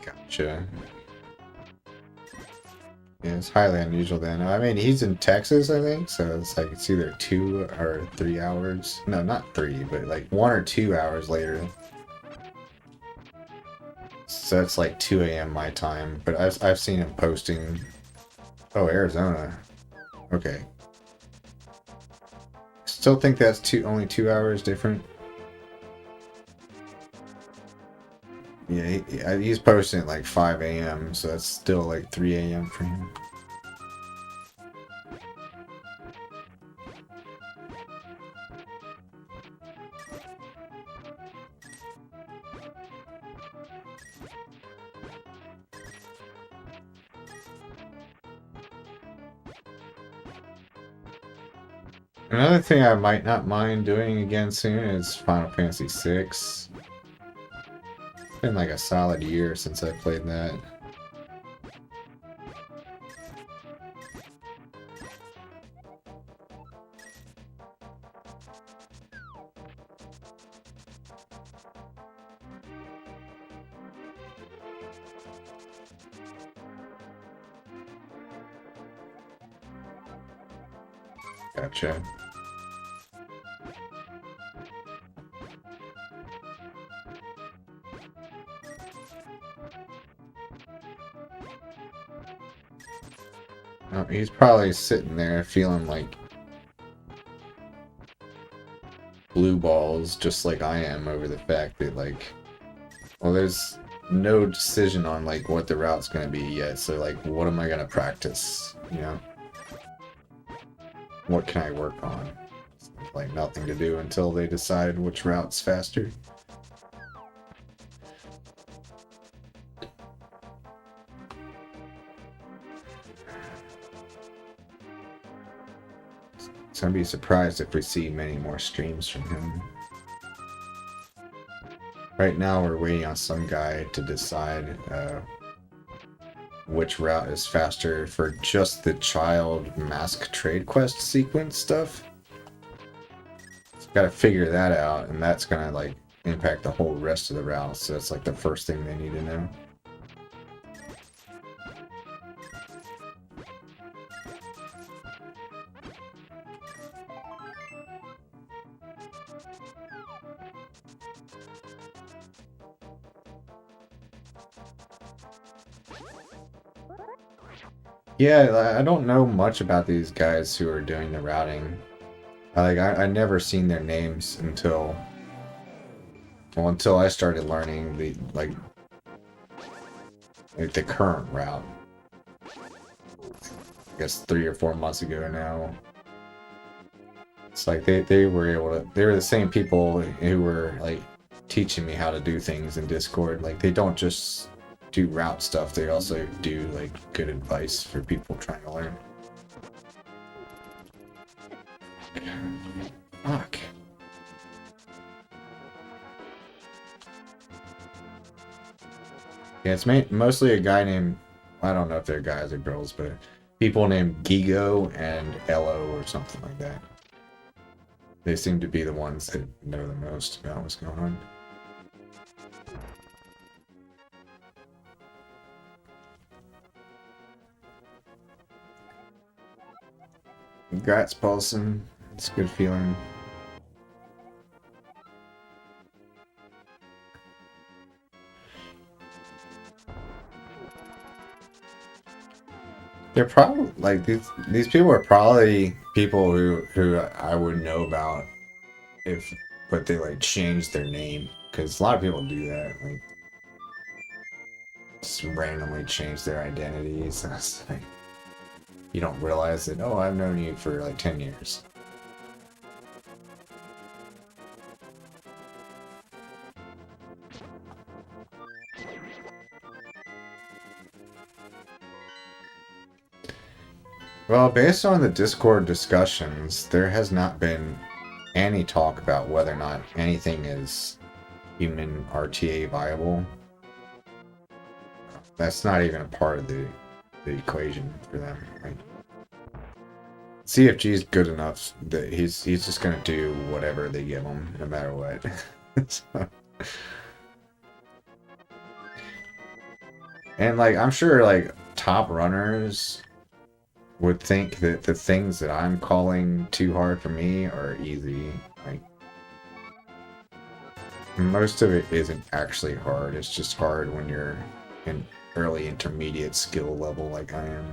Gotcha. Yeah, it's highly unusual then. I mean, he's in Texas, I think, so it's like it's either 2 or 3 hours. No, not three, but like 1 or 2 hours later. So it's like 2 a.m. my time. But I've seen him posting. Oh, Arizona. Okay. Still think that's only 2 hours different. Yeah, he's posting at like 5 a.m., so that's still like 3 a.m. for him. Another thing I might not mind doing again soon is Final Fantasy VI. It's been like a solid year since I played that. Gotcha. He's probably sitting there feeling like blue balls, just like I am, over the fact that, like, well, there's no decision on, like, what the route's gonna be yet, so, like, what am I gonna practice, you know? What can I work on? There's, like, nothing to do until they decide which route's faster. So I'd be surprised if we see many more streams from him. Right now we're waiting on some guy to decide which route is faster for just the child mask trade quest sequence stuff. So gotta figure that out, and that's gonna like impact the whole rest of the route, so that's like the first thing they need to know. Yeah, I don't know much about these guys who are doing the routing. I never seen their names until, well, until I started learning the like the current route. I guess 3 or 4 months ago now. It's like they were able to. They were the same people who were like teaching me how to do things in Discord. Like they don't just do route stuff. They also do like good advice for people trying to learn. Fuck. Yeah, it's mostly a guy named, I don't know if they're guys or girls, but people named Gigo and Elo or something like that. They seem to be the ones that know the most about what's going on. Congrats, Paulson. It's a good feeling. They're probably like these people are probably people who I would know about if, but they like changed their name because a lot of people do that, like just randomly change their identities. And it's like, you don't realize that, oh, I've known you for like 10 years. Well, based on the Discord discussions, there has not been any talk about whether or not anything is human RTA viable. That's not even a part of the equation for them. Like, CFG is good enough that he's just gonna do whatever they give him, no matter what. So, and like, I'm sure like top runners would think that the things that I'm calling too hard for me are easy. Like, most of it isn't actually hard. It's just hard when you're in early intermediate skill level like I am.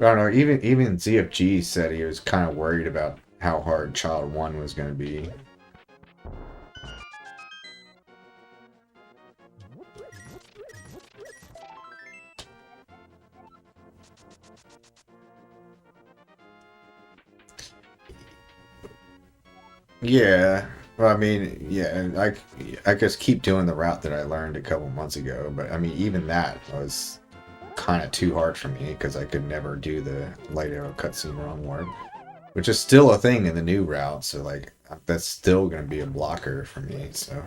I don't know, even ZFG said he was kind of worried about how hard Child 1 was going to be. Yeah, well, I mean, yeah, I just keep doing the route that I learned a couple months ago, but I mean, even that was kind of too hard for me because I could never do the light arrow cutscene wrong warp, which is still a thing in the new route, so like, that's still going to be a blocker for me, so.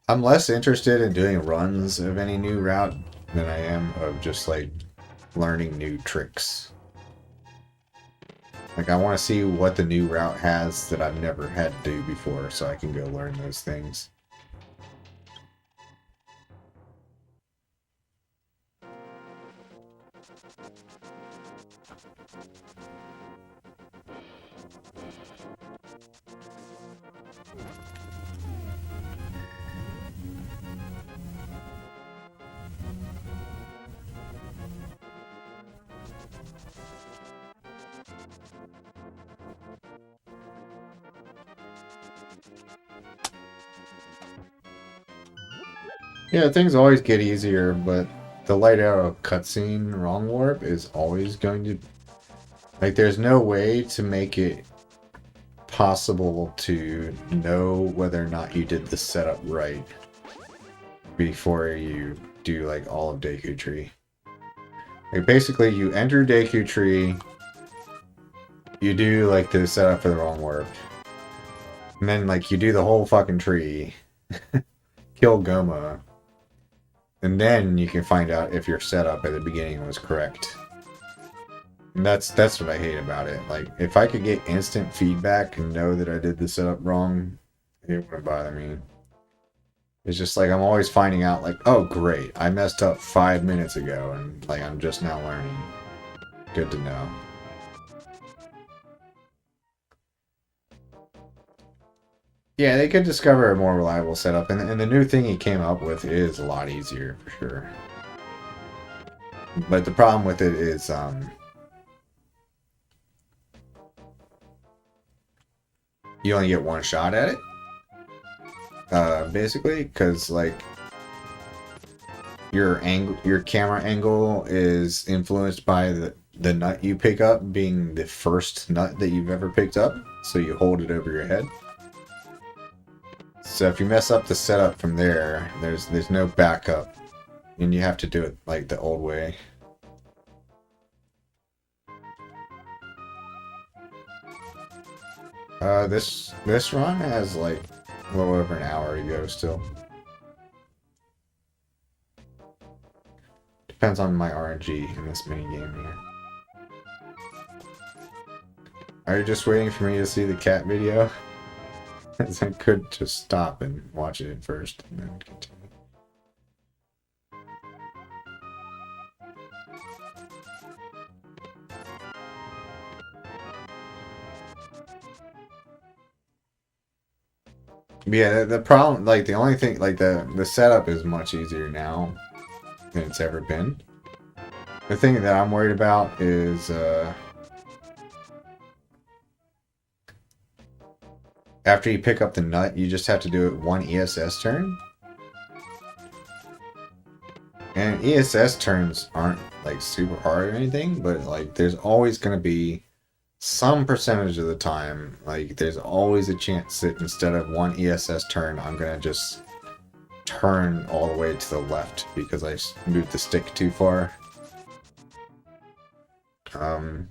I'm less interested in doing runs of any new route than I am of just like learning new tricks. Like, I want to see what the new route has that I've never had to do before, so I can go learn those things. Yeah, things always get easier, but the light arrow cutscene wrong warp is always going to... Like, there's no way to make it possible to know whether or not you did the setup right before you do, like, all of Deku Tree. Like, basically, you enter Deku Tree, you do, like, the setup for the wrong warp, and then, like, you do the whole fucking tree, kill Goma, and then you can find out if your setup at the beginning was correct. And that's what I hate about it. Like, if I could get instant feedback and know that I did the setup wrong, it wouldn't bother me. It's just like I'm always finding out, like, oh great, I messed up 5 minutes ago, and like I'm just now learning. Good to know. Yeah, they could discover a more reliable setup, and the new thing he came up with is a lot easier for sure. But the problem with it is, you only get one shot at it. Basically, because like your camera angle is influenced by the nut you pick up being the first nut that you've ever picked up, so you hold it over your head. So if you mess up the setup from there, there's no backup, and you have to do it like the old way. This run has like a little over an hour to go still. Depends on my RNG in this mini game here. Are you just waiting for me to see the cat video? As I could just stop and watch it first and then continue. Yeah, the problem, like the only thing, like the setup is much easier now than it's ever been. The thing that I'm worried about is after you pick up the nut, you just have to do it one ESS turn. And ESS turns aren't like super hard or anything, but like there's always gonna be some percentage of the time, like there's always a chance that instead of one ESS turn, I'm gonna just turn all the way to the left because I moved the stick too far. And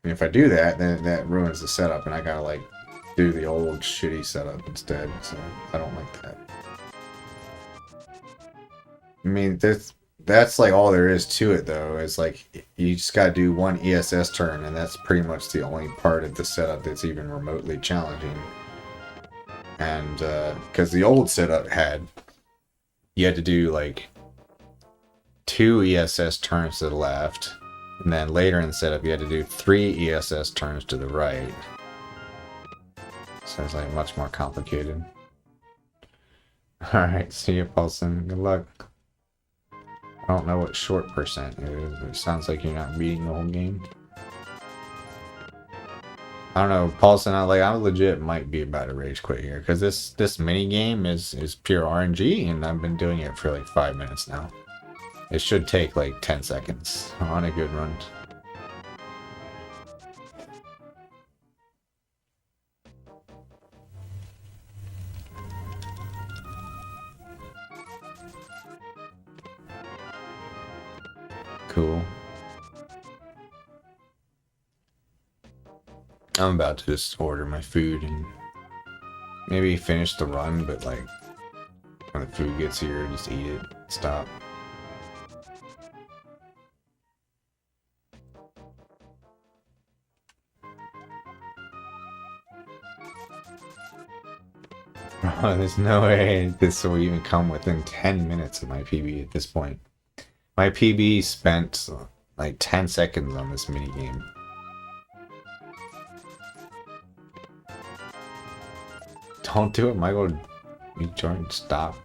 if I do that, then that ruins the setup, and I gotta like do the old shitty setup instead. So I don't like that. I mean, that's like all there is to it, though. It's like you just gotta do one ESS turn, and that's pretty much the only part of the setup that's even remotely challenging. And because the old setup you had to do like 2 ESS turns to the left, and then later in the setup you had to do 3 ESS turns to the right. So it's like much more complicated. Alright, see you, Paulson. Good luck. I don't know what short percent is, but it sounds like you're not beating the whole game. I don't know, Paulson, I legit might be about to rage quit here, because this mini game is pure RNG, and I've been doing it for like 5 minutes now. It should take like 10 seconds on a good run. Cool. I'm about to just order my food and maybe finish the run, but like when the food gets here, just eat it. Stop. Oh, there's no way this will even come within 10 minutes of my PB at this point. My PB spent like 10 seconds on this minigame. Don't do it, Michael. You joined. Stop.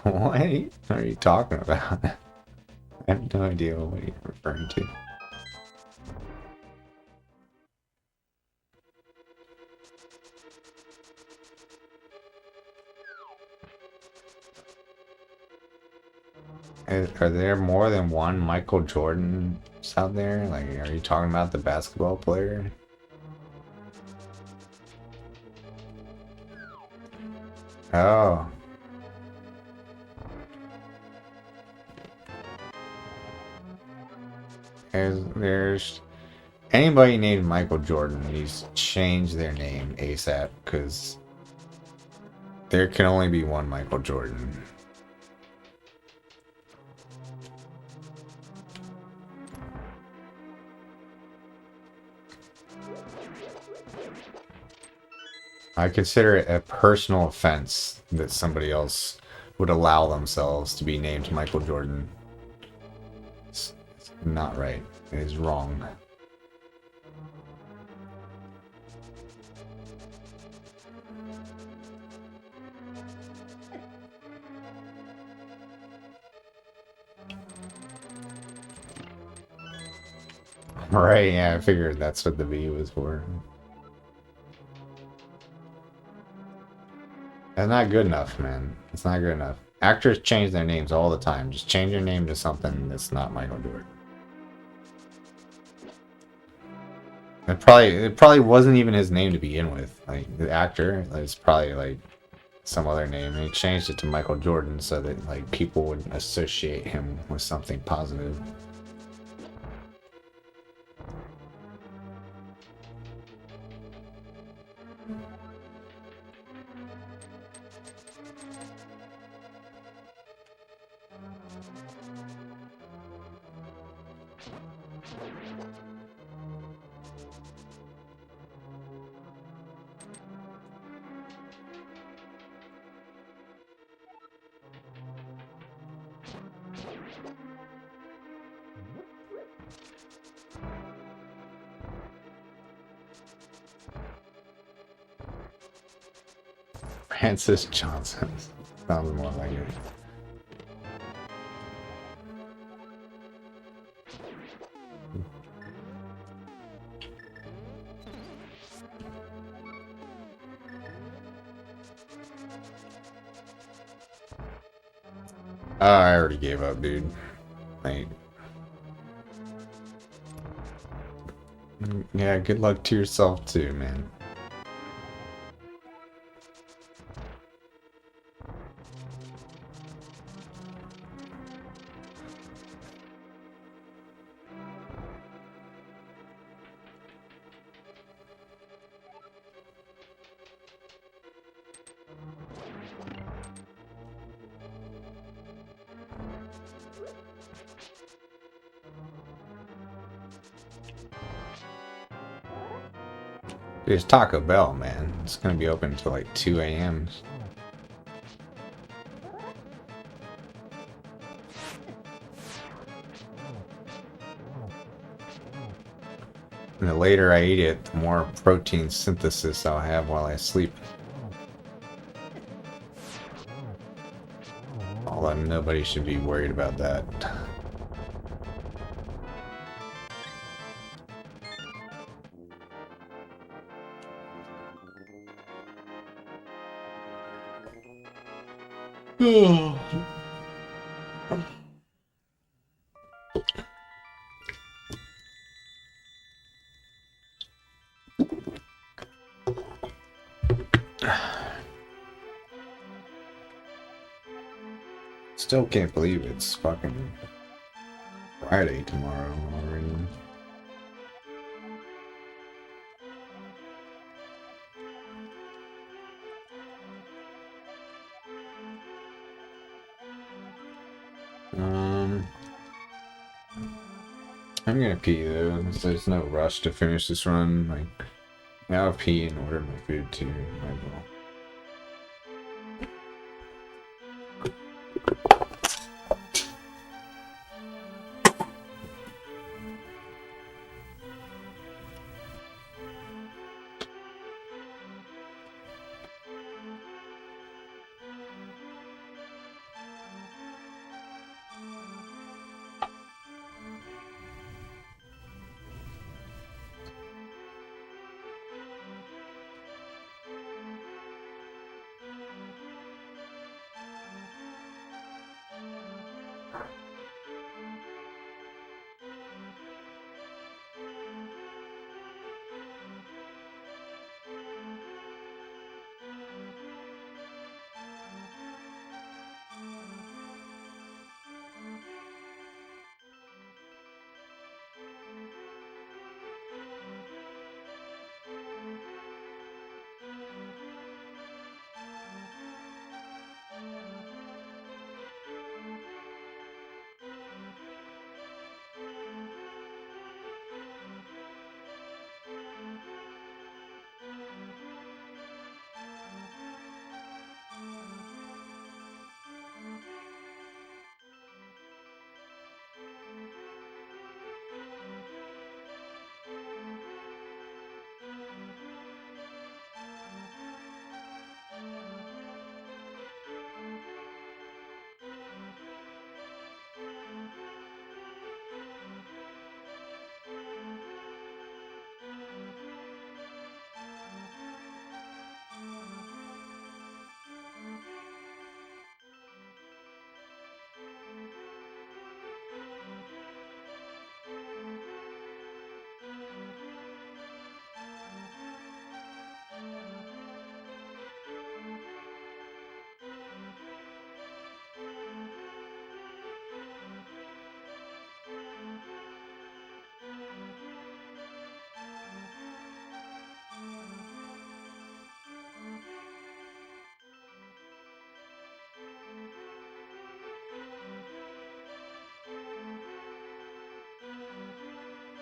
What are you talking about? I have no idea what you're referring to. Are there more than one Michael Jordan out there? Like, are you talking about the basketball player? Oh. There's anybody named Michael Jordan needs to change their name ASAP, because there can only be one Michael Jordan. I consider it a personal offense that somebody else would allow themselves to be named Michael Jordan. It's not right. It is wrong. Right, yeah, I figured that's what the V was for. That's not good enough, man. It's not good enough. Actors change their names all the time. Just change your name to something that's not Michael Jordan. It probably wasn't even his name to begin with. Like, the actor is probably like some other name, and he changed it to Michael Jordan so that like people would associate him with something positive. Francis Johnson. Sounds more like it. Oh, I already gave up, dude. Like, yeah, good luck to yourself too, man. Dude, it's Taco Bell, man. It's gonna be open until like 2 a.m. And the later I eat it, the more protein synthesis I'll have while I sleep. Although nobody should be worried about that. Still can't believe it's fucking Friday tomorrow already. I'm gonna pee though. There's no rush to finish this run. Like, I'll pee and order my food too. Might as well.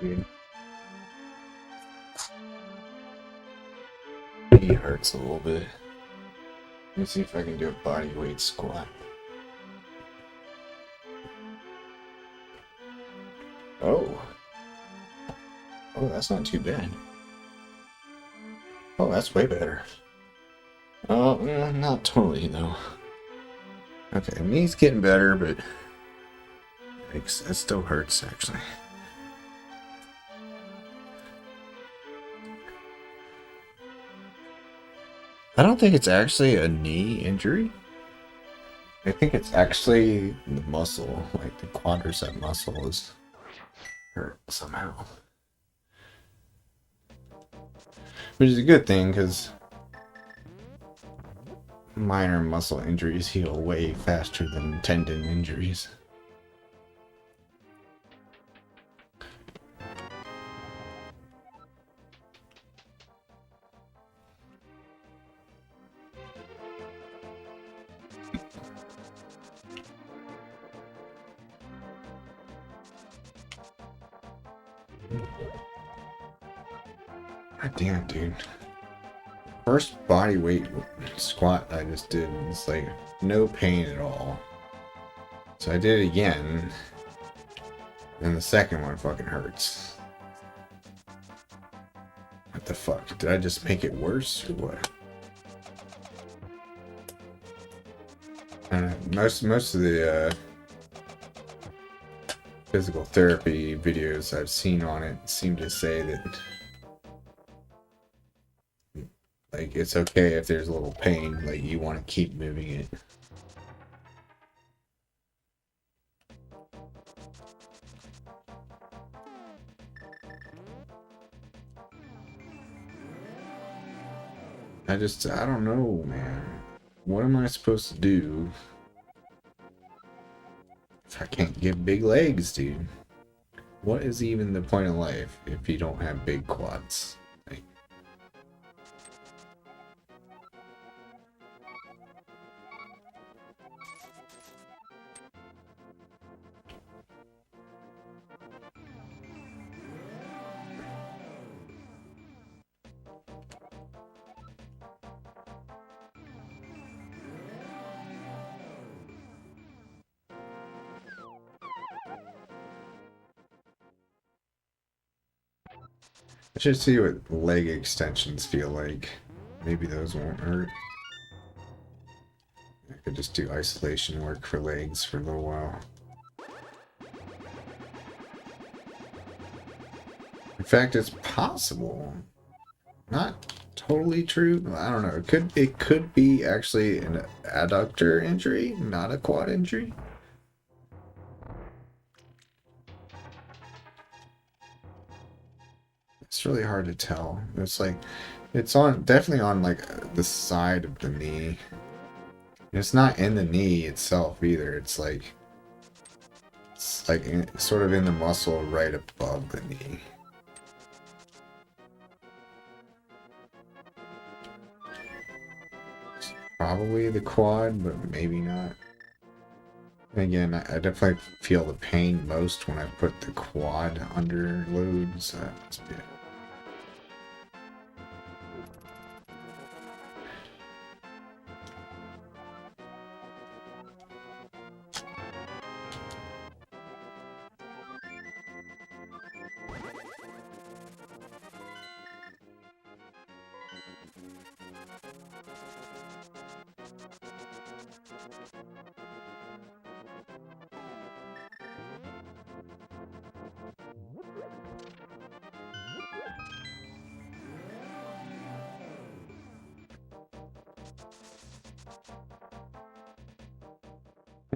Dude. He hurts a little bit. Let me see if I can do a body weight squat. Oh. Oh, that's not too bad. Oh, that's way better. Oh, not totally, though. Okay, knee's getting better, but it still hurts, actually. I don't think it's actually a knee injury. I think it's actually the muscle, like the quadricep muscle is hurt somehow. Which is a good thing, because minor muscle injuries heal way faster than tendon injuries. God damn, dude. First body weight squat I just did was like no pain at all. So I did it again. And the second one fucking hurts. What the fuck? Did I just make it worse or what? I don't know. Most of the physical therapy videos I've seen on it seem to say that like it's okay if there's a little pain, like you want to keep moving it. I don't know, man. What am I supposed to do if I can't get big legs, dude? What is even the point of life if you don't have big quads? Like, I should see what leg extensions feel like. Maybe those won't hurt. I could just do isolation work for legs for a little while. In fact, it's possible. Not totally true. I don't know. It could be actually an adductor injury, not a quad injury. It's really hard to tell. It's like it's definitely on like the side of the knee. It's not in the knee itself either. It's like sort of in the muscle right above the knee. It's probably the quad, but maybe not. And again, I definitely feel the pain most when I put the quad under load, so that must be it.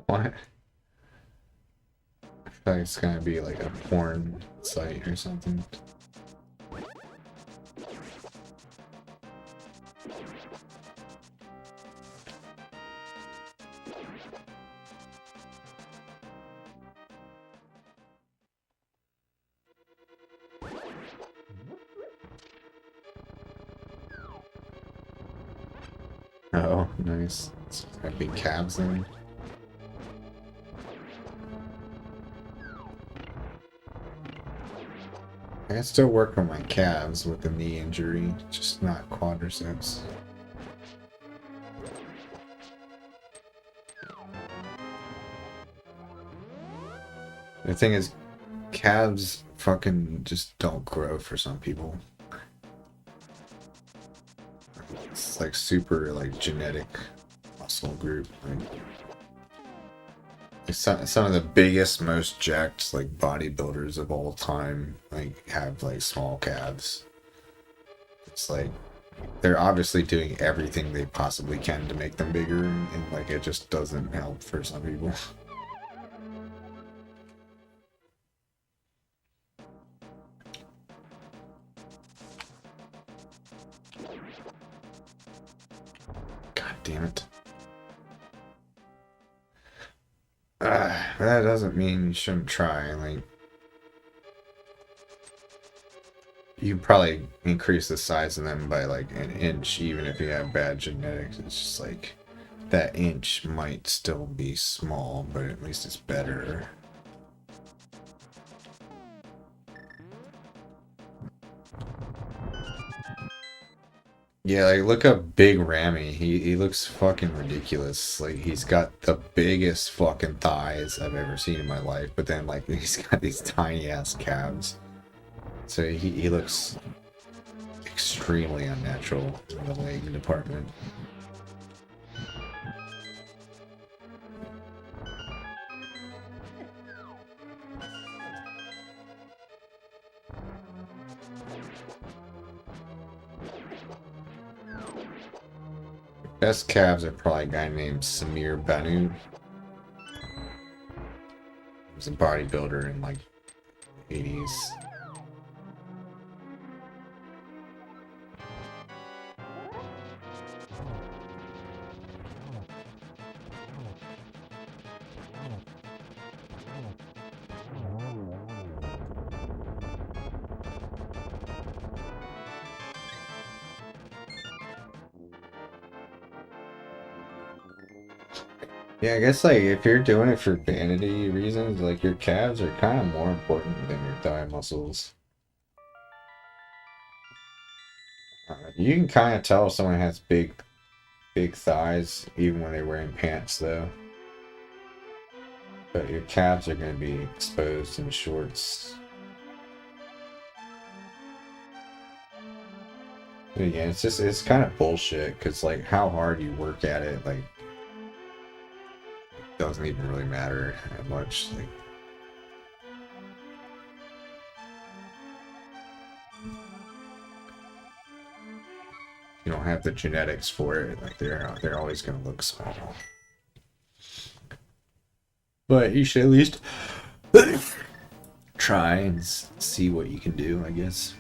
What? I feel like it's gonna be like a porn site or something. Oh, nice. It's got big calves in. I can still work on my calves with the knee injury, just not quadriceps. The thing is, calves fucking just don't grow for some people. It's like super like genetic muscle group. Like, some of the biggest, most jacked like bodybuilders of all time like have like small calves. It's like they're obviously doing everything they possibly can to make them bigger, and like it just doesn't help for some people. God damn it. That doesn't mean you shouldn't try. Like, you can probably increase the size of them by like an inch, even if you have bad genetics. It's just like that inch might still be small, but at least it's better. Yeah, like look up Big Rammy. He looks fucking ridiculous. Like he's got the biggest fucking thighs I've ever seen in my life, but then like he's got these tiny ass calves. So he looks extremely unnatural in the leg department. Best calves are probably a guy named Samir Banu. He was a bodybuilder in like 80s. Yeah, I guess like if you're doing it for vanity reasons, like your calves are kind of more important than your thigh muscles. You can kind of tell if someone has big thighs even when they're wearing pants though. But your calves are going to be exposed in shorts. But again, it's kind of bullshit because like how hard you work at it like doesn't even really matter that much. Like you don't have the genetics for it. Like they're always going to look small. But you should at least try and see what you can do, I guess.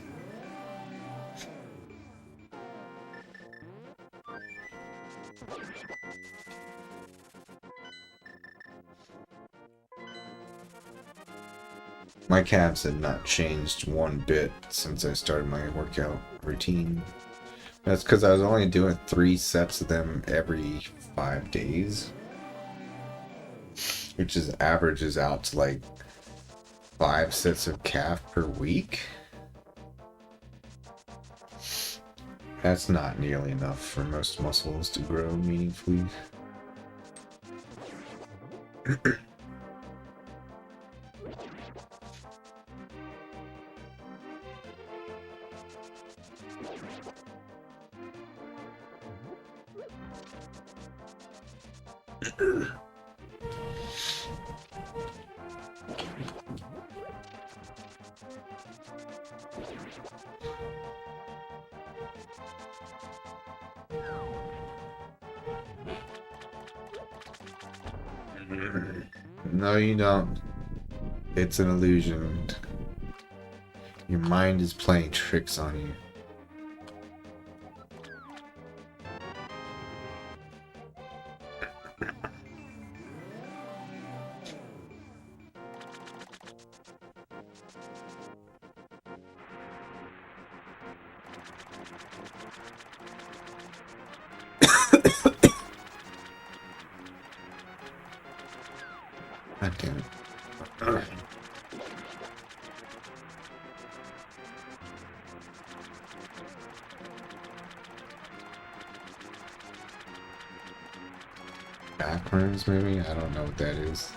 My calves have not changed one bit since I started my workout routine. That's because I was only doing 3 sets of them every 5 days, which is averages out to like 5 sets of calf per week. That's not nearly enough for most muscles to grow meaningfully. No, you don't. It's an illusion. Your mind is playing tricks on you. God damn it. Backrooms movie? I don't know what that is.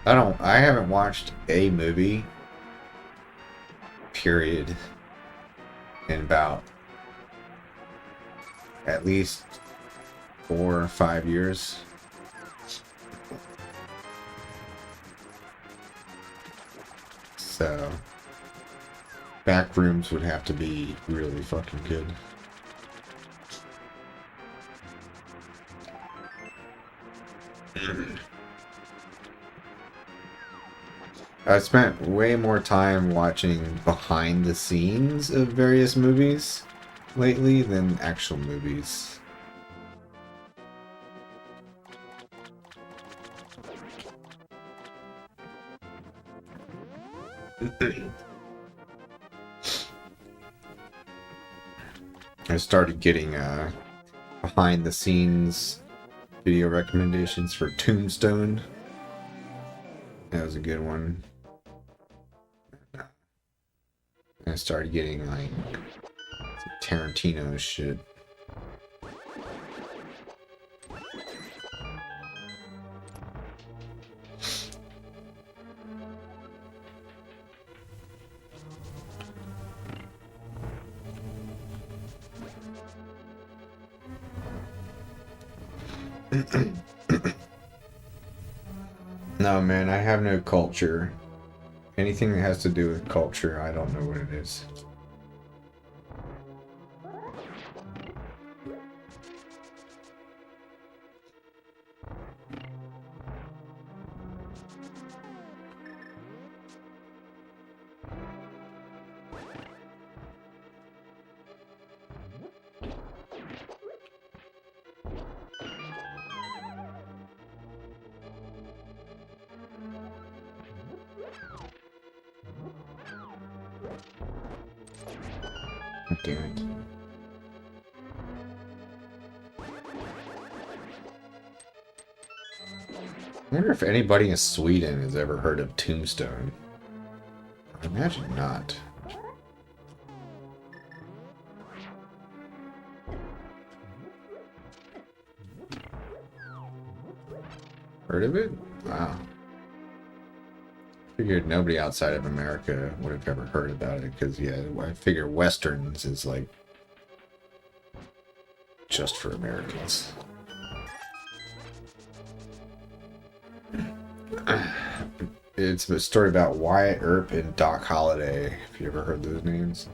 I haven't watched a movie, period, in about at least 4 or 5 years. So, Backrooms would have to be really fucking good. I spent way more time watching behind the scenes of various movies lately than actual movies. I started getting behind the scenes video recommendations for Tombstone. That was a good one. I started getting like Tarantino shit. No, man, I have no culture. Anything that has to do with culture, I don't know what it is. Damn it. I wonder if anybody in Sweden has ever heard of Tombstone. I imagine not. Heard of it? Wow. Figured nobody outside of America would have ever heard about it, because, yeah, I figure Westerns is, like, just for Americans. It's a story about Wyatt Earp and Doc Holliday, if you ever heard those names.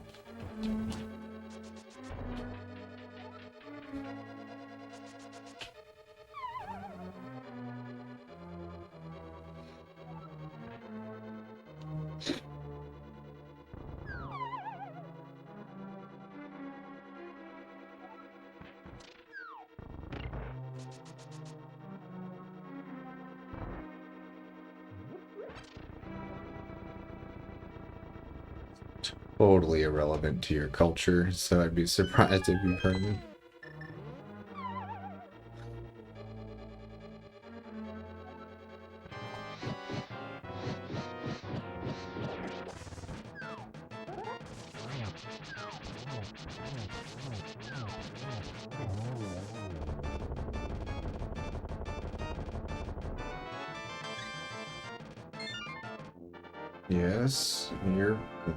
Totally irrelevant to your culture, so I'd be surprised if you've heard it. Yes,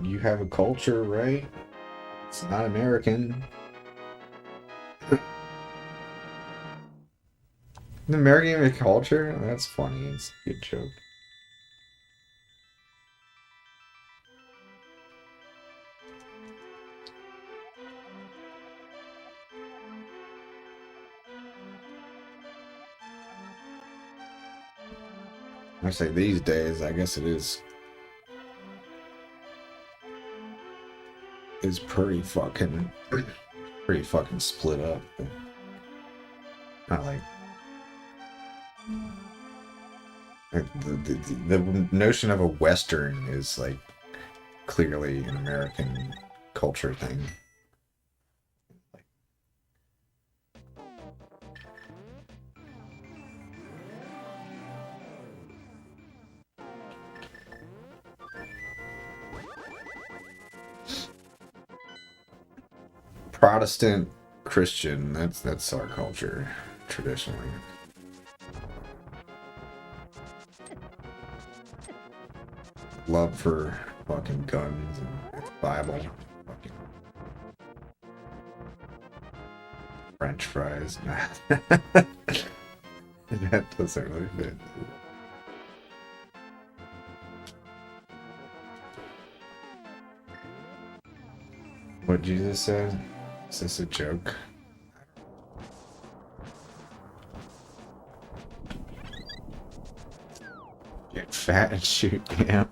you have a culture, right? It's not American. The American culture? That's funny. It's a good joke. I say these days, I guess it is pretty fucking split up. But not like the notion of a Western is like clearly an American culture thing. Protestant Christian, that's our culture traditionally. love for fucking guns and Bible. Fucking French fries. That doesn't really fit. What Jesus said? Is this a joke? Get fat and shoot, yeah.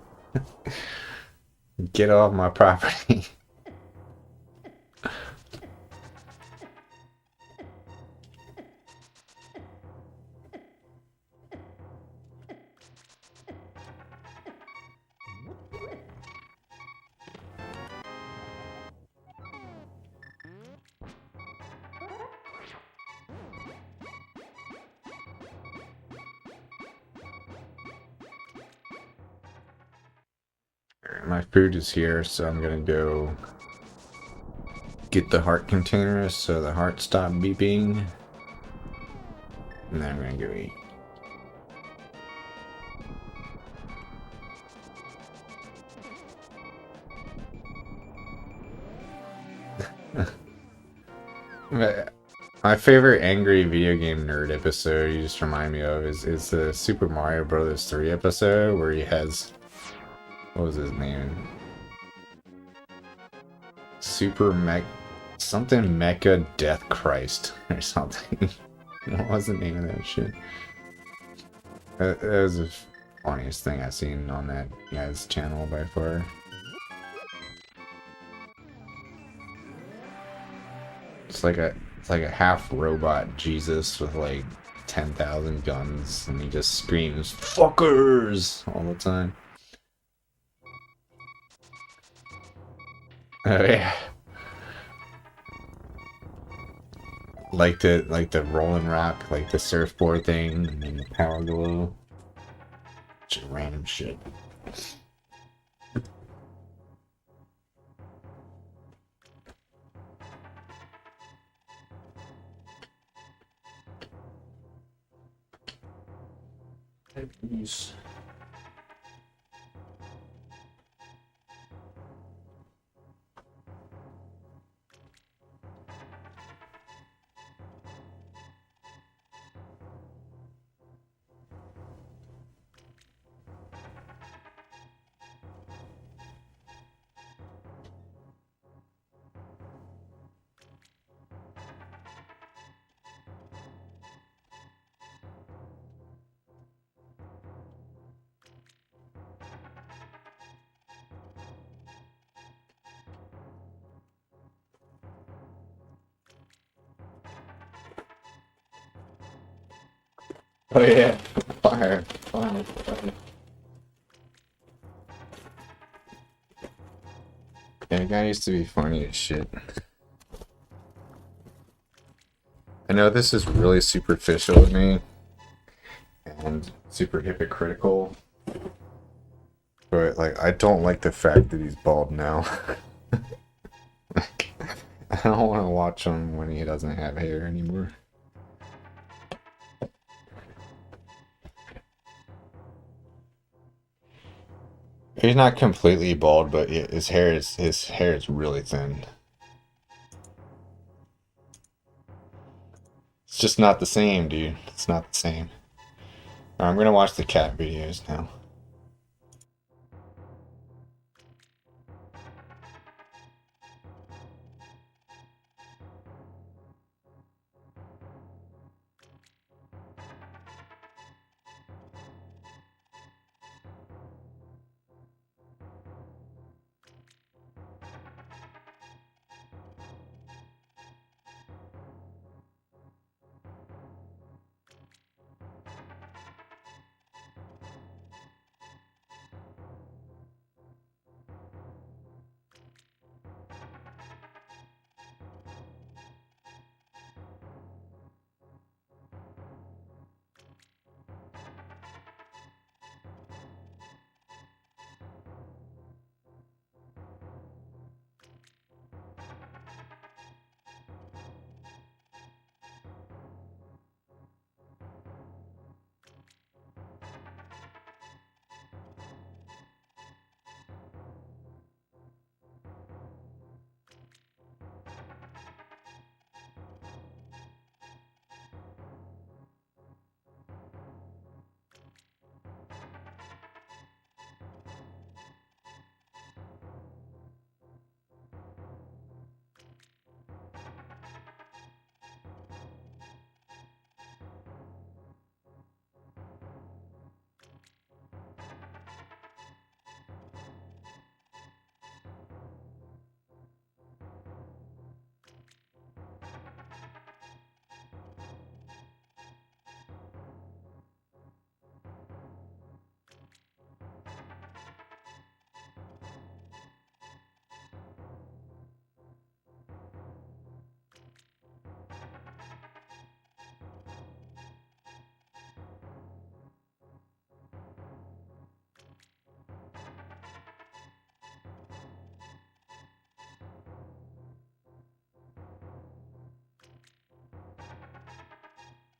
Get off my property. My food is here, so I'm gonna go get the heart container so the heart stop beeping. And then I'm gonna go eat. My favorite angry video game nerd episode you just remind me of is the Super Mario Bros. 3 episode where he has, what was his name? Super Mech something Mecha Death Christ or something. What was the name of that shit? That was the funniest thing I've seen on that guy's channel by far. It's like a half robot Jesus with like 10,000 guns, and he just screams "fuckers" all the time. Oh yeah. Like the Rolling Rock, like the surfboard thing, and then the Power Glove. Just random shit. Peace. Oh yeah, fire. Yeah, the guy used to be funny as shit. I know this is really superficial of me and super hypocritical, but like I don't like the fact that he's bald now. Like, I don't want to watch him when he doesn't have hair anymore. He's not completely bald, but his hair is really thin. It's just not the same, dude. It's not the same. Alright, I'm gonna watch the cat videos now.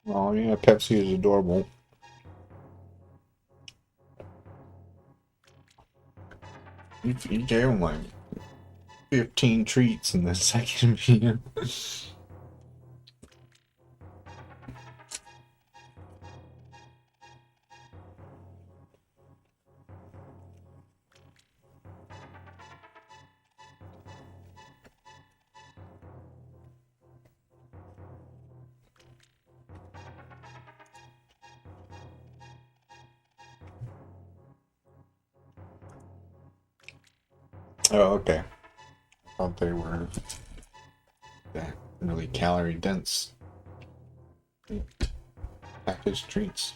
Oh yeah, Pepsi is adorable. You gave him like 15 treats in the second video. Oh, okay. I thought they were that really calorie dense packaged treats.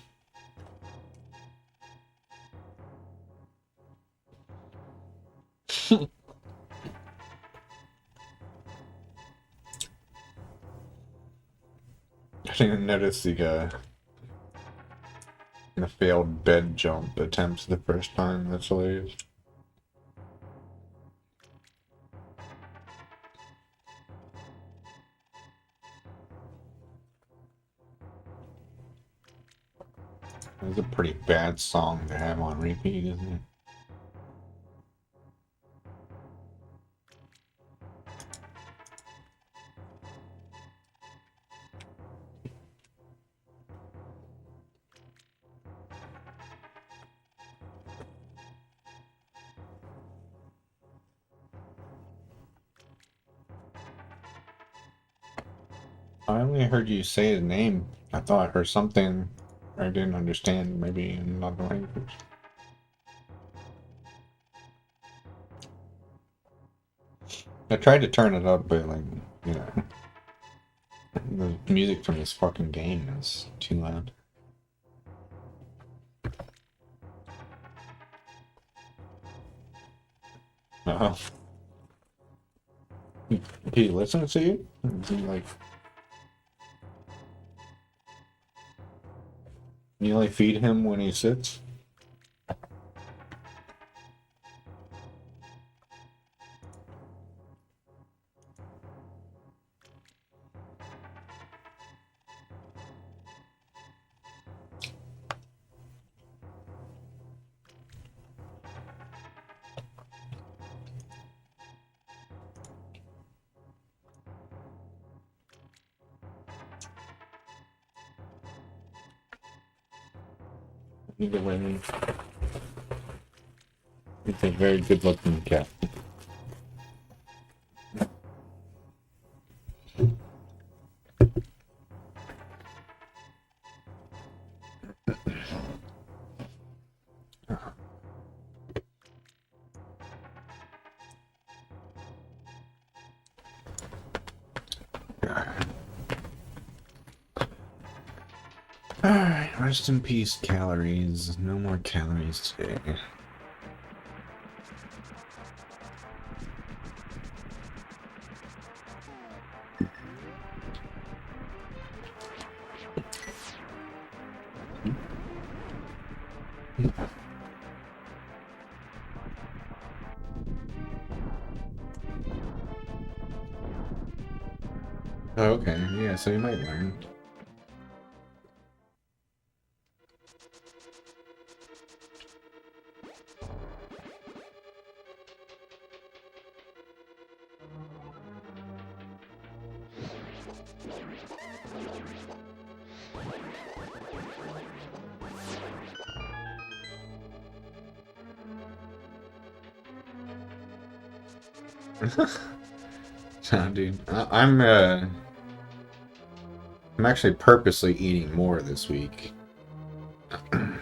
I didn't notice the failed bed jump attempts the first time. That's hilarious. It's a pretty bad song to have on repeat, isn't it? I only heard you say his name. I thought I heard something I didn't understand, maybe in another language. I tried to turn it up, but like, you know, the music from this fucking game is too loud. Oh. Did he listen to you? Is he like... You only feed him when he sits? Either way, it's a very good looking cat. Alright, rest in peace, calories. No more calories today. Oh, okay, yeah, so you might learn. No, dude, I'm actually purposely eating more this week. I'm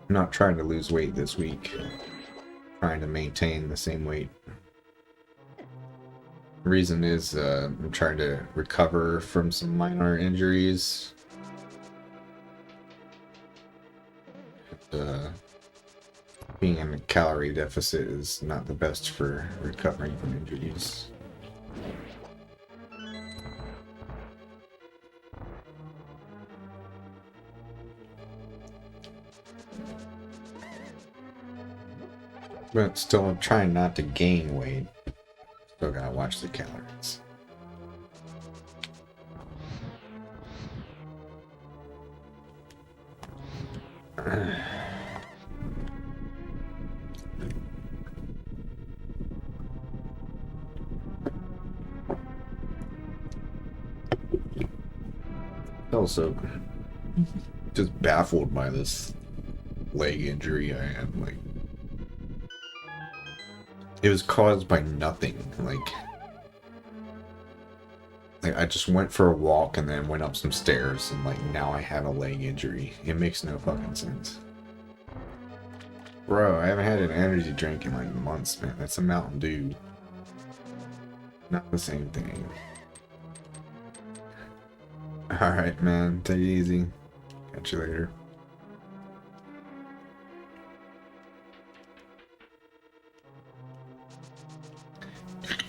not trying to lose weight this week. Trying to maintain the same weight. Reason is I'm trying to recover from some minor injuries. Being in a calorie deficit is not the best for recovering from injuries. But still, I'm trying not to gain weight. Still gotta watch the calories. Also, just baffled by this leg injury I had. Like, it was caused by nothing. Like I just went for a walk and then went up some stairs, and like now I have a leg injury. It makes no fucking sense. Bro, I haven't had an energy drink in like months, man. That's a Mountain Dew. Not the same thing. Alright, man. Take it easy. Catch you later.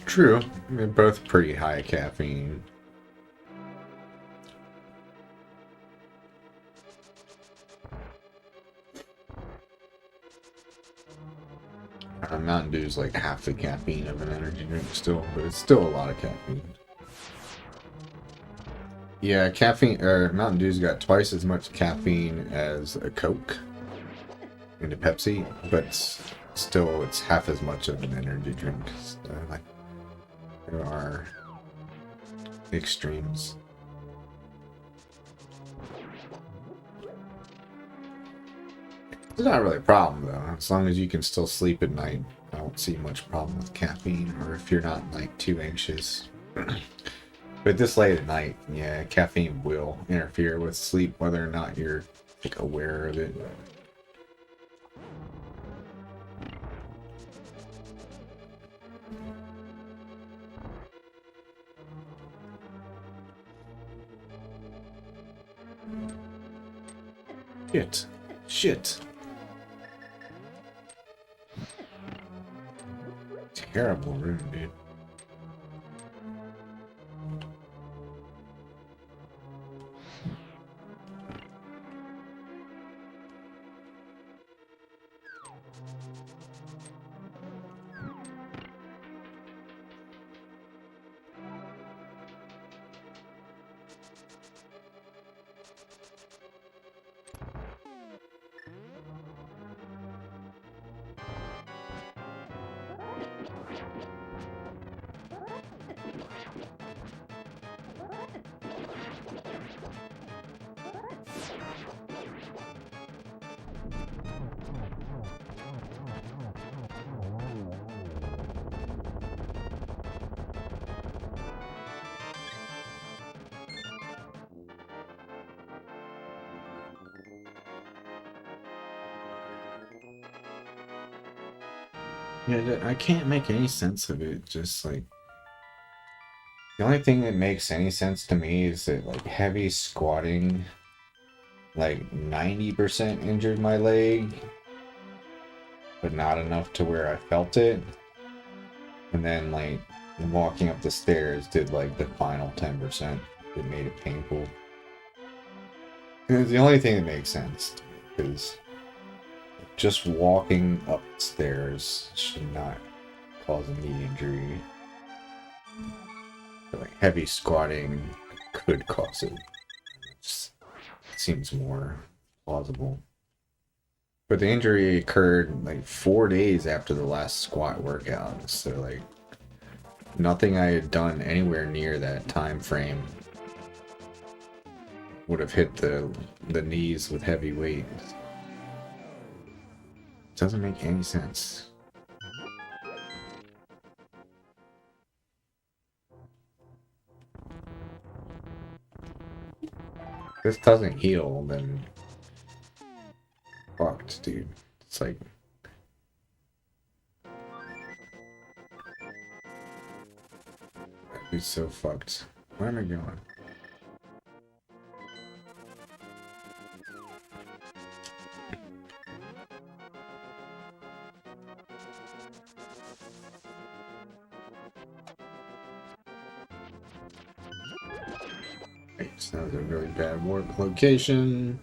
True. They're both pretty high caffeine. Mountain Dew is like half the caffeine of an energy drink still, but it's still a lot of caffeine. Yeah, caffeine, Mountain Dew's got twice as much caffeine as a Coke and a Pepsi, but still it's half as much of an energy drink. So, like, there are extremes. It's not really a problem though, as long as you can still sleep at night. I don't see much problem with caffeine, or if you're not like too anxious. But this late at night, yeah, caffeine will interfere with sleep, whether or not you're like aware of it. Shit. Terrible room, dude. Yeah, I can't make any sense of it. Just like the only thing that makes any sense to me is that like heavy squatting like 90% injured my leg, but not enough to where I felt it. And then like walking up the stairs did like the final 10% that made it painful. And it's the only thing that makes sense, because just walking upstairs should not cause a knee injury. But like heavy squatting could cause it. It just seems more plausible. But the injury occurred like 4 days after the last squat workout, so like nothing I had done anywhere near that time frame would have hit the knees with heavy weight. Doesn't make any sense. If this doesn't heal, then fucked, dude. It's like that'd be so fucked. Where am I going? That was a really bad warp location.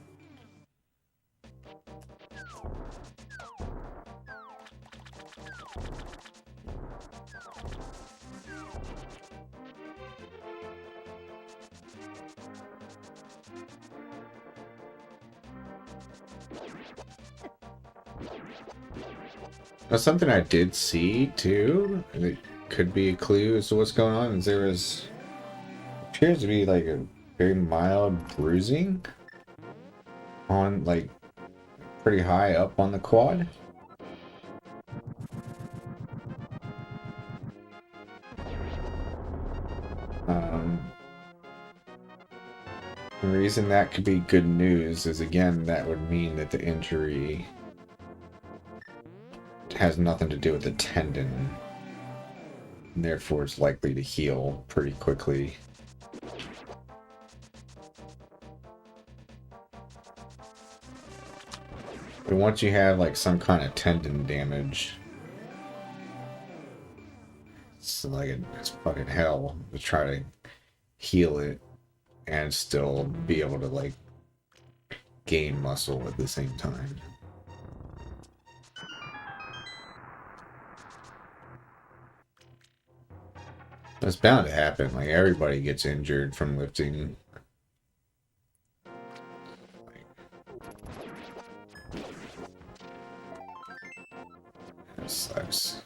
Now, something I did see too, and it could be a clue as to what's going on, is there was appears to be like a very mild bruising on like pretty high up on the quad. The reason that could be good news is, again, that would mean that the injury has nothing to do with the tendon, and therefore it's likely to heal pretty quickly. But once you have like some kind of tendon damage, it's fucking hell to try to heal it and still be able to like gain muscle at the same time. That's bound to happen. Like, everybody gets injured from lifting. That sucks.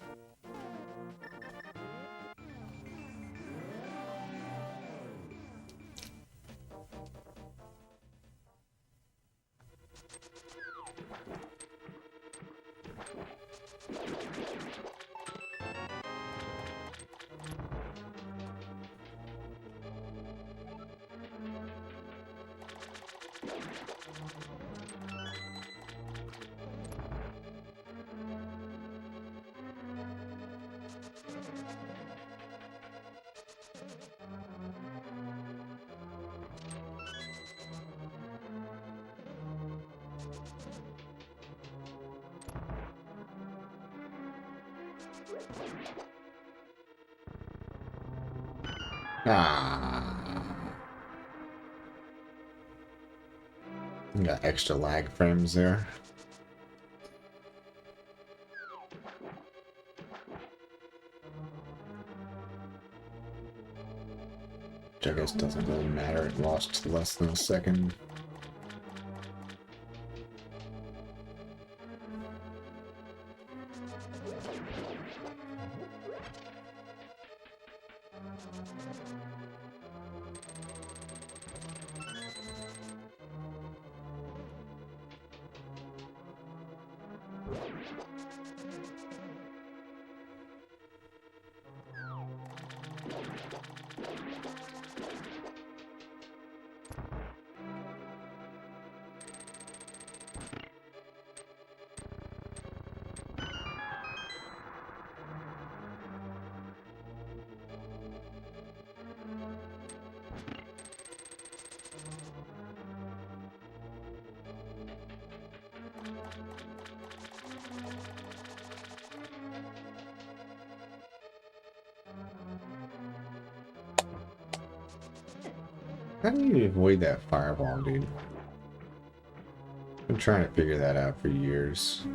Ah. Got extra lag frames there. Which I guess doesn't really matter. It lost less than a second. How do you avoid that fireball, dude? I've been trying to figure that out for years.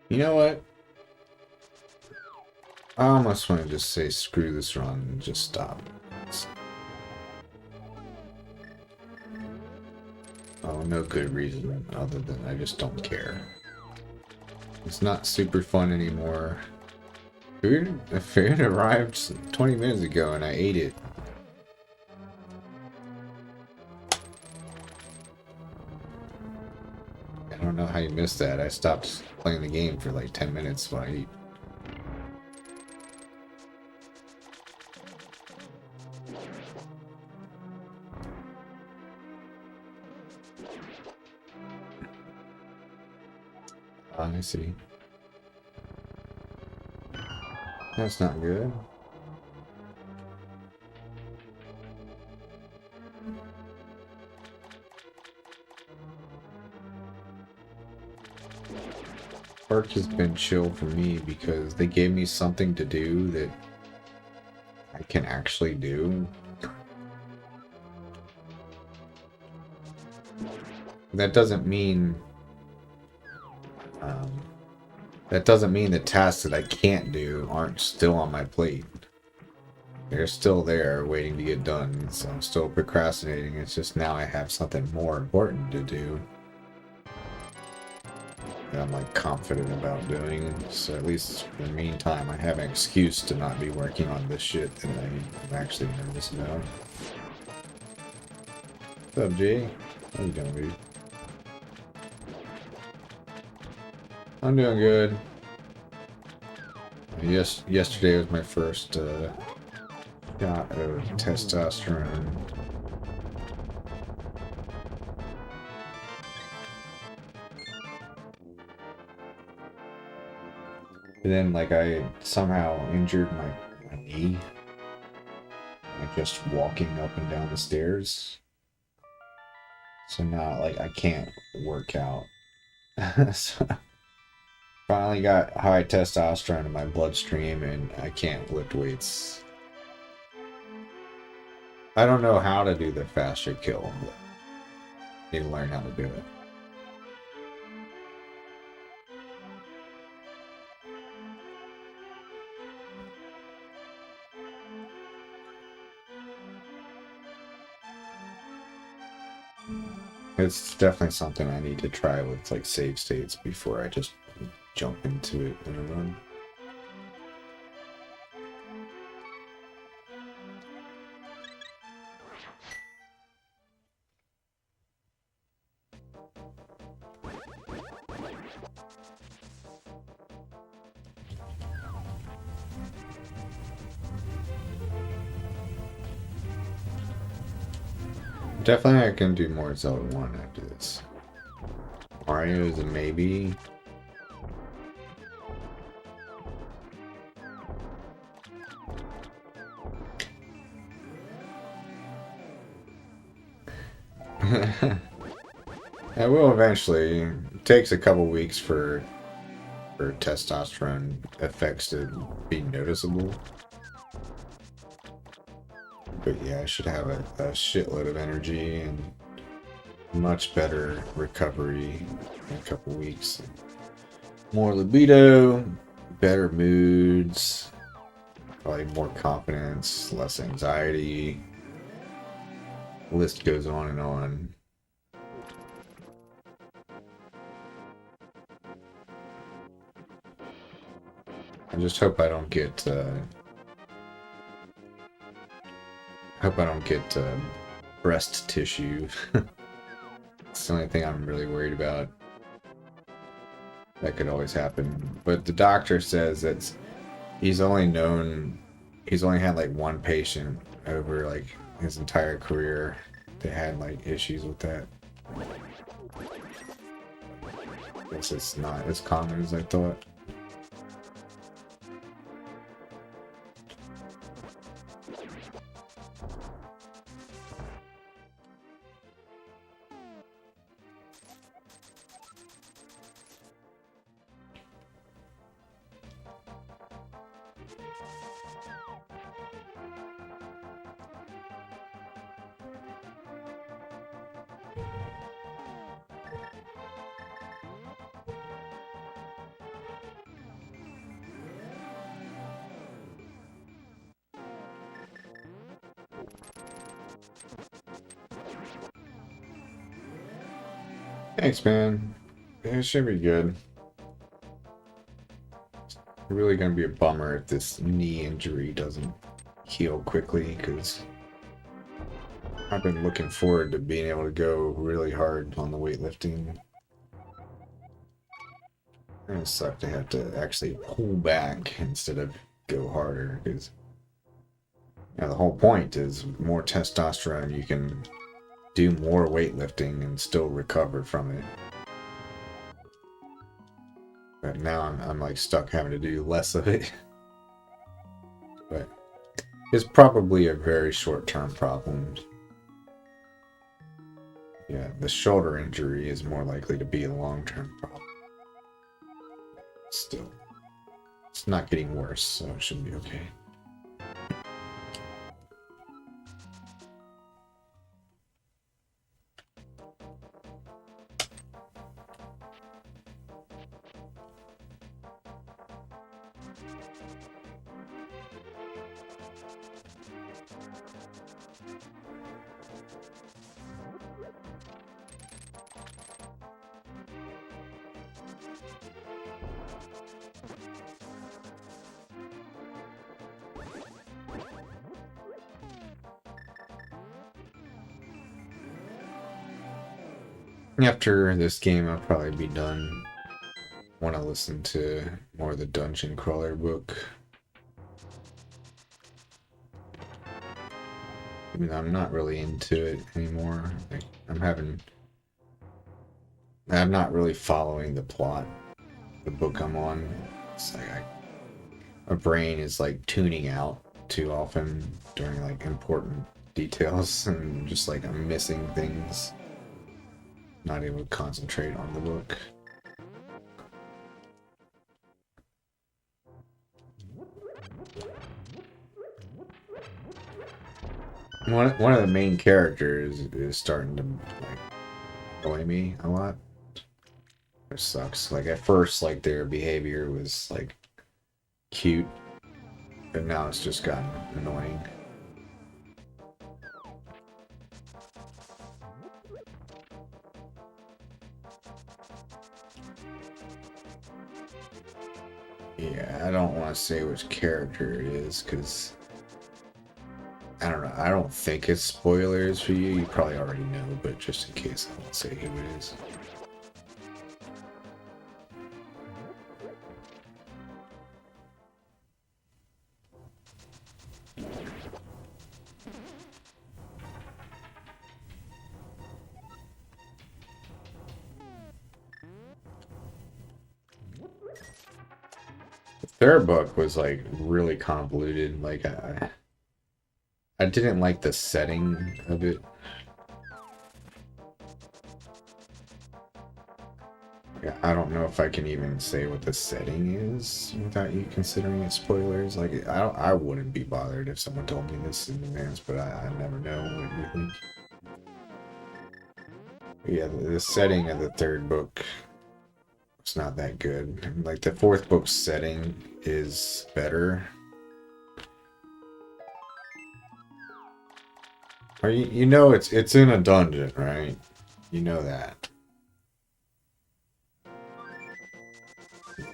You know what? I almost want to just say screw this run and just stop. Oh, no good reason other than I just don't care. It's not super fun anymore. Food arrived 20 minutes ago and I ate it. I don't know how you missed that. I stopped playing the game for like 10 minutes while I eat. I see. That's not good. Work has been chill for me because they gave me something to do that I can actually do. That doesn't mean um, the tasks that I can't do aren't still on my plate. They're still there waiting to get done, so I'm still procrastinating. It's just now I have something more important to do that I'm like confident about doing. So at least in the meantime, I have an excuse to not be working on this shit that I'm actually nervous about. What's up, Jay? How you doing, dude? I'm doing good. Yesterday was my first shot of testosterone. And then, like, I somehow injured my knee. Like, just walking up and down the stairs. So now, like, I can't work out. So, finally got high testosterone in my bloodstream and I can't lift weights. I don't know how to do the faster kill, but I need to learn how to do it. It's definitely something I need to try with like save states before I just jump into it in a run. Definitely I can do more Zelda 1 after this. Mario is a maybe. I will eventually. It takes a couple weeks for testosterone effects to be noticeable. But yeah, I should have a shitload of energy and much better recovery in a couple weeks. More libido, better moods, probably more confidence, less anxiety. The list goes on and on. I just hope I don't get breast tissue. It's the only thing I'm really worried about. That could always happen. But the doctor says that he's only had like one patient over like his entire career that had like issues with that. Guess it's not as common as I thought. Thanks, man. It should be good. It's really gonna be a bummer if this knee injury doesn't heal quickly, because I've been looking forward to being able to go really hard on the weightlifting. It's gonna suck to have to actually pull back instead of go harder, because You know, the whole point is more testosterone. You can do more weightlifting and still recover from it. But now I'm like stuck having to do less of it. But it's probably a very short-term problem. Yeah, the shoulder injury is more likely to be a long-term problem. Still, it's not getting worse, so it should be okay. After this game, I'll probably be done. Want to listen to more of the Dungeon Crawler book. Even though I'm not really into it anymore. Like, I'm not really following the plot. The book I'm on, it's like my brain is like tuning out too often during like important details, and just like I'm missing things. Not able to concentrate on the book. One of the main characters is starting to like annoy me a lot. Which sucks. Like at first, like their behavior was like cute, but now it's just gotten annoying. Yeah, I don't want to say which character it is because I don't know. I don't think it's spoilers for you. You probably already know, but just in case, I won't say who it is. The third book was like really convoluted. Like I didn't like the setting of it. Yeah, I don't know if I can even say what the setting is without you considering it spoilers. Like I wouldn't be bothered if someone told me this in advance, but I never know what you think. Yeah, the setting of the third book is not that good. Like the fourth book's setting is better. Or you know it's in a dungeon, right? You know that.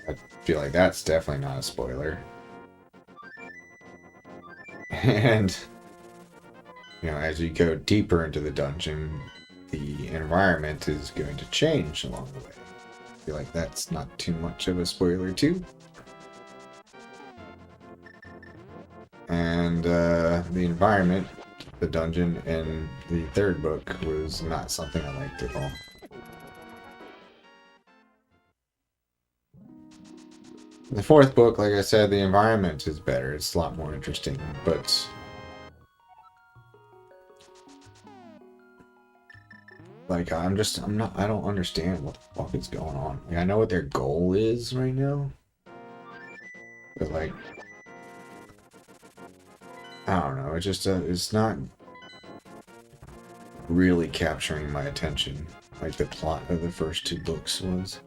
I feel like that's definitely not a spoiler. And you know, as you go deeper into the dungeon, the environment is going to change along the way. I feel like that's not too much of a spoiler too. And the environment, the dungeon in the third book was not something I liked at all. The fourth book, like I said, the environment is better. It's a lot more interesting, but like I don't understand what the fuck is going on. Like, I know what their goal is right now, but like I don't know. It's not really capturing my attention like the plot of the first two books was.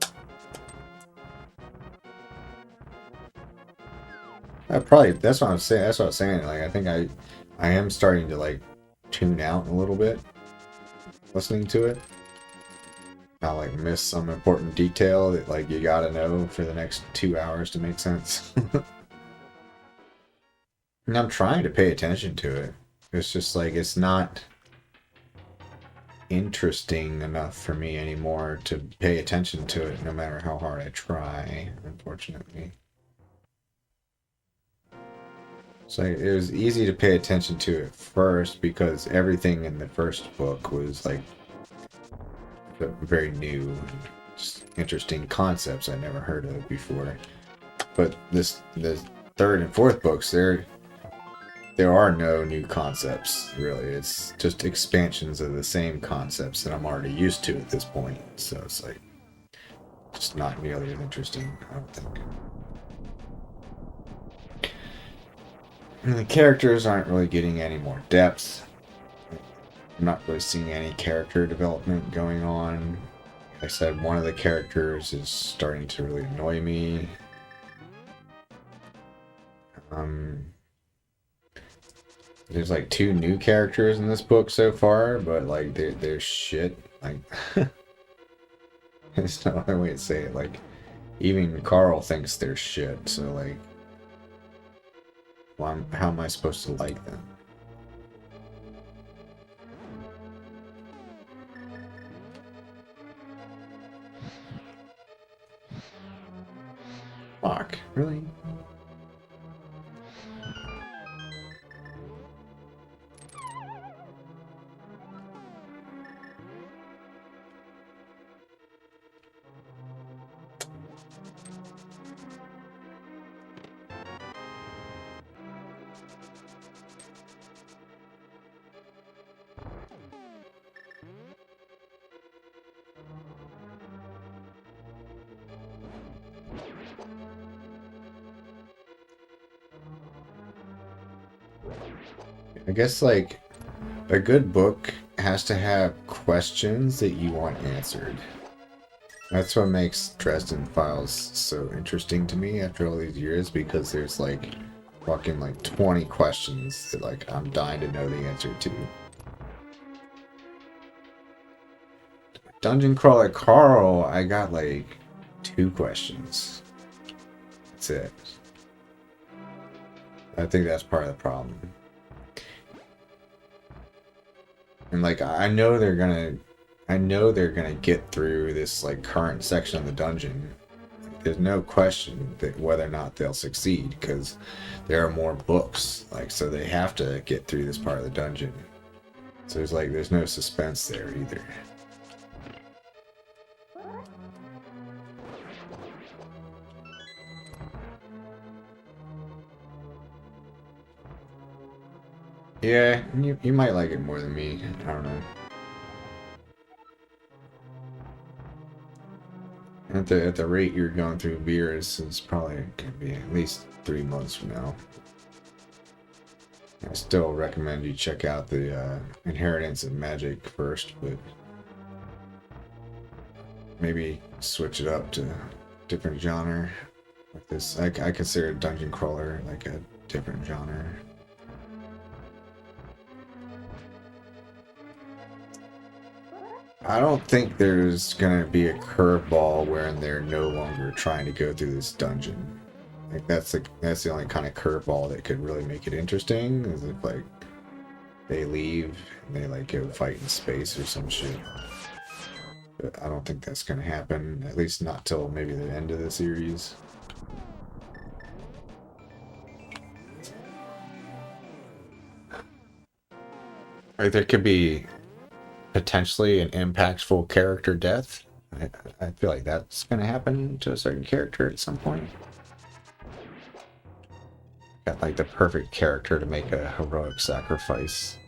That's what I'm saying. That's what I'm saying. Like I think I am starting to like tune out a little bit listening to it. I like miss some important detail that like you gotta know for the next 2 hours to make sense. And I'm trying to pay attention to it. It's just like it's not interesting enough for me anymore to pay attention to it no matter how hard I try, unfortunately. So it was easy to pay attention to at first because everything in the first book was like very new, just interesting concepts I never heard of before. But the third and fourth books, there are no new concepts really. It's just expansions of the same concepts that I'm already used to at this point. So it's like just not nearly as interesting, I don't think. And the characters aren't really getting any more depth. I'm not really seeing any character development going on. Like I said, one of the characters is starting to really annoy me. Um, there's like two new characters in this book so far, but like they're shit. Like there's no other way to say it. Like even Carl thinks they're shit. So like, well, how am I supposed to like them? Fuck, really? I guess like a good book has to have questions that you want answered. That's what makes Dresden Files so interesting to me after all these years, because there's like fucking like 20 questions that like I'm dying to know the answer to. Dungeon Crawler Carl, I got like 2 questions. That's it. I think that's part of the problem. And like I know they're gonna get through this like current section of the dungeon. There's no question that whether or not they'll succeed, because there are more books. Like, so they have to get through this part of the dungeon. So there's no suspense there either. Yeah, you might like it more than me. I don't know. At the rate you're going through beers, it's probably gonna be at least 3 months from now. I still recommend you check out the Inheritance of Magic first, but maybe switch it up to a different genre. Like this, I consider Dungeon Crawler like a different genre. I don't think there's gonna be a curveball wherein they're no longer trying to go through this dungeon. Like that's the only kind of curveball that could really make it interesting, is if like they leave and they like go fight in space or some shit. But I don't think that's gonna happen, at least not till maybe the end of the series. Like there could be potentially an impactful character death. I feel like that's going to happen to a certain character at some point. Got like the perfect character to make a heroic sacrifice.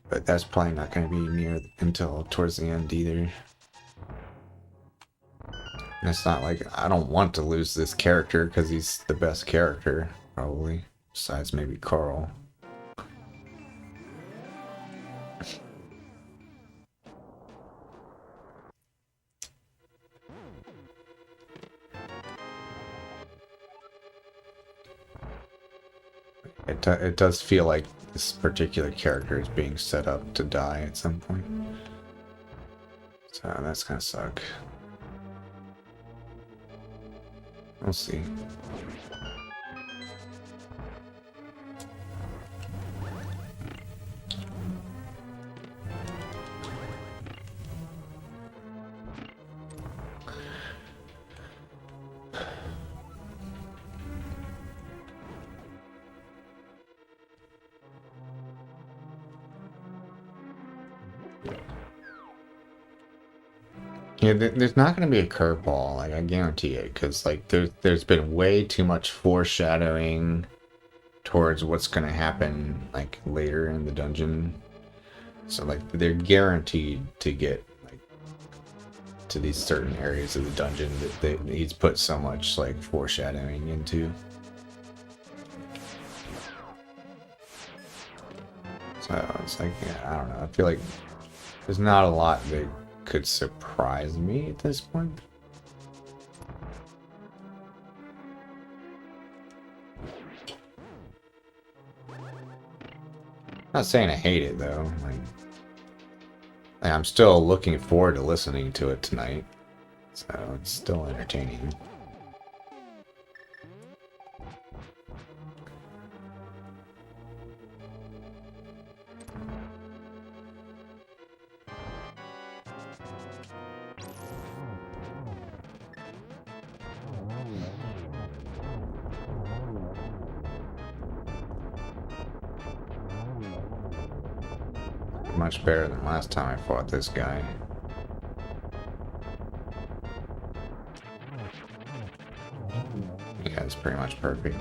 But that's probably not going to be near until towards the end either. And it's not like I don't want to lose this character because he's the best character, probably. Besides maybe Carl. It does feel like this particular character is being set up to die at some point. So that's gonna suck. We'll see. Yeah, there's not going to be a curveball, like I guarantee it, because like there's been way too much foreshadowing towards what's going to happen like later in the dungeon. So like they're guaranteed to get like to these certain areas of the dungeon that he's put so much like foreshadowing into. So it's like, yeah, I don't know. I feel like there's not a lot that could surprise me at this point. Not saying I hate it though. Like, I'm still looking forward to listening to it tonight. So it's still entertaining. Much better than last time I fought this guy. Yeah, it's pretty much perfect.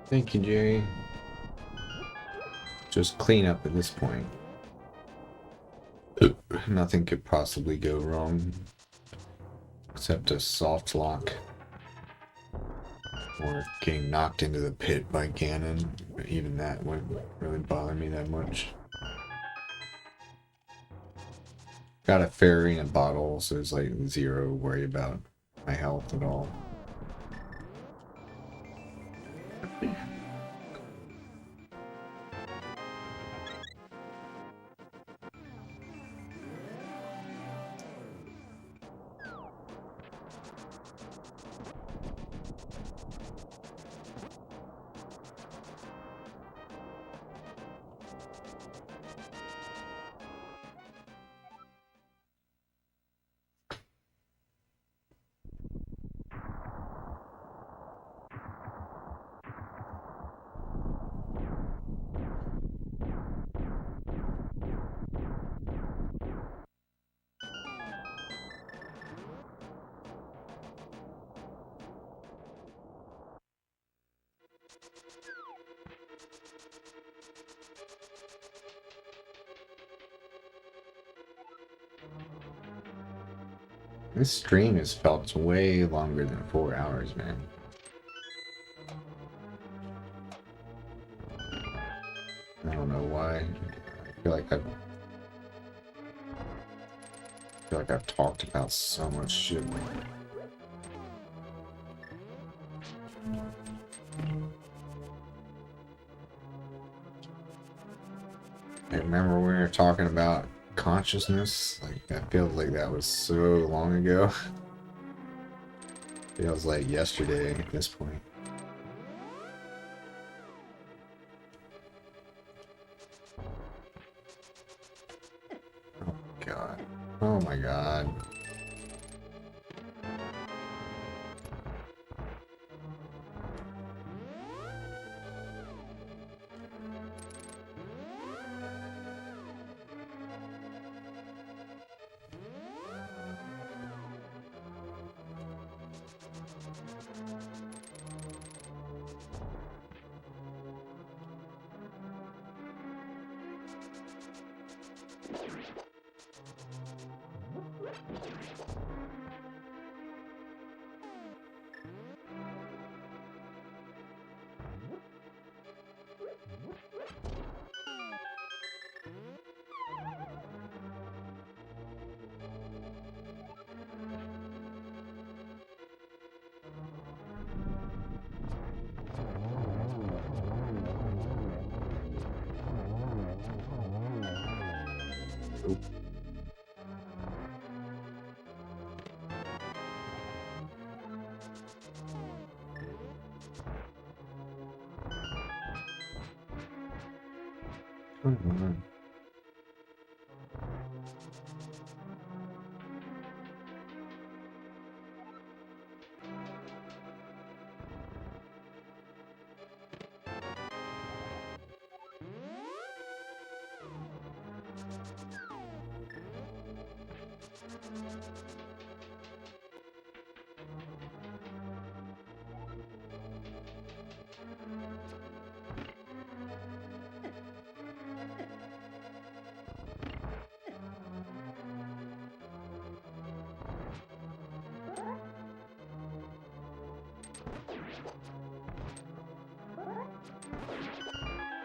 Thank you, Jay. Just clean up at this point. Nothing could possibly go wrong. Except a soft lock. Or getting knocked into the pit by Ganon. But even that wouldn't really bother me that much. Got a fairy in a bottle, so there's like zero worry about my health at all. This stream has felt way longer than 4 hours, man. I don't know why. I feel like I've talked about so much shit. I remember when we were talking about consciousness. Like, I feel like that was so long ago. It feels like yesterday at this point. Oh god. Oh my god. Come on.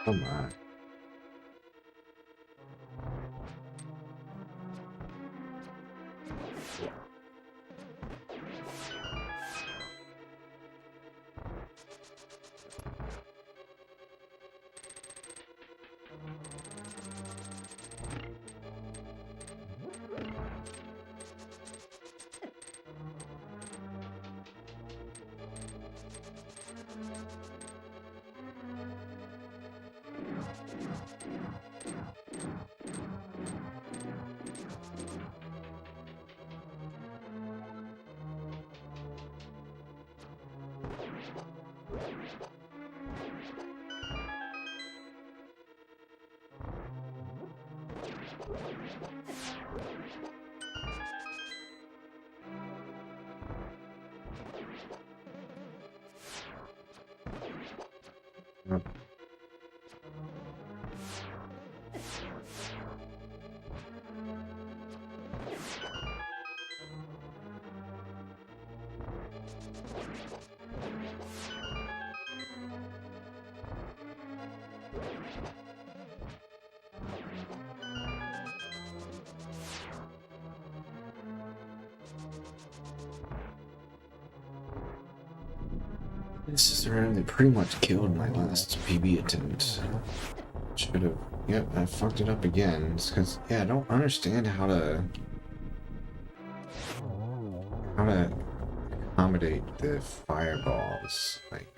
Come on. This is around. They pretty much killed my last PB attempt. Should have. Yep, I fucked it up again. It's because, yeah, I don't understand how to accommodate the fireballs. Like,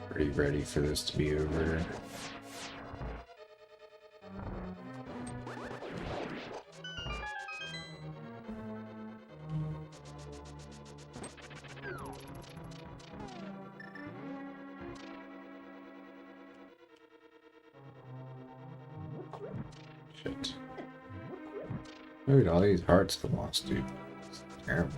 pretty ready for this to be over. Shit. Look at all these hearts I lost, dude. It's terrible.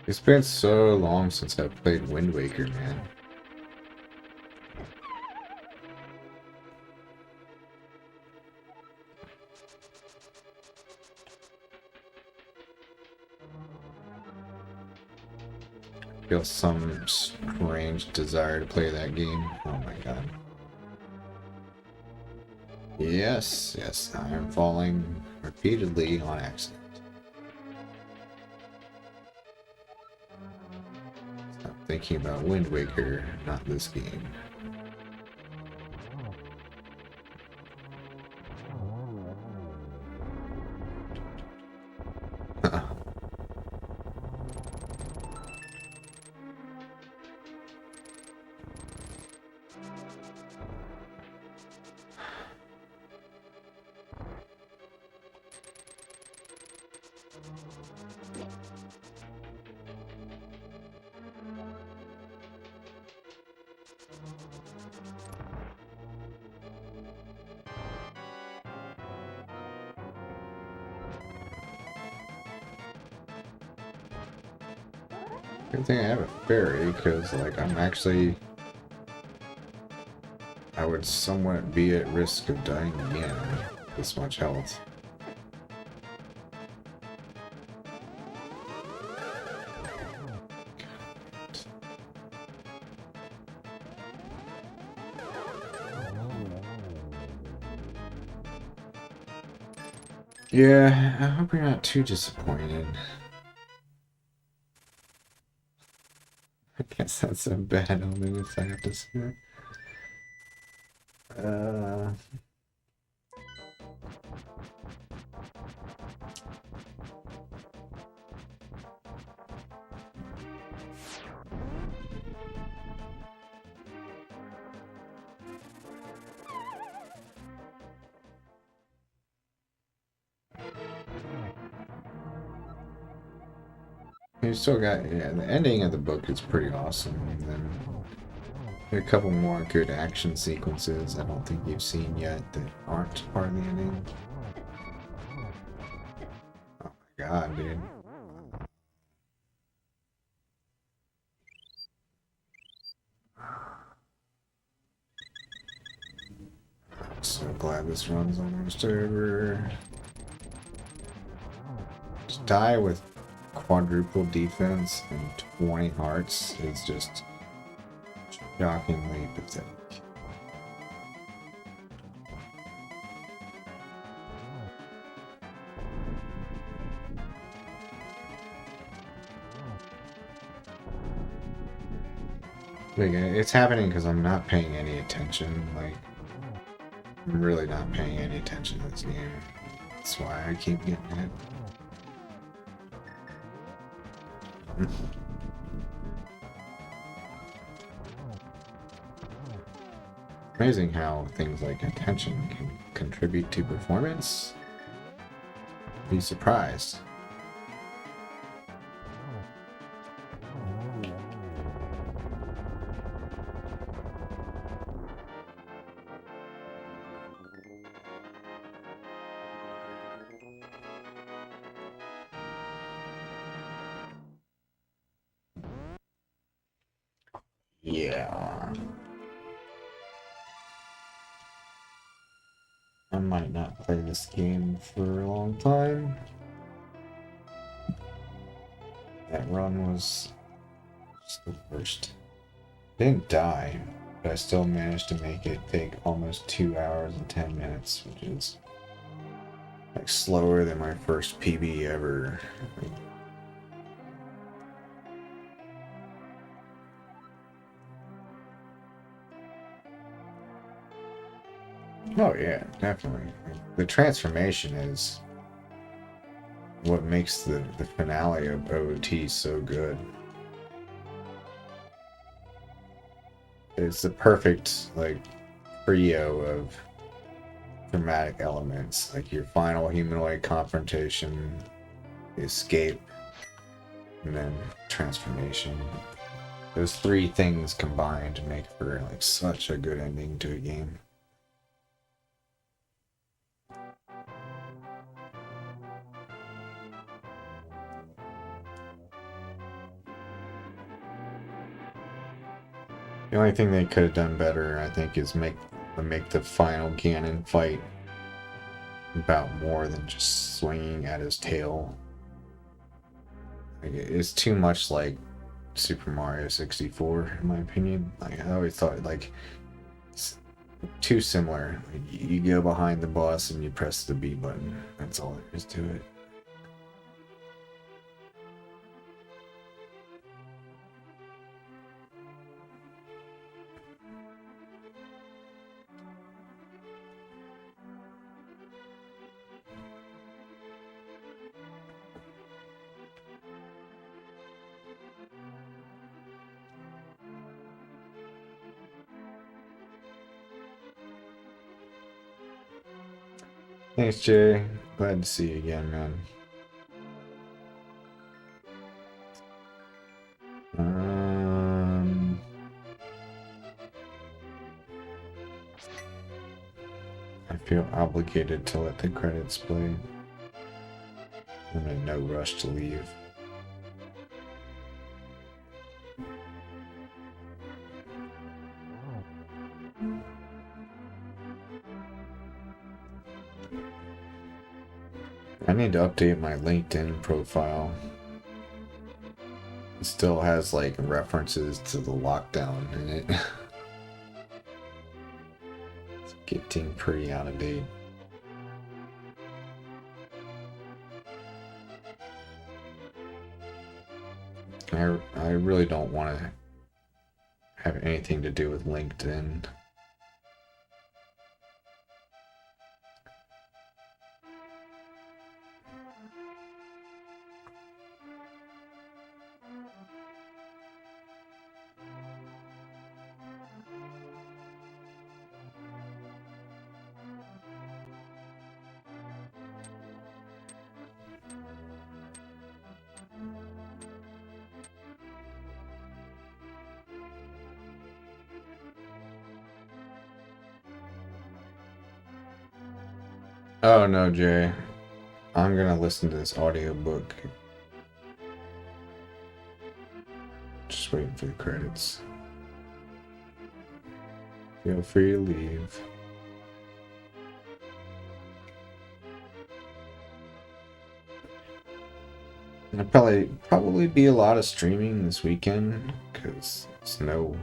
It's been so long since I've played Wind Waker, man. I feel some strange desire to play that game. Oh my god. Yes, yes, I am falling repeatedly on accident. Stop thinking about Wind Waker, not this game. Good thing I have a fairy, because, like, I would somewhat be at risk of dying again with this much health. Yeah, I hope you're not too disappointed. I guess that's a bad omen if I have to say it. You still got, yeah, the ending of the book is pretty awesome, and then there are a couple more good action sequences I don't think you've seen yet that aren't part of the ending. Oh my god, dude. I'm so glad this run's almost over. To die with quadruple defense and 20 hearts is just shockingly pathetic. Like, it's happening because I'm not paying any attention. Like, I'm really not paying any attention to this game. That's why I keep getting hit. Amazing how things like attention can contribute to performance. Be surprised. Yeah. I might not play this game for a long time. That run was just the worst. I didn't die, but I still managed to make it take almost 2 hours and 10 minutes, which is like slower than my first PB ever. Oh yeah, definitely. The transformation is what makes the finale of OOT so good. It's the perfect, like, trio of dramatic elements, like your final humanoid confrontation, the escape, and then transformation. Those three things combined make for like such a good ending to a game. The only thing they could have done better, I think, is make the final Ganon fight about more than just swinging at his tail. Like, it's too much like Super Mario 64, in my opinion. Like, I always thought, like, it's too similar. Like, you go behind the boss and you press the B button. That's all there is to it. Thanks, Jay. Glad to see you again, man. I feel obligated to let the credits play. I'm in no rush to leave. I need to update my LinkedIn profile. It still has like references to the lockdown in it. It's getting pretty out of date. I really don't want to have anything to do with LinkedIn. Oh no, Jay. I'm gonna listen to this audiobook. Just waiting for the credits. Feel free to leave. There'll probably be a lot of streaming this weekend because there's no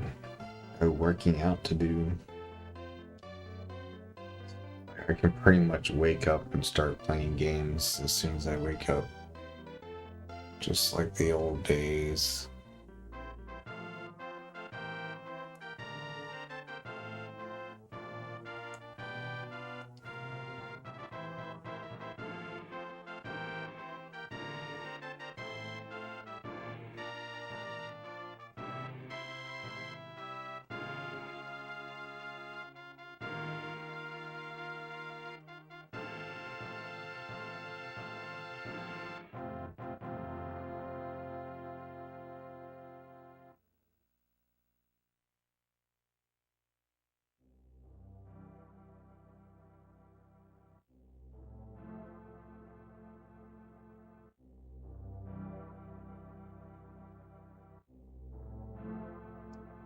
working out to do. I can pretty much wake up and start playing games as soon as I wake up. Just like the old days.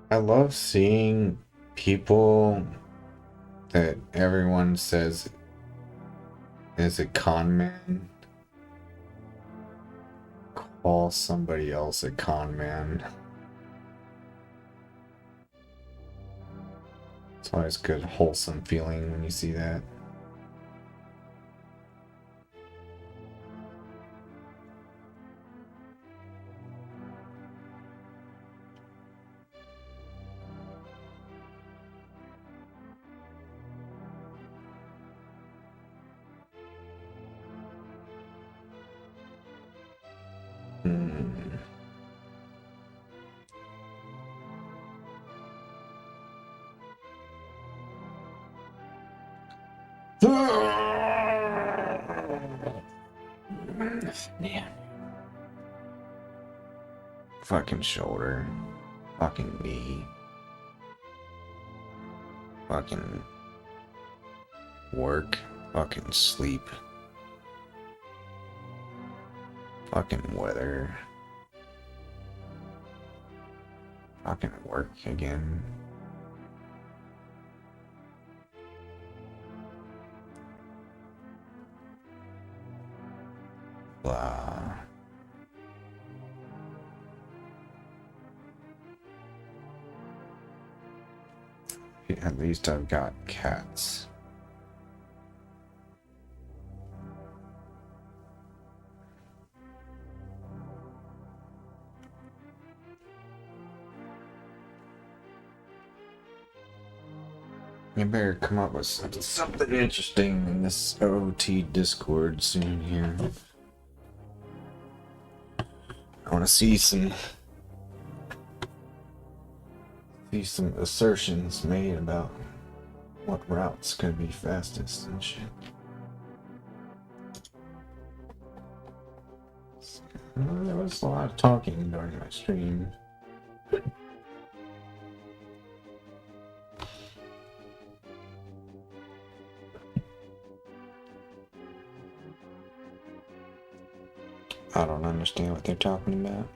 I love seeing people that everyone says is a con man call somebody else a con man. It's always a good, wholesome feeling when you see that. Hmm. Man. Fucking shoulder. Fucking knee. Fucking work. Fucking sleep. Fucking weather. Fucking work again. Blah. At least I've got cats. You better come up with something interesting in this OT Discord soon here. I want to see some assertions made about what route's gonna be fastest and shit. There was a lot of talking during my stream. I don't understand what they're talking about.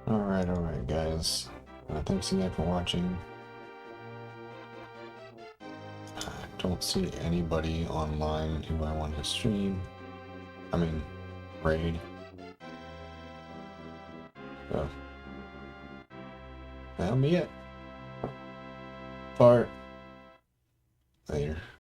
Alright, guys. Thanks again for watching. I don't see anybody online who I want to stream. I mean, raid. So, that'll be it. Fart. Later.